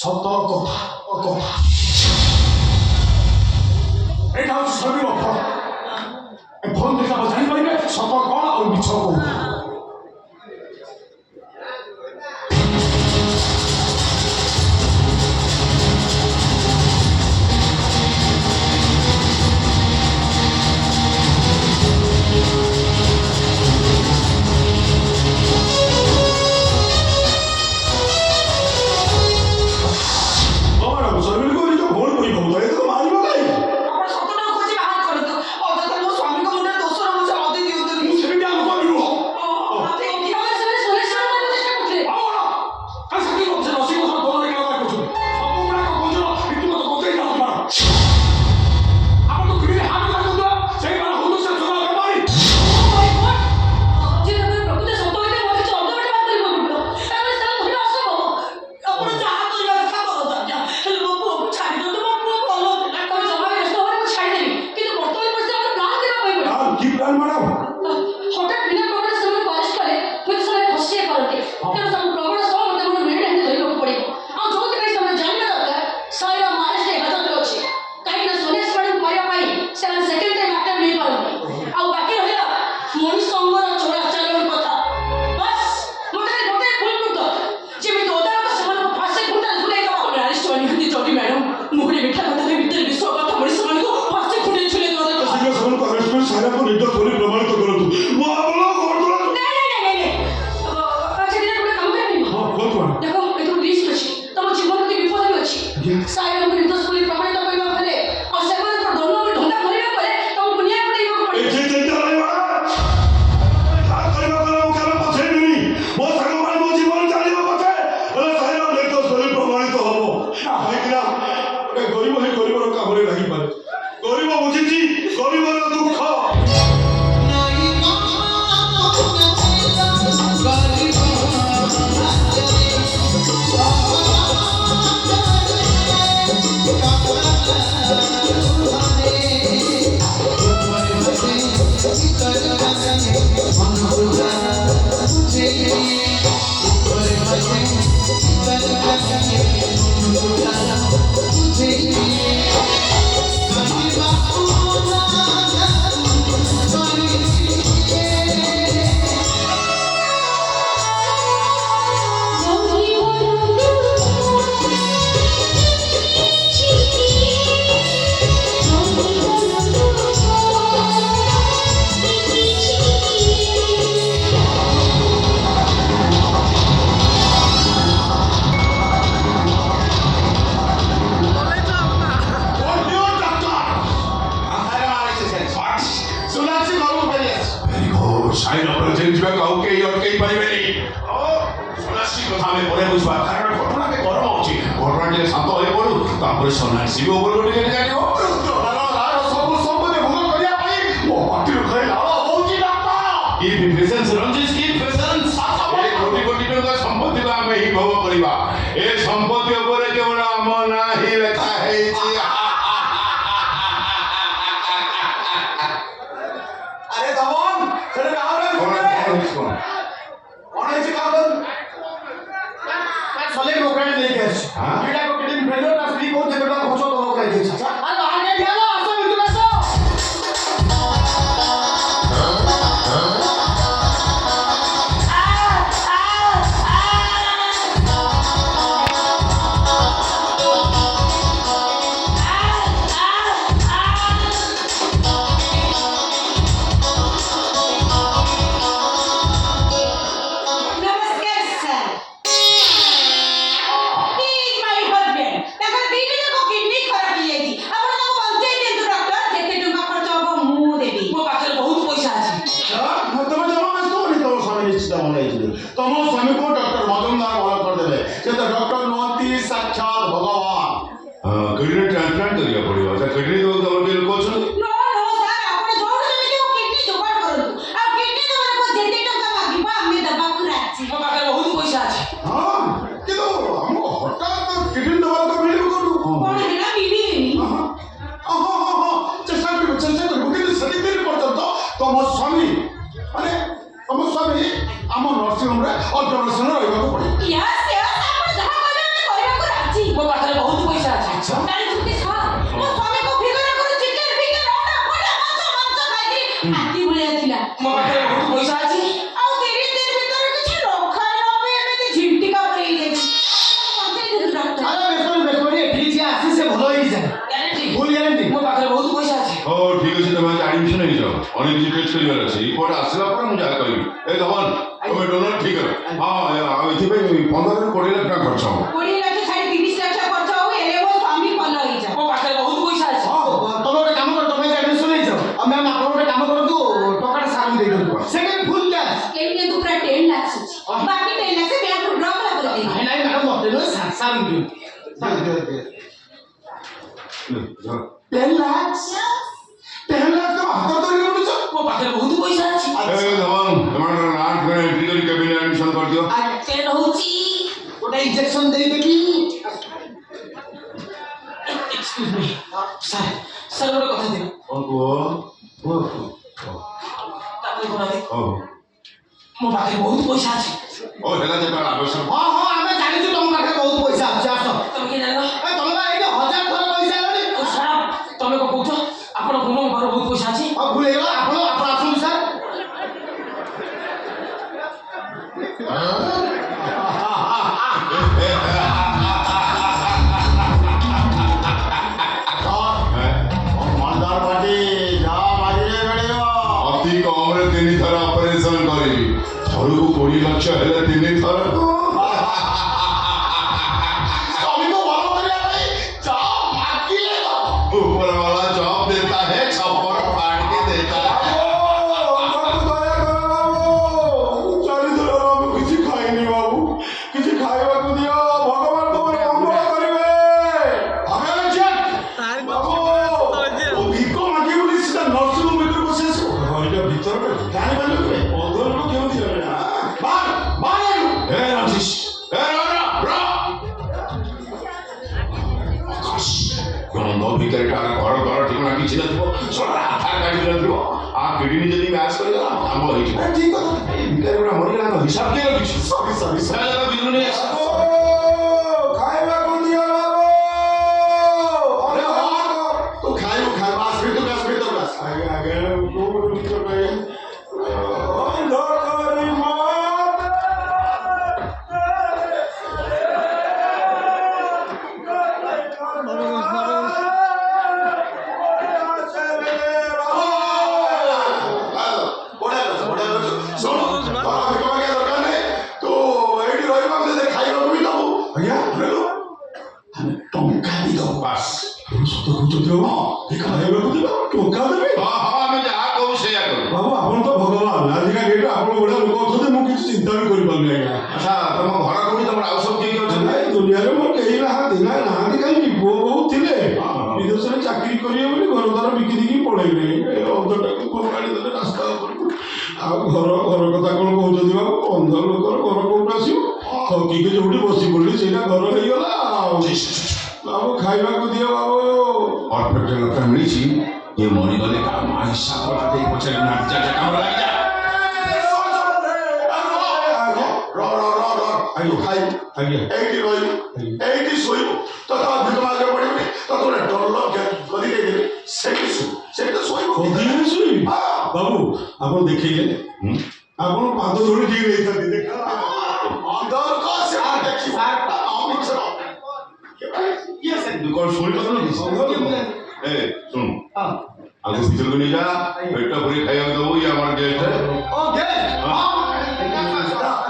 সত কথা কথা এটা হচ্ছে স্বামীর ফোন ফোন দেখে আবার জানিপারিবে সত কণ আর মিছ কৌন ଆପଣ ସତଟାକୁ ଖୋଜି ବାହାର କରନ୍ତୁ ଅଯଥା ମୋ ସ୍ୱାମୀଙ୍କ ମୁଣ୍ଡରେ ଦୋଷ ରହୁଛି ଅଧିକ ଦିଅନ୍ତୁନି ତମେ ସେମାନେ ସୁରେଶ ମାରିବାକୁ ଚେଷ୍ଟା କରୁଥିଲେ হঠাৎ বিনা প্রবণ ସେମାନେ ଅରେଷ୍ଟ କଲେ ହୁଏତ ସେମାନେ ଖସି ପାରନ୍ତି ତେଣୁ ତାଙ୍କୁ ପ୍ରବଳ ସହ ମୋତେ ମୋର ମିଳିଟ ହାଣ୍ଡି ଧରିବାକୁ ପଡ଼ିବ ଆଉ ଯୋଉଥିପାଇଁ ସେମାନେ ଜାଣିବା ଦରକାର ସାଇର ଆରେଷ୍ଟ ହେଫାଜତରେ ଅଛି କାହିଁକିନା ସୁରେଶ ମ୍ୟାଡାମକୁ ମାରିବା ପାଇଁ ସେମାନେ ସେକେଣ୍ଡ ଟାଇମ୍ ଆକ୍ଟର ନେଇପାରନ୍ତି ଆଉ ବାକି ରହିଲା ମଣିଷ ଅଙ୍ଗର ଚୋରାଚାଲାଣ କଥା ବାସ୍ ମୋତେ ଖାଲି ଗୋଟେ ଭୁଲ କୃତ ଯେମିତି ଅଦାଲତ ସେମାନଙ୍କୁ ଫାଶୀ ଖୁଣ୍ଟାରେ ଝୁଲାଇଦେବ ଆରେଷ୍ଟ ମାନେ ନିହାତି ଜଲ୍ଦି ମ୍ୟାଡାମ ମୁଁ ଗୋଟେ ମିଠା କଥା ଭିତରେ ବିଶ୍ୱାସ କଥା ଭଳି ସେମାନଙ୍କୁ ଫାଶୀ ଖୁଣ୍ଟାରେ ଝୁଲାଇ ଦେବା ନିର୍ଦ୍ଦୋଷ ବୋଲି ପ୍ରମାଣିତ କରନ୍ତୁ ମୁଁ ଆପଣ देखो एथुर रिस्क अछि तम जीवन प्रति विपद भी अछि साइर को निर्दोष बोली प्रमाणित करबा पले और सेवन को दोनो में ढंगा भरिबा पले तम दुनिया को देबा पड़े ଏ ଚିନ୍ତା ରହିବା କରିବା ପରେ ମୁଁ କେବେ ପଛେଇବିନି ମୋ ସାଙ୍ଗ ପାଇଁ ମୋ ଜୀବନ ଚାଲିବ ପଛେ ହେଲେ ସାଇର ନିର୍ଦ୍ଦୋଷ ବୋଲି ପ୍ରମାଣିତ ହବ କାହିଁକିନା ଗୋଟେ ଗରିବ ହିଁ ଗରିବର କାମରେ ଲାଗିପାରେ ଗରିବ ବୁଝିଛି ଗରିବର ଦୁଃଖ ସାଇର ପ୍ରେଜେଣ୍ଟ ଯିବାକୁ ଆଉ କେହି ଅଟକେଇ ପାରିବେନି ସନ୍ନ୍ୟାସୀ କଥା ଆମେ ପରେ ବୁଝିବା କାରଣ ଘଟଣା ଟିକେ ଗରମ ଅଛି ଘଟଣା ଟିକେ ଶାନ୍ତ ହୋଇ ପଡୁ ତାପରେ ସନ୍ନ୍ୟାସୀ ବି ଉପରକୁ ଟିକେ ଜାଣିବ ସବୁ ସମ୍ପତ୍ତି ଭୋଗ କରିବା ପାଇଁ ମୋ ପାଟିରୁ ଖାଇ ଲାଳ ହଉଛି ଡାକ୍ତର Keep presence, Ranjit, keep presence. ଏ କୋଟି କୋଟି ଟଙ୍କା ସମ୍ପତ୍ତିକୁ ଆମେ ହିଁ ଭୋଗ କରିବା ଏ ସମ୍ପତ୍ତି ଉପରେ କେବଳ ଆମ ନାଁ ହିଁ ଲେଖା ହେଇଛି আরে দমন ছেলে কাহরে অনেক কাহর সলে লোকালে নেই গেছে এটা কো কেদিন ফেলো না ফ্রি কোন থেকে না খোঁজো তো করে দিয়েছে আর আগে গেল আসো একটু আসো तम स्वामी को डॉक्टर मजूमदार भल करदे से तो डॉक्टर नहती साक्षात भगवान किडनी ट्रांसप्लांट करिया पड़िबा से किडनी तो गवर्नमेंट लोक अछन नो नो सर आपण जोर से भी किडनी जोगाड़ करନ୍ତୁ आ किडनी देबा को जेते टका मागिबा हमें दबा को राची ମୋ ପାଖରେ ବହୁତ ପଇସା ଅଛି हां किंतु हम हठात तो किडनी दवा तो मिलिब कोन कोन हेला मिलिनी चेष्टा करू किंतु सदी दिन पर्यंत तम स्वामी माने तम स्वामी आम नर्सिंग होम रे ऑब्जर्वेशन অনেক কিছু টেস্ট করিবার আছে রিপোর্ট আসিলা পরে ମୁଁ ଯାହା କହିବି ଏ ଧମନ ତମେ ଡୋନର ଠିକ କର ହଁ ଏଥିପାଇଁ 15 ରୁ 20 ଲାখ ଟଙ୍କା ଖର୍ଚ୍ଚ ହବ 20 ଲକ୍ଷ ଛାଡ଼ି 30 ଲକ୍ଷ ଖର୍ଚ୍ଚ ହଉ ହେଲେ ମୋ ସ୍ୱାମୀ ଭଲ ହେଇଯାଉ। ମୋ ପାଖରେ ବହୁତ ପଇସା ଅଛି। ତମେ ଗୋଟେ କାମ କର ତମେ ଆଡମିସନ ହେଇଛ ଆଉ ମ୍ୟାମ୍ ଆପଣ ଗୋଟେ କାମ କରନ୍ତୁ ଟଙ୍କାଟା ସାରଙ୍କୁ ଦେଇ ଦିଅନ୍ତୁ ସେଟା ଫୁଲ କ୍ୟାଶ ଏଇନେ ତୁ ପୁରା 10 ଲାକ୍ଷ ଅଛି ବାକି 10 ଲାକ୍ଷ ବ୍ୟାଙ୍କରୁ ଡ୍ର କଲା କରି ଦେଇ। ନାଇଁ ନାଇଁ ମ୍ୟାଡ଼ାମ ମତେ ନୁହେଁ ସାରଙ୍କୁ ଦିଅନ୍ତୁ 10 ଲାଖ ତ ହାତ ଧରିକି ବୁଲୁଛ ମୋ ପାଖରେ ବହୁତ ପଇସା ଅଛି। ଏ ଧମନ ଏମାନଙ୍କର ନାଁ ଠିକଣା ଏଣ୍ଟ୍ରି କରି କେବିନ ଆଡମିସନ କରିଦିଅ ପେନ୍ ହଉଛି। ଗୋଟେ ଇଞ୍ଜେକ୍ସନ ଦେଇଦେବି ଏକ୍ସକ୍ୟୁଜ ମି ସାର୍ ସାର୍ ଗୋଟେ କଥା ଥିଲା। କ'ଣ କୁହ ତାପରେ କହୁନାହାନ୍ତି ହଉ ମୋ ପାଖରେ ବହୁତ ପଇସା ଅଛି। ଓ ହେଲା ଯେତେବେଳେ ଆବଶ୍ୟକ ହଁ ହଁ ଆମେ ଜାଣିଛୁ ତମ ପାଖରେ ବହୁତ ପଇସା ଅଛି ଆସ ତମେ କିଏ ଜାଣିଲ? ଏ ତମେ ବା ଏଇଠି 1000 ଥର ପଇସା ହେଲାଣି ସାର୍ ତମେ କଣ କହୁଛ ଆପଣ ମୋ ପାଖରେ ବହୁତ ପଇସା ଅଛି? ଆଉ ଭୁଲ ହେଇଗଲା ଆପଣ ଆପଣ ଆସନ୍ତୁ ସାର୍ ମନ୍ଦାର ପାଟି ଯା ବାଜିରେ ମିଳିବ ଅତି କମରେ 3 ଥର ଅପରେସନ କରିବି ଥରକୁ 20 ଲକ୍ଷ ହେଲେ 3 ଥର ସ୍ୱାମୀକୁ ଭଲ କରିବା ପାଇଁ ଯା ମାଗିଲେ ऊपर वाला जॉब देता है छप्पर फाड़ के देता है କିଛି ଖାଇନି ବାବୁ କିଛି ଖାଇବାକୁ ଦିଅ ଭଗବାନ ତମର ମଙ୍ଗଳ କରିବେ ବାବୁ ମୁଁ ଭିକ ମାଗିବି ବୋଲି ସିଧା ନର୍ସିଂ ହୋମ୍ ଭିତରେ ବସି ଆସିବ ଏଇଟା ଭିତରେ ଜାଣିପାରିଲେ ଅଧର ଲୋକ କେମିତି ଜାଣିବେ ए राजेश ए राजा ब्रा ଗନ୍ଧ ଭିତରେ କାହାର ଘର ଘର ଠିକଣା କିଛି ନଥିବ ଶଳା ଆଧାର କାର୍ଡ ବି ନଥିବ ଆ କିଡନୀ ଯଦି ମ୍ୟାଚ୍ କରିଗଲା କାମ ହେଇଯିବ ଠିକ କଥା ଏ ଭିତରେ ଗୁଡ଼ା ମରିଗଲା ତ ହିସାବ କିଏ ରଖିଛି ସରି ବିଜୁଳି ନେଇ ଆସ ଖାଇବାକୁ ଦିଅ ତୁ ଖାଇବୁ ଖାଇବୁ ଆସ ଭିତରକୁ ଆସ ଭିତରକୁ ଆସ ଆଜ୍ଞା ଆଜ୍ଞା କୋଉଠି ଭିତରେ ଅନ୍ଧକାରୀ ଖାଇବାକୁ ଦିଅ ଟଙ୍କା ଦେବି ଆମେ ଯାହା କହୁ ସେଇଆ କରୁ ବାବୁ ଆପଣ ତ ଭଗବାନ ଆଜିକା ଡେଟ୍ରେ ଆପଣ ଭଳିଆ ଲୋକ ଅଛନ୍ତି ମୁଁ କିଛି ଚିନ୍ତା ବି କରିପାରୁନି ଆଜ୍ଞା ଆଚ୍ଛା ତମ ଘର କୋଉଠି ତମର ଆଉ ସବୁ କିଏ କିଏ ଅଛନ୍ତି ନାଇଁ ଦୁନିଆରେ ମୋର କେହି ନାହାନ୍ତି ନାହାନ୍ତି କାହିଁକି ପୁଅ ବହୁତ ଥିଲେ ବିଦେଶରେ ଚାକିରି କରିବେ ବୋଲି ଘର ଦ୍ୱାର ବିକି ଦେଇକି ପଳେଇଲେ ଏ ଅଧଟାକୁ ଫୋପାଡ଼ି ଦେଲେ ରାସ୍ତା ଉପରକୁ ଆଉ ଘର କଥା କଣ କହୁଛନ୍ତି ବାବୁ ଅନ୍ଧ ଲୋକର ଘର କୋଉଠୁ ଆସିବ ଥକିକି ଯୋଉଠି ବସି ପଡ଼ିଲି ସେଇଟା ଘର ହେଇଗଲା ଆଉ ବାବୁ ଖାଇବାକୁ ଦିଅ ବାବୁ ପରଫେକ୍ଟ ଲୋକ ମିଳିଛି ଇଏ ମରିଗଲେ ତା ମା ହିସାବ କଥା ଦେଇ ପଚାରି ନାହାନ୍ତି ଯା କାମ ଲାଗିଯା ଆଜ୍ଞା ଏଇଠି ରହିବୁ ଏଇଠି ଶୋଇବୁ ତ ତା ଭିକ ମାଗିବାକୁ ପଡ଼ିବନି ତ ଗୋଟେ ଡଲ ଗଦି ଦେଇଦେବି ସେଇଠି ଶୋଇବୁ ସେଇଠି ଶୋଇବୁ ଅଧିକାରୀ ଶୋଇବି ବାବୁ ଆପଣ ଦେଖେଇଲେ ଆପଣ ପାଦ ଧରି ଠିକ ହେଇଥାନ୍ତି ଦେଖା ଅନ୍ଧରକ ସେ ଦେଖିବୁ ଅମିଛର ତୁ କଣ ଶୁଣିପାରୁନୁ ଏ ଶୁଣୁ ଆଗ ଭିତରକୁ ନେଇ ଯା ପେଟ ପୁରୀ ଖାଇବାକୁ ଦେବୁ ଇଏ ଆମର ଗେଷ୍ଟ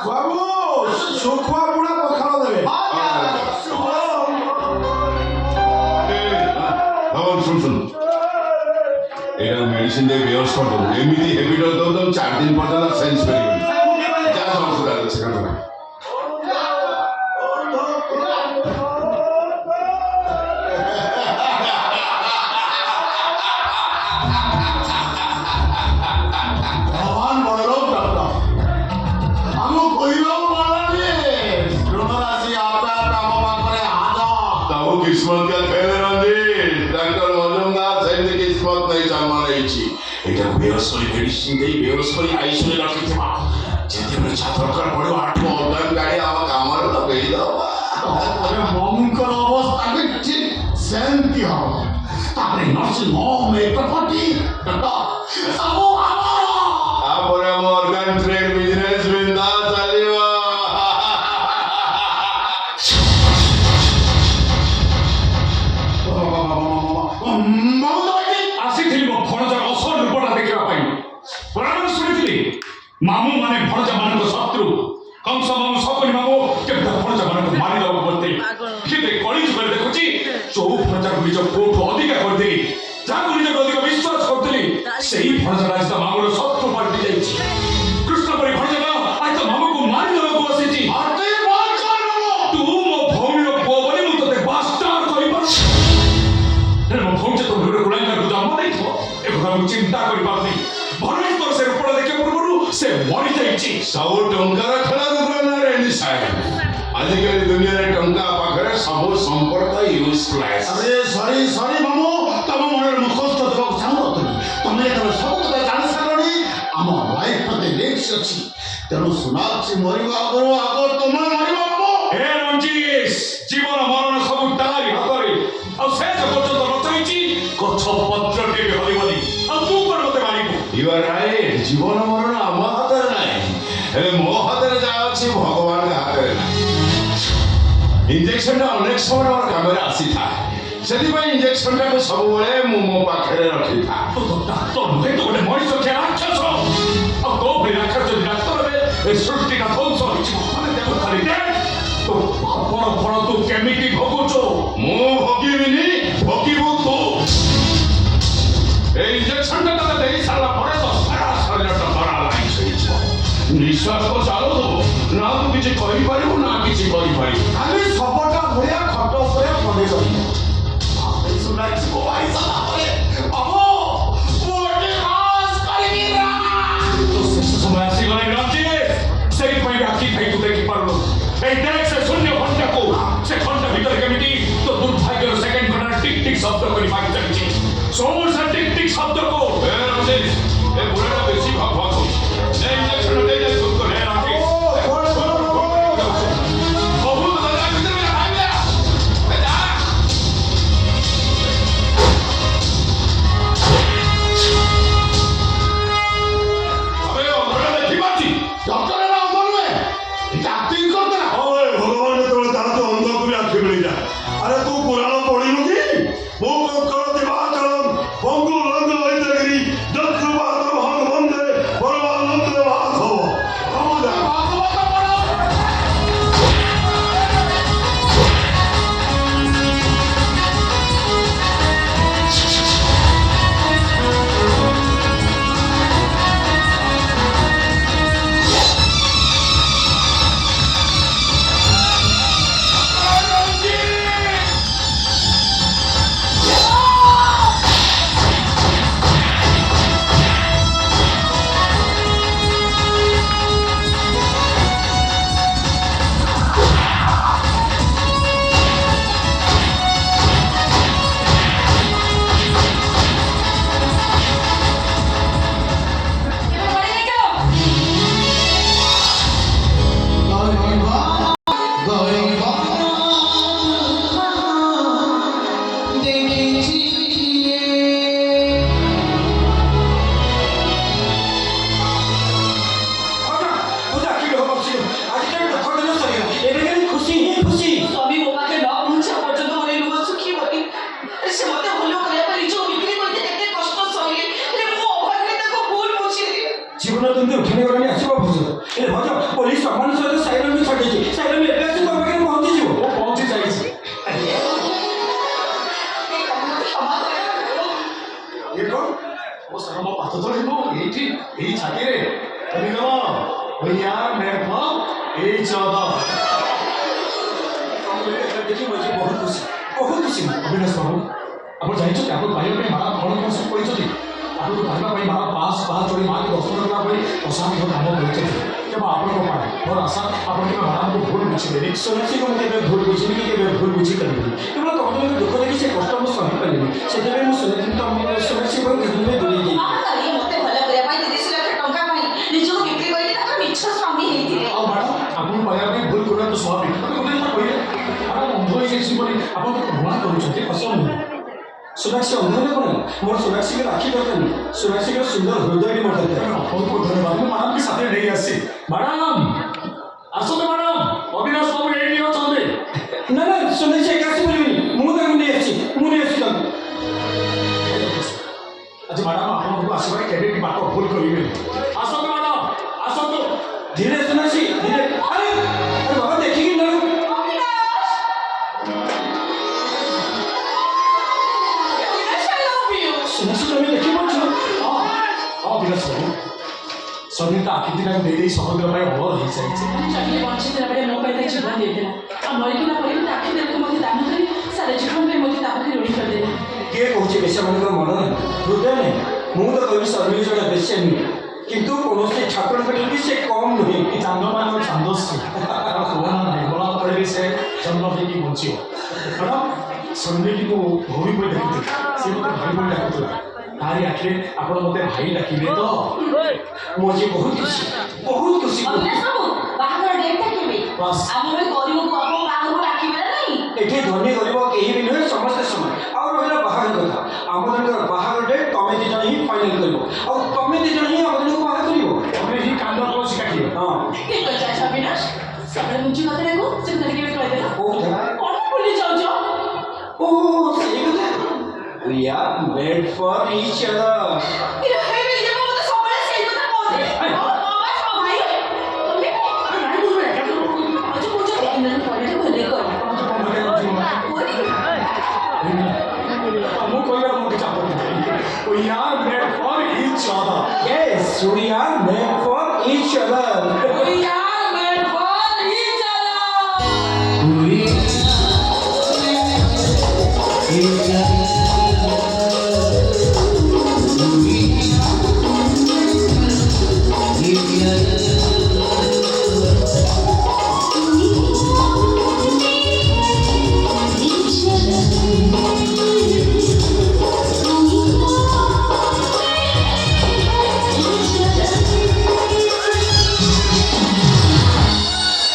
ବାବୁ ଶୁଖୁଆ ବୁଣା ପଖାଳ ଦେବେ ଶୁଣ ଶୁଣ ଏଇଟା ମେଡିସିନ ଦେଇ ବେହୋସ କରିଦେବୁ ଏମିତି ହେଭି ଡୋଜ ଦେବୁ 4 ଦିନ ପର୍ଯ୍ୟନ୍ତ ସେନ୍ସ କରିବନି ଯାହା ସବୁ ସେକେଣ୍ଡ किस्मत का खेल रंजीत डॉक्टर मजुमदार सेमती किस्मत नहीं जन्म नहीं এটা বেহস করে মেডিসিন দেই বেহস করে আইসিইউ রাখিবা যেতে ছাত্রকার পড়ে 8 অর্গান গাড়ি আমার লগাই দাও মঙ্কর অবস্থাকে ঠিক শান্তি হবে তারপরে নর্সিং হোম প্রপার্টি সবু আমার তারপরে অর্গান ট্রেড বিজনেস বিন্দা চালিবা ଆସିଥିଲି ମୋ ଭଣଜାର ଅସଲ ରୂପଟା ଦେଖିବା ପାଇଁ ମାମୁଁ ମାନେ ଭଣଜା ମାନଙ୍କ ଶତ୍ରୁ। କଂସ ମାମୁଁ ଶକୁନି ମାମୁଁ କେମିତି ଭଣଜା ମାନଙ୍କୁ ମାରିଦେବାକୁ ବୋଲତେ। କିନ୍ତୁ ଏ କଳି ଯୁଗରେ ଦେଖୁଛି ଯୋଉ ଭଣଜାକୁ ନିଜ ପୁଅଠୁ ଅଧିକା କରିଦେଲି, ଯାହାକୁ ନିଜକୁ ଅଧିକ ବିଶ୍ୱାସ କରୁଥିଲି, ସେଇ ଭଣଜାଟା ଆଜି ତା ମାମୁଁର ଶତ୍ରୁ ପାଲଟି ଯାଇଛି। କୃଷ୍ଣ ପରି ଭଣଜାଟା ଆଜି ତା ମାମୁଁକୁ ମାରିଦେବାକୁ ବସିଛି। ତୁ ମୋ ଭଉଣୀର ପୁଅ ବୋଲି ମୁଁ ତୋତେ ବାସ୍ତାର କହିପାରୁଛି। ହେଲେ ମୋ ଭଉଣୀ ତ ଭିଡ କୁଳାଙ୍ଗକୁ ଜନ୍ମ ଦେଇଥିବ, ଏ କଥା ମୁଁ ଚିନ୍ତା କରିପାରୁନି। ଭଣେଶ୍ୱର ସେ ରୂପଣ ଦେଖିବା ପୂର୍ବରୁ ସେ ମରିଯାଇଛି। ସବୁ ଟଙ୍କାର ଖେଳ ରୁଦ୍ରନାରେ ନିଶାୟ। ଆଜିକାଲି ଦୁନିଆରେ ଟଙ୍କା ପାଖରେ ସବୁ ସମ୍ପର୍କ ୟୁଜଲେସ୍। अरे सॉरी मामू तुम मन मुखस्त देवा चाहून तुम्हें सब कथा जान सारे आम लाइफ प्रति रिस्क अच्छी तेणु सोनाक्षी मरवा आगर तुम मरवा मामू हे रंजीश, जीवन मरण सब तारी हाथरे। ଆଉ ସେ ଯେ ପର୍ଯ୍ୟନ୍ତ ବଞ୍ଚାଇଛି ଗଛ ପତ୍ରଟେ ବି ହଲିବନି। ଆଉ ତୁ କଣ ମତେ ମାରିବୁ? You are right. जीवन मरण आम हाथ ना मो हाथ जा भगवान हाथ ना। इंजेक्शन अनेक समय कम आसी था से इंजेक्शन टाक सब मो पाखे रखी था। ତୁ ତ ଡାକ୍ତର ନୁହେଁ, ତୁ ଗୋଟେ ମଣିଷ ଖିଆ ରାକ୍ଷସ। ଆଉ ତୋ ଭଳି ରାକ୍ଷସ ଯଦି ଡାକ୍ତର ହେବେ ଏ ସୃଷ୍ଟିଟା ଧ୍ୱଂସ ହେଇଯିବ। ମାନେ ଦେଖୁ ଖାଲି ଦେଖ ତୋ ପାପର ଫଳ ତୁ କେମିତି ଭୋଗୁଛୁ। मु भोगिबिनी भोगिबु तू। ए इंजेक्शन टा तते देई सारा परे तो सारा शरीर टा पैरालाइज होइछ। निश्वास को चालू दो ना तू किछि कहि पारिबु ना किछि करि पारिबु। खाली सबटा भलिया खट ଉପରେ ପଡି ରହି ଆମେ सोनाक्षी को भाई साला करे बाबू मोटे राज करिनी रा ତୁ ଶେଷ ସମୟ ଆସିଗଲାଣି ରଞ୍ଜିତ। ସେଇଥିପାଇଁ ରାତି ଖାଇ ତୁ ଦେଖିପାରୁନୁ। এই দেখ সে শূন্য ঘন্টাକୁ সে ঘন্টা ভিতরে কেমিটি তো দুর্ভাগ্যর সেকেন্ড ঘন্টার টিক টিক শব্দ করে বাকি চালিছে। শোন সে টিক টিক শব্দକୁ। ए रंजित ए बुढ़ाटा बेसी भाग भाग हो ए इंजेक्शन दे दे सुन कर। ए रंजित बहुत लगा भीतर में भाग गया। ए जा अबे ओ घोड़ा देखी बाची डॉक्टर ना अंदर में एक्टिंग करते ना ओए भगवान तो तार तो अंध को भी आंखें मिल जा। अरे तू पुराण पढ़िलु कि वो कंकड़ दिवाचरम बंगु रंग लैतगिरी दत्तु बात भाग बंदे परमानंद भाग हो हम जा भागवत पढ़ो ସ୍ୱାମୀ ମୋ ପାଖେ ନ ପହଞ୍ଚିବା ପର୍ଯ୍ୟନ୍ତ ମୋର ଏ ଲୁହ ଶୁଖିବନି। ସେ ମତେ ଭଲ କରିବା ପାଇଁ ନିଜକୁ ବିକ୍ରି କରିକି କେତେ କଷ୍ଟ ସହିଲେ, ହେଲେ ମୁଁ ଅଭାଗରେ ତାକୁ ଭୁଲ ବୁଝିଲି। ଜୀବନ ଯେମିତି ଉଠିଲେ ଗଲାଣି ଆସିବ ଭୋଜ। ହେଲେ ଭୋଜ ପୋଲିସ ସମ୍ମାନ ସହିତ ସାଇରନ୍ ବି ଛାଡ଼ିଛି। ସାଇରନ୍ ଏବେ ଆସି ତୋ ପାଖରେ ପହଞ୍ଚିଯିବ। ଓ ପହଞ୍ଚି ଯାଇଛି। କ୍ଷମା କର। ଏ କଣ ମୋ ସାର ମୋ ପାଦ ତଳେ ଯିବ ଏଇଠି ଏଇ ଛାତିରେ। তুমি কম भैया मैं कम এই 14 ଦେଖି ମୁଁ ଆଜି ବହୁତ ଖୁସି ଅବିନାଶ ବାବୁ ଆପଣ ଜାଣିଛନ୍ତି ଆପଣ ପାଇବା ପାଇଁ ମାରା କ'ଣ କ'ଣ ସବୁ କରିଛନ୍ତି। ଆପଣଙ୍କୁ ପାଇବା ପାଇଁ ମାରା ପାସ୍ ଚୋରି ମାଆକୁ ଦର୍ଶନ କରିବା ପାଇଁ ଅସାଧ୍ୟ କାମ କରିଛନ୍ତି। କେବଳ ଆପଣଙ୍କ ପାଇଁ ମୋର ଆଶା ଆପଣ କେବେ ମାରାଙ୍କୁ ଭୁଲ ବୁଝିବେନି। ସୋନାକ୍ଷୀକୁ ମୁଁ କେବେ ଭୁଲ ବୁଝିନି କି କେବେ ଭୁଲ ବୁଝିପାରିବିନି। କେବଳ ତମର ଦୁଃଖ ଦେଖି ସେ କଷ୍ଟ ମୁଁ ସହିପାରିନି। ସେଥିପାଇଁ ମୁଁ ସୋନାକ୍ଷୀ ଦୂରେଇ ଦିଏ। ମହାକାଳୀ ମତେ ଭଲ କରିବା ପାଇଁ 30 ଲକ୍ଷ ଟଙ୍କା ପାଇଁ ନିଜକୁ ବିକ୍ରି କରିକି ତାଙ୍କର ମିଛ ସ୍ୱାମୀ ହେଇଥିଲେ। ଆଉ ମ୍ୟାଡ଼ାମ ଆପଣ ପାଇବା ପାଇଁ ଭୁଲ କରିବା ତ ସ୍ୱାଭାବିକ। ମୋତେ ଗୋଟେ କଥା କହିଲେ ଆପଣ ଅନ୍ଧ ହେଇଯାଇଛି ବୋଲି ଆପଣ ଘୃଣା କରୁଛନ୍ତି ଅସଲ ନୁହେଁ। सोनाक्षी अंधारे कौन मोर सोनाक्षी के राखी दरकार सोनाक्षी का सुंदर हृदय भी मोर दरकार बहुत बहुत धन्यवाद। ମୁଁ ମ୍ୟାଡ଼ାମ के साथ नहीं आसी। ମ୍ୟାଡ଼ାମ ଆସନ୍ତୁ ମ୍ୟାଡ଼ାମ ଅବିନାଶ ବାବୁ ଏଇଠି ଅଛନ୍ତି। ना ना सोनाक्षी एक आसी बोलिबी मु ताको नहीं आसी ताको ଆଜି ମ୍ୟାଡ଼ାମ ଆପଣଙ୍କୁ ଆସିବାରେ କେବେ ବି ବାଟ ଭୁଲ କରିବେନି। ଆସନ୍ତୁ ମ୍ୟାଡ଼ାମ ଆସନ୍ତୁ। ଏଇ ସମୁଦ୍ର ପାଇଁ ଅମର ହେଇସାରିଛି। ଯଦି ବଞ୍ଚିଥିଲା ବେଳେ ମୋ ପାଇଁ ତା ଜୀବନ ଦେଇଦେଲା ଆଉ ମରିଗଲା ପରେ ବି ତା ଆଖିରେ ମୋତେ ଦାନ କରି ସାରା ଜୀବନ ପାଇଁ ମୋତେ ତା ପାଖରେ ଋଣୀ କରିଦେଲା। କିଏ କହୁଛି ବେଶ୍ୟାମାନଙ୍କର ମନ ନାହିଁ, ହୃଦୟ ନାହିଁ? ମୁଁ ତ କହିବି ଶର୍ମିଳୀ ଜଣେ ବେଶ୍ୟା ନୁହେଁ, କିନ୍ତୁ କୌଣସି ଠାକୁରଙ୍କ ବି ସେ କମ୍ ନୁହେଁ। ଏ ଚାନ୍ଦମାନ ଚାନ୍ଦସ୍ୟ କୁହନା ନିର୍ମଳା ପରେ ବି ସେ ଜନ୍ମ ହେଇକି ବଞ୍ଚିବ। ମ୍ୟାଡ଼ାମ ଶର୍ମିଳୀକୁ ଭଉଣୀ ପରି ଡାକୁଥିଲେ, ସେ ମୋତେ ଭାଇ ପରି ଡାକୁଥିଲା। ତାରି ଆଖିରେ ଆପଣ ମୋତେ ଭାଇ ଡାକିବେ ତ? ମୁଁ ଆଜି ବହୁତ ଖୁସି, ବହୁତ ଖୁସି। ଅଭିନାଶ ବାବୁ ବାହାଘର ଡେଟ୍ଟା କେବେ? ବାସ୍। ଆମ ଭଳି ଗରିବକୁ ଆପଣ ବାହାଘରକୁ ଡାକିବେ ନା ନାହିଁ? ଏଠି ଧନୀ ଗରିବ କେହି ବି ନୁହେଁ, ସମସ୍ତେ ସମାନ। ଆଉ ରହିଲା ବାହାଘର କଥା, ଆମ ଜଣଙ୍କର ବାହାଘର ଡେଟ୍ ତମେ ଦି ଜଣ ହିଁ ଫାଇନାଲ କରିବ, ଆଉ ତମେ ଦି ଜଣ ହିଁ ଆମ ଜଣକୁ ବାହା କରିବ। ତମେ ହିଁ କାନ୍ଦ କୌଣସି କାଟିବ। ହଁ ଠିକ ଅଛି ଆଚ୍ଛା ଅବିନାଶ, ସେବେଳେ ମୁଞ୍ଚି କଥାଟାକୁ ସେ କଥା କେବେ କହିଦେଲା? କହୁଥିଲା। କ'ଣ ଭୁଲି ଯାଉଛ? ଓ ସେଇ କଥା। We are made for each other. ମୁଁ କହିବାର ମୁଁ କିଛି ଆପତ୍ତି ନାହିଁ। We are made for each other. Yes, we are made